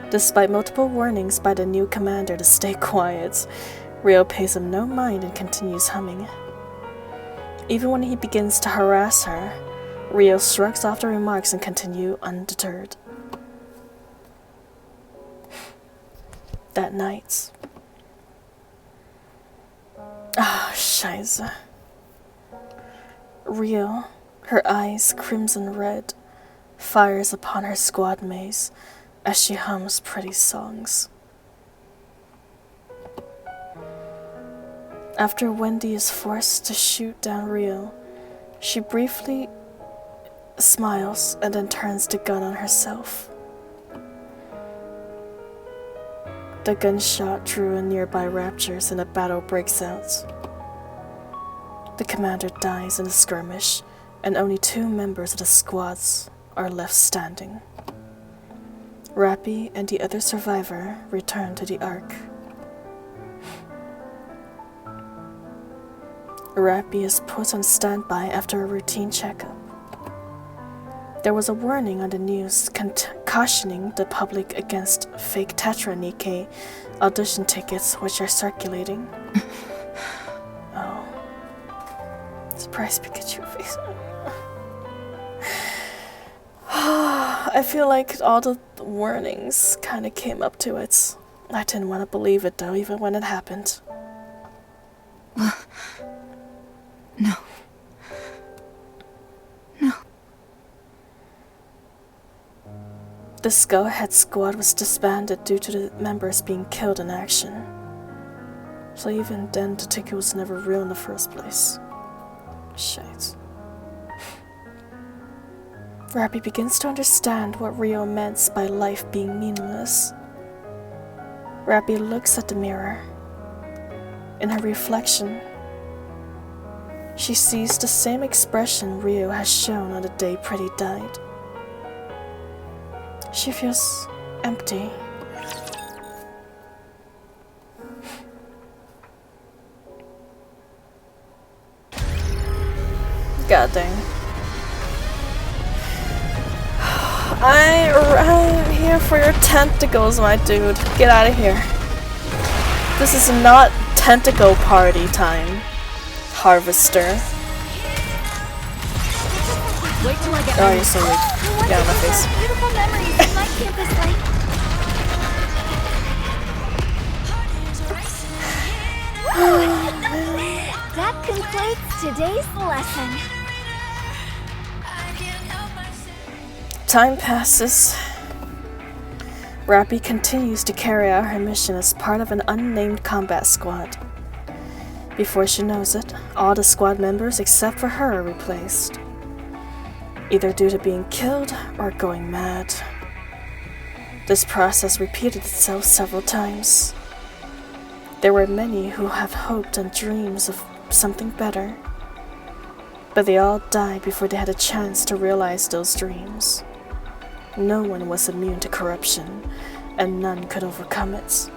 Despite multiple warnings by the new commander to stay quiet, Rio pays him no mind and continues humming. Even when he begins to harass her, Rio shrugs off the remarks and continues undeterred. That night. Scheiße. Rio, her eyes crimson red, fires upon her squad mates as she hums Pretty songs. After Wendy is forced to shoot down Rio, she briefly smiles and then turns the gun on herself. The gunshot drew in nearby raptors and a battle breaks out. The commander dies in the skirmish, and only 2 members of the squads are left standing. Rappy and the other survivor return to the Ark. Rappy is put on standby after a routine checkup. There was a warning on the news cautioning the public against fake Tetra NIKKE audition tickets which are circulating. Oh. Surprise Pikachu face. I feel like all the warnings kind of came up to it. I didn't want to believe it though, even when it happened. No. No. The Skullhead squad was disbanded due to the members being killed in action. So even then, the ticket was never real in the first place. Shit. Rappy begins to understand what Rio meant by life being meaningless. Rappy looks at the mirror. In her reflection, she sees the same expression Rio has shown on the day Pretty died. She feels empty. God dang. I'm here for your tentacles, my dude. Get out of here. This is not tentacle party time, Harvester. Wait till I get Oh, you're so weak. Get out of my face. Beautiful memories of my campus life. That concludes today's lesson. Time passes. Rappy continues to carry out her mission as part of an unnamed combat squad. Before she knows it, all the squad members except for her are replaced, either due to being killed or going mad. This process repeated itself several times. There were many who have hoped and dreams of something better, but they all died before they had a chance to realize those dreams. No one was immune to corruption, and none could overcome it.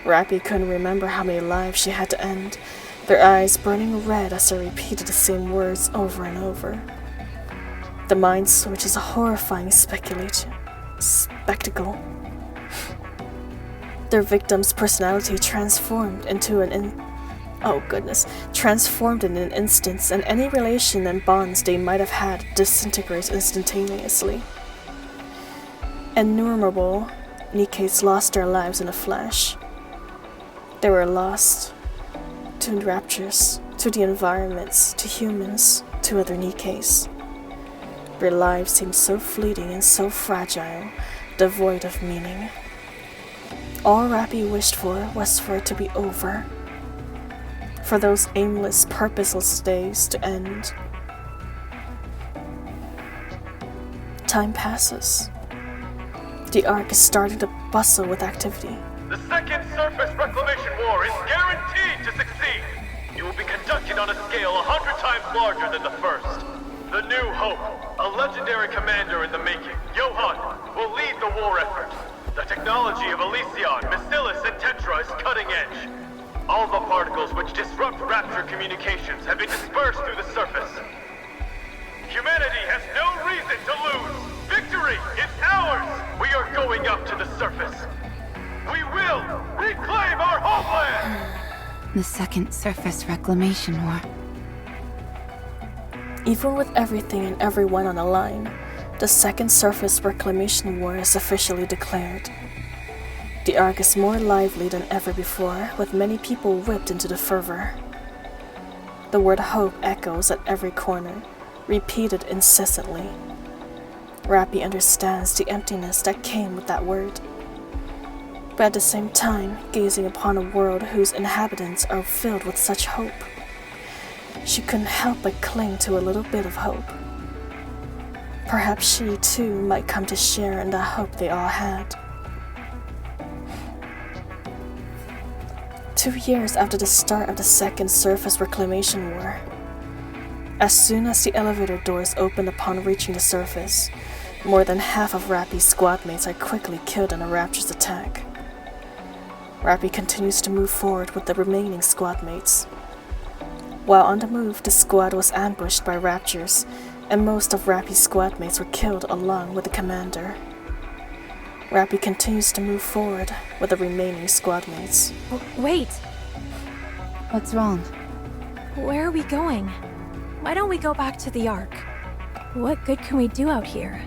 Rappy couldn't remember how many lives she had to end, their eyes burning red as they repeated the same words over and over. The mind switch is a horrifying spectacle. Their victim's personality transformed in an instant, and any relation and bonds they might have had disintegrates instantaneously. Innumerable NIKKEs lost their lives in a flash. They were lost to raptors, to the environments, to humans, to other NIKKEs. Their lives seemed so fleeting and so fragile, devoid of meaning. All Rappy wished for was for it to be over, for those aimless, purposeless days to end. Time passes. The Ark is starting to bustle with activity. The second surface reclamation war is guaranteed to succeed. It will be conducted on a scale 100 times larger than the first. The New Hope, a legendary commander in the making, Johan, will lead the war effort. The technology of Elysion, Bacillus, and Tetra is cutting edge. All the particles which disrupt Rapture communications have been dispersed through the surface. Humanity has no reason to lose. Victory is ours. We are going up to the surface. We will reclaim our homeland. The second surface reclamation war. Even with everything and everyone on the line, the second surface reclamation war is officially declared. The arc is more lively than ever before, with many people whipped into the fervor. The word hope echoes at every corner, repeated incessantly. Rappy understands the emptiness that came with that word, but at the same time, gazing upon a world whose inhabitants are filled with such hope, she couldn't help but cling to a little bit of hope. Perhaps she too might come to share in the hope they all had. 2 years after the start of the second surface reclamation war, as soon as the elevator doors opened upon reaching the surface, more than half of Rappy's squad mates are quickly killed in a Rapture's attack. Rappy continues to move forward with the remaining squad mates. While on the move, the squad was ambushed by Raptures, and most of Rappy's squad mates were killed along with the commander. Rappy continues to move forward with the remaining squad mates. Wait, What's wrong? where are we going? Why don't we go back to the Ark? What good can we do out here?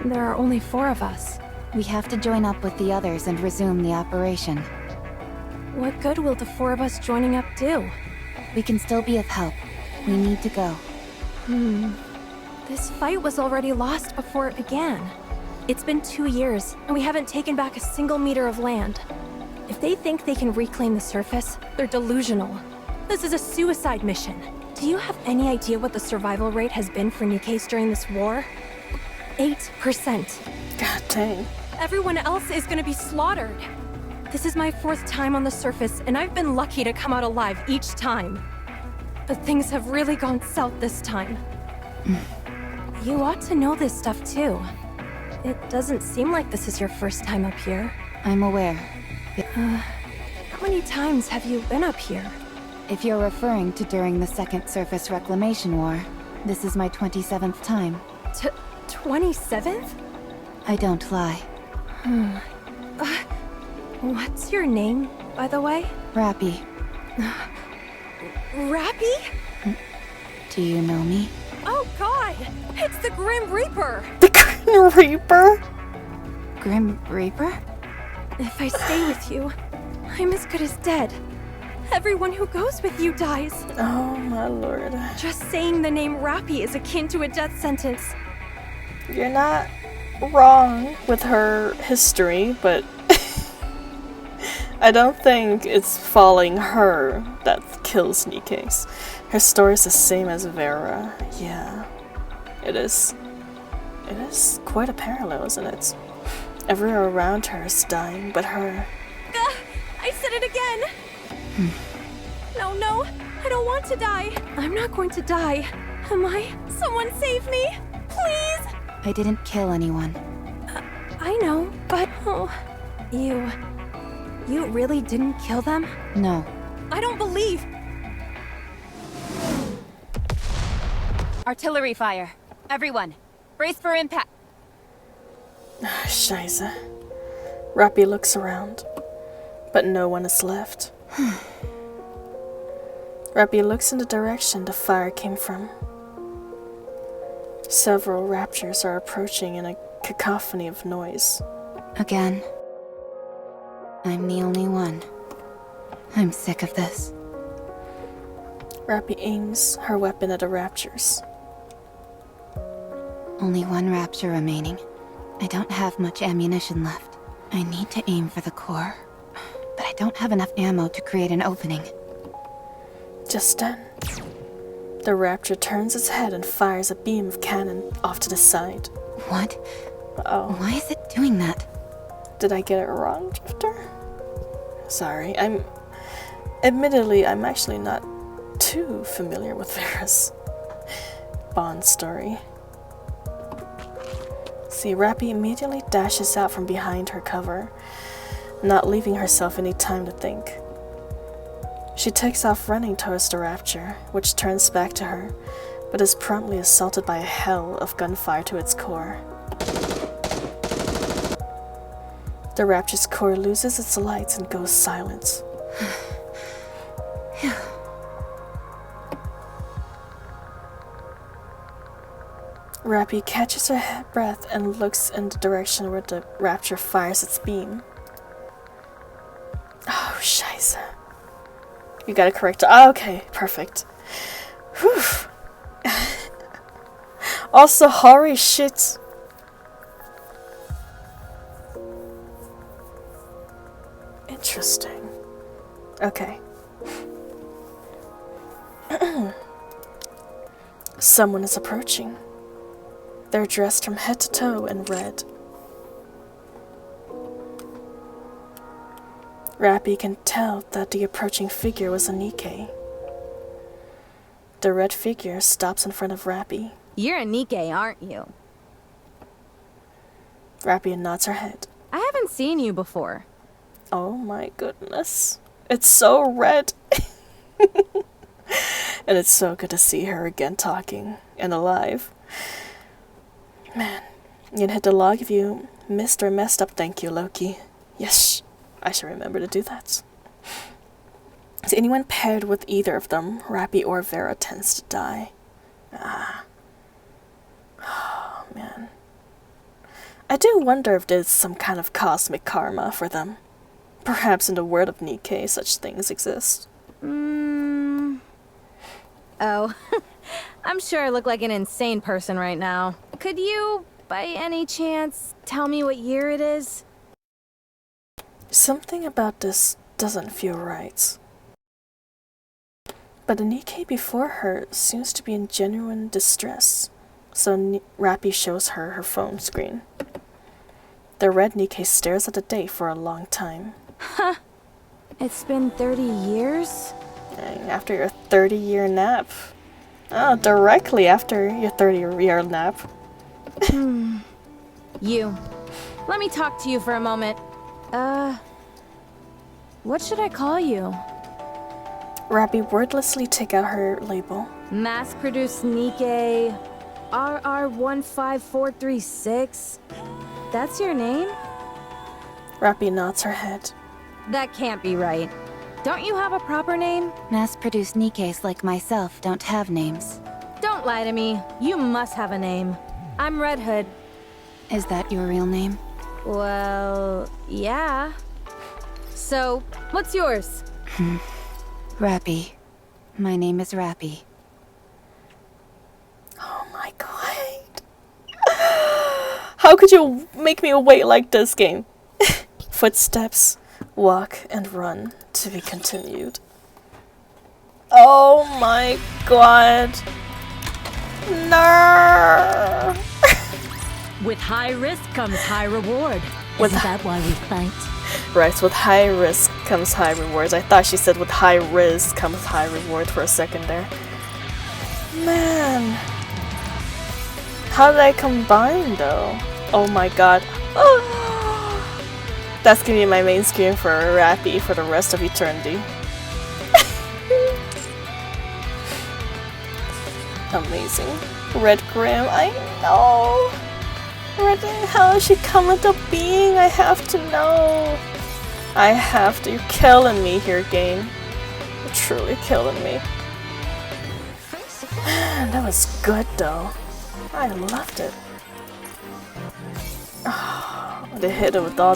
There are only 4 of us. We have to join up with the others and resume the operation. What good will the 4 of us joining up do? We can still be of help. We need to go. This fight was already lost before it began. It's been 2 years, and we haven't taken back a single meter of land. If they think they can reclaim the surface, they're delusional. This is a suicide mission. Do you have any idea what the survival rate has been for NIKKEs during this war? 8%. God dang. Everyone else is gonna be slaughtered. This is my 4th time on the surface, and I've been lucky to come out alive each time. But things have really gone south this time. You ought to know this stuff too. It doesn't seem like this is your first time up here. I'm aware. How many times have you been up here? If you're referring to during the second surface reclamation war, this is my 27th time. 27th? I don't lie. What's your name, by the way? Rappy, Rappy? do you know me? Oh god! It's the Grim Reaper! The Grim Reaper? Grim Reaper? If I stay with you, I'm as good as dead. Everyone who goes with you dies. Oh my lord. Just saying the name Rappy is akin to a death sentence. You're not wrong with her history, but I don't think it's following her that kills NIKKEs. Her story is the same as Vera. Yeah, it is. It is quite a parallel, isn't it? Everyone around her is dying, but her. I said it again! No, I don't want to die. I'm not going to die. Am I? Someone save me! Please! I didn't kill anyone. I know, but... You really didn't kill them? No. I don't believe... Artillery fire. Everyone, brace for impact. Scheiße. Rappy looks around, but no one is left. Rappy looks in the direction the fire came from. Several raptures are approaching in a cacophony of noise. Again. I'm the only one. I'm sick of this. Rappy aims her weapon at the raptures. Only one rapture remaining. I don't have much ammunition left. I need to aim for the core, but I don't have enough ammo to create an opening. Just then, the rapture turns its head and fires a beam of cannon off to the side. What? Oh, Why is it doing that? did I get it wrong, Drifter? Sorry, admittedly, I'm actually not too familiar with Vera's Bond story. See, Rappy immediately dashes out from behind her cover, not leaving herself any time to think. She takes off running towards the Rapture, which turns back to her, but is promptly assaulted by a hell of gunfire to its core. The Rapture's core loses its lights and goes silent. Rappy catches her breath and looks in the direction where the Rapture fires its beam. Oh, scheiße. You gotta correct it. Oh, okay, perfect. Whew. Also, holy shit. Interesting. Okay. Someone is approaching. They're dressed from head to toe in red. Rappy can tell that the approaching figure was a NIKKE. The red figure stops in front of Rappy. You're a NIKKE, aren't you? Rappy nods her head. I haven't seen you before. Oh my goodness. It's so red. And it's so good to see her again talking and alive. Man, you can hit the log if you missed or messed up. Thank you, Loki. Yes, I should remember to do that. Is anyone paired with either of them, Rappy or Vera tends to die. Ah. Oh, man. I do wonder if there's some kind of cosmic karma for them. Perhaps in the world of NIKKE, such things exist. Oh, I'm sure I look like an insane person right now. Could you, by any chance, tell me what year it is? Something about this doesn't feel right. But the NIKKE before her seems to be in genuine distress, so Rappy shows her her phone screen. The red NIKKE stares at the date for a long time. Huh. It's been 30 years? After your 30-year nap. Oh, directly after your 30-year nap. You. Let me talk to you for a moment. What should I call you? Rappy wordlessly take out her label. Mass-produced NIKKE RR15436. That's your name? Rappy nods her head. That can't be right. Don't you have a proper name? Mass-produced NIKKEs like myself don't have names. Don't lie to me. You must have a name. I'm Red Hood. Is that your real name? Well, yeah. So, what's yours? Rappy. My name is Rappy. Oh my god. How could you make me wait like this, game? Footsteps, walk, and run to be continued. Oh my god. No. With high risk comes high reward. Isn't that why we fight? Right, with high risk comes high rewards. I thought she said with high risk comes high reward for a second there. Man. How did I combine though? Oh my god. Oh. That's gonna be my main screen for Rappy for the rest of eternity. Amazing. Red Grim, I know. Red, how did she come into being? I have to know. I have to. You're killing me here, game. You're truly killing me. Man, that was good though. I loved it. Oh, they hit it with all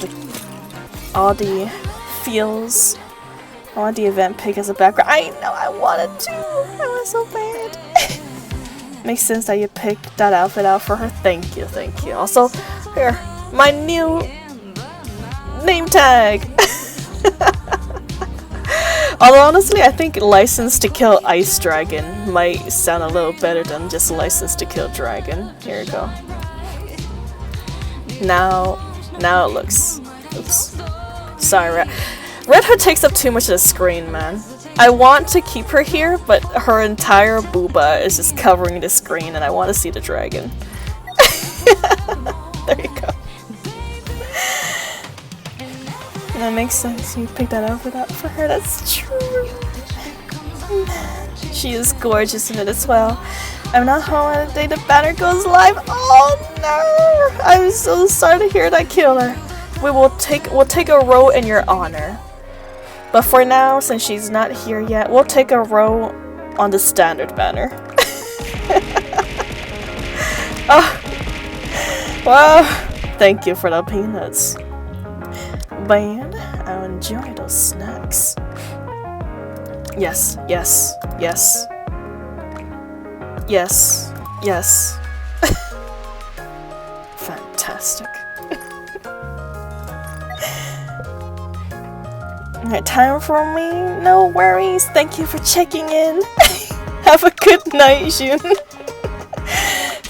the feels. I want the event pick as a background. I know, I wanted to. I was so bad. Makes sense that you picked that outfit out for her. Thank you, thank you. Also, here, my new name tag. Although honestly, I think License to Kill Ice Dragon might sound a little better than just License to Kill Dragon. Here we go. Now it looks. Oops. Sorry, Red Hood takes up too much of the screen, man. I want to keep her here, but her entire booba is just covering the screen, and I want to see the dragon. There you go. That makes sense. You picked that up for her. That's true. She is gorgeous in it as well. I'm not home on the day the banner goes live. Oh no! I'm so sorry to hear that, Killer. We'll take a row in your honor. But for now, since she's not here yet, we'll take a row on the standard banner. Oh, wow! Thank you for the peanuts. Man, I'll enjoy those snacks. Yes, yes, yes. Yes, yes. Fantastic. Alright, time for me? No worries. Thank you for checking in. Have a good night, Jun.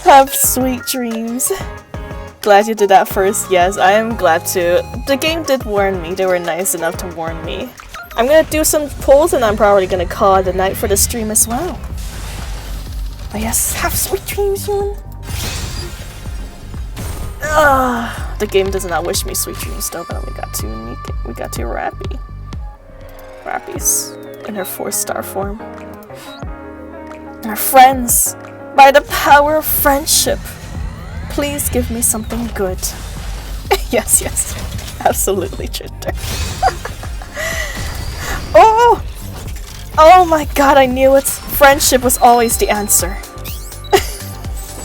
Have sweet dreams. Glad you did that first. Yes, I am glad too. The game did warn me. They were nice enough to warn me. I'm gonna do some polls and I'm probably gonna call it a night for the stream as well. But yes, have sweet dreams, Jun. The game does not wish me sweet dreams though, but we got to NIKKE. We got to Rappy. Rappy's in her 4-star form. Our friends, by the power of friendship, please give me something good. Yes, yes, absolutely, Tritter. Oh! Oh my god, I knew it. Friendship was always the answer.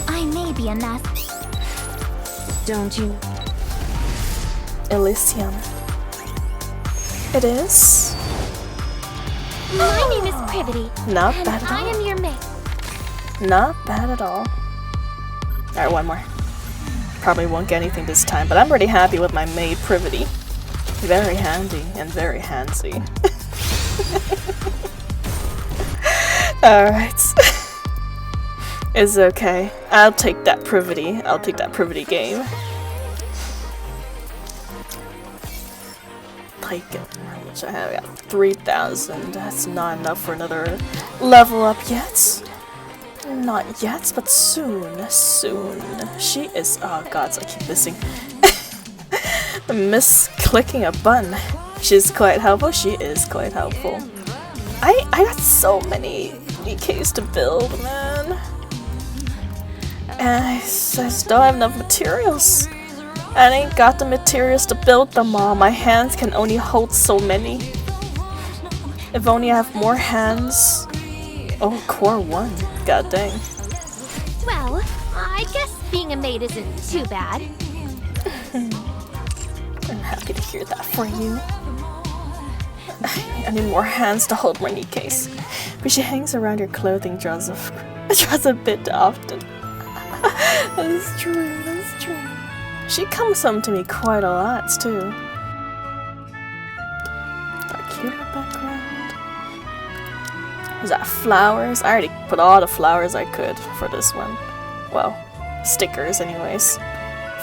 I may be a mess. Don't you? Elysium. It is? My name is Privity. Not and bad at I all. am your mate. Not bad at all. Alright, one more. Probably won't get anything this time, but I'm pretty happy with my maid Privity. Very handy and very handsy. Alright. It's okay. I'll take that Privity. I'll take that Privity game. Take it. How much I have? I got 3,000. That's not enough for another level up yet. Not yet, but soon. Soon. She is. Oh god, so I keep missing. Clicking a button. She's quite helpful. She is quite helpful. I got so many NIKKEs to build, man. And I just don't have enough materials. I ain't got the materials to build them all. My hands can only hold so many. If only I have more hands. Oh, core 1. God dang. Well, I guess being a maid isn't too bad. I'm happy to hear that for you. I need more hands to hold more NIKKEs. But she hangs around your clothing draws a bit often. That's true, that's true. She comes home to me quite a lot too. Dark cute background. Is that flowers? I already put all the flowers I could for this one. Well, stickers anyways.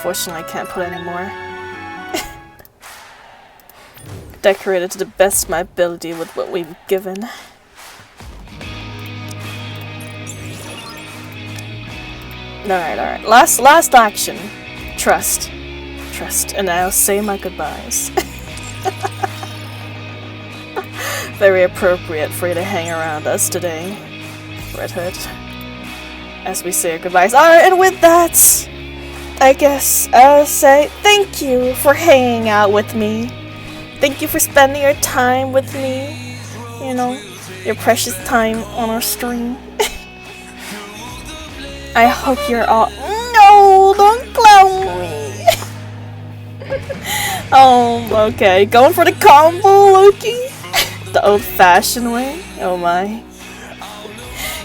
Fortunately I can't put any more. Decorated to the best of my ability with what we've given. Alright. Last action. Trust. Trust. And I'll say my goodbyes. Very appropriate for you to hang around us today, Red Hood. As we say our goodbyes. Alright, and with that, I guess I'll say thank you for hanging out with me. Thank you for spending your time with me. You know, your precious time on our stream. I hope you're all— No, don't clown me. Oh, okay. Going for the combo, Loki. The old-fashioned way. Oh my.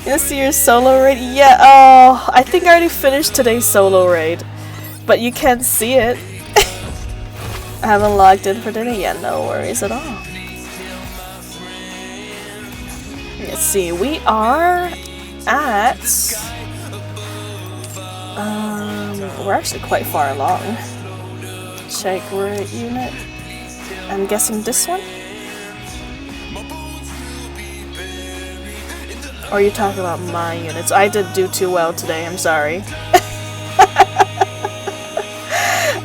You gonna see your solo raid? Yeah. Oh, I think I already finished today's solo raid, but you can't see it. I haven't logged in for dinner yet. No worries at all. Let's see. We are at. We're actually quite far along. Check raid unit. I'm guessing this one? Or are you talking about my units? I didn't do too well today, I'm sorry.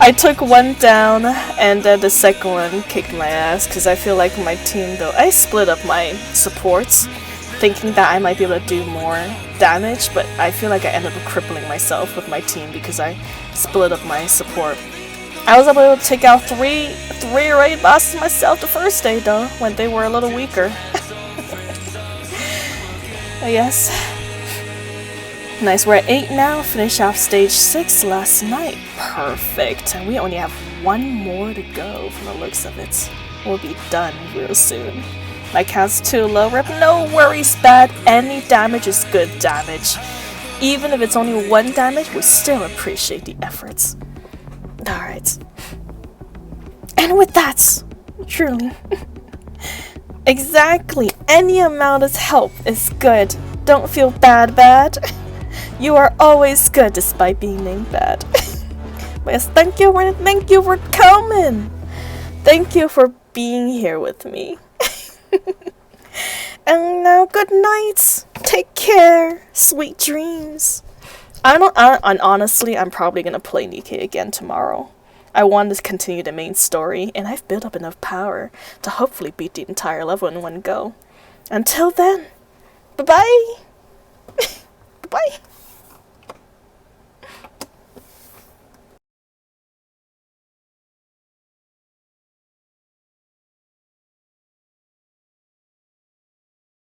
I took one down, and then the second one kicked my ass, because I feel like my team, though, I split up my supports, thinking that I might be able to do more damage, but I feel like I ended up crippling myself with my team because I split up my support. I was able to take out three raid bosses myself the first day, though, when they were a little weaker. Yes. Nice, we're at 8 now, finished off stage 6 last night. Perfect. And we only have one more to go from the looks of it. We'll be done real soon. My count's too low, Rip. No worries, bad. Any damage is good damage. Even if it's only 1 damage, we still appreciate the efforts. Alright. And with that, truly. Exactly. Any amount of help is good. Don't feel bad. You are always good despite being named bad. But yes, thank you for coming. Thank you for being here with me. And now good night. Take care. Sweet dreams. And honestly, I'm probably gonna play NIKKE again tomorrow. I want to continue the main story, and I've built up enough power to hopefully beat the entire level in one go. Until then, bye-bye. Bye.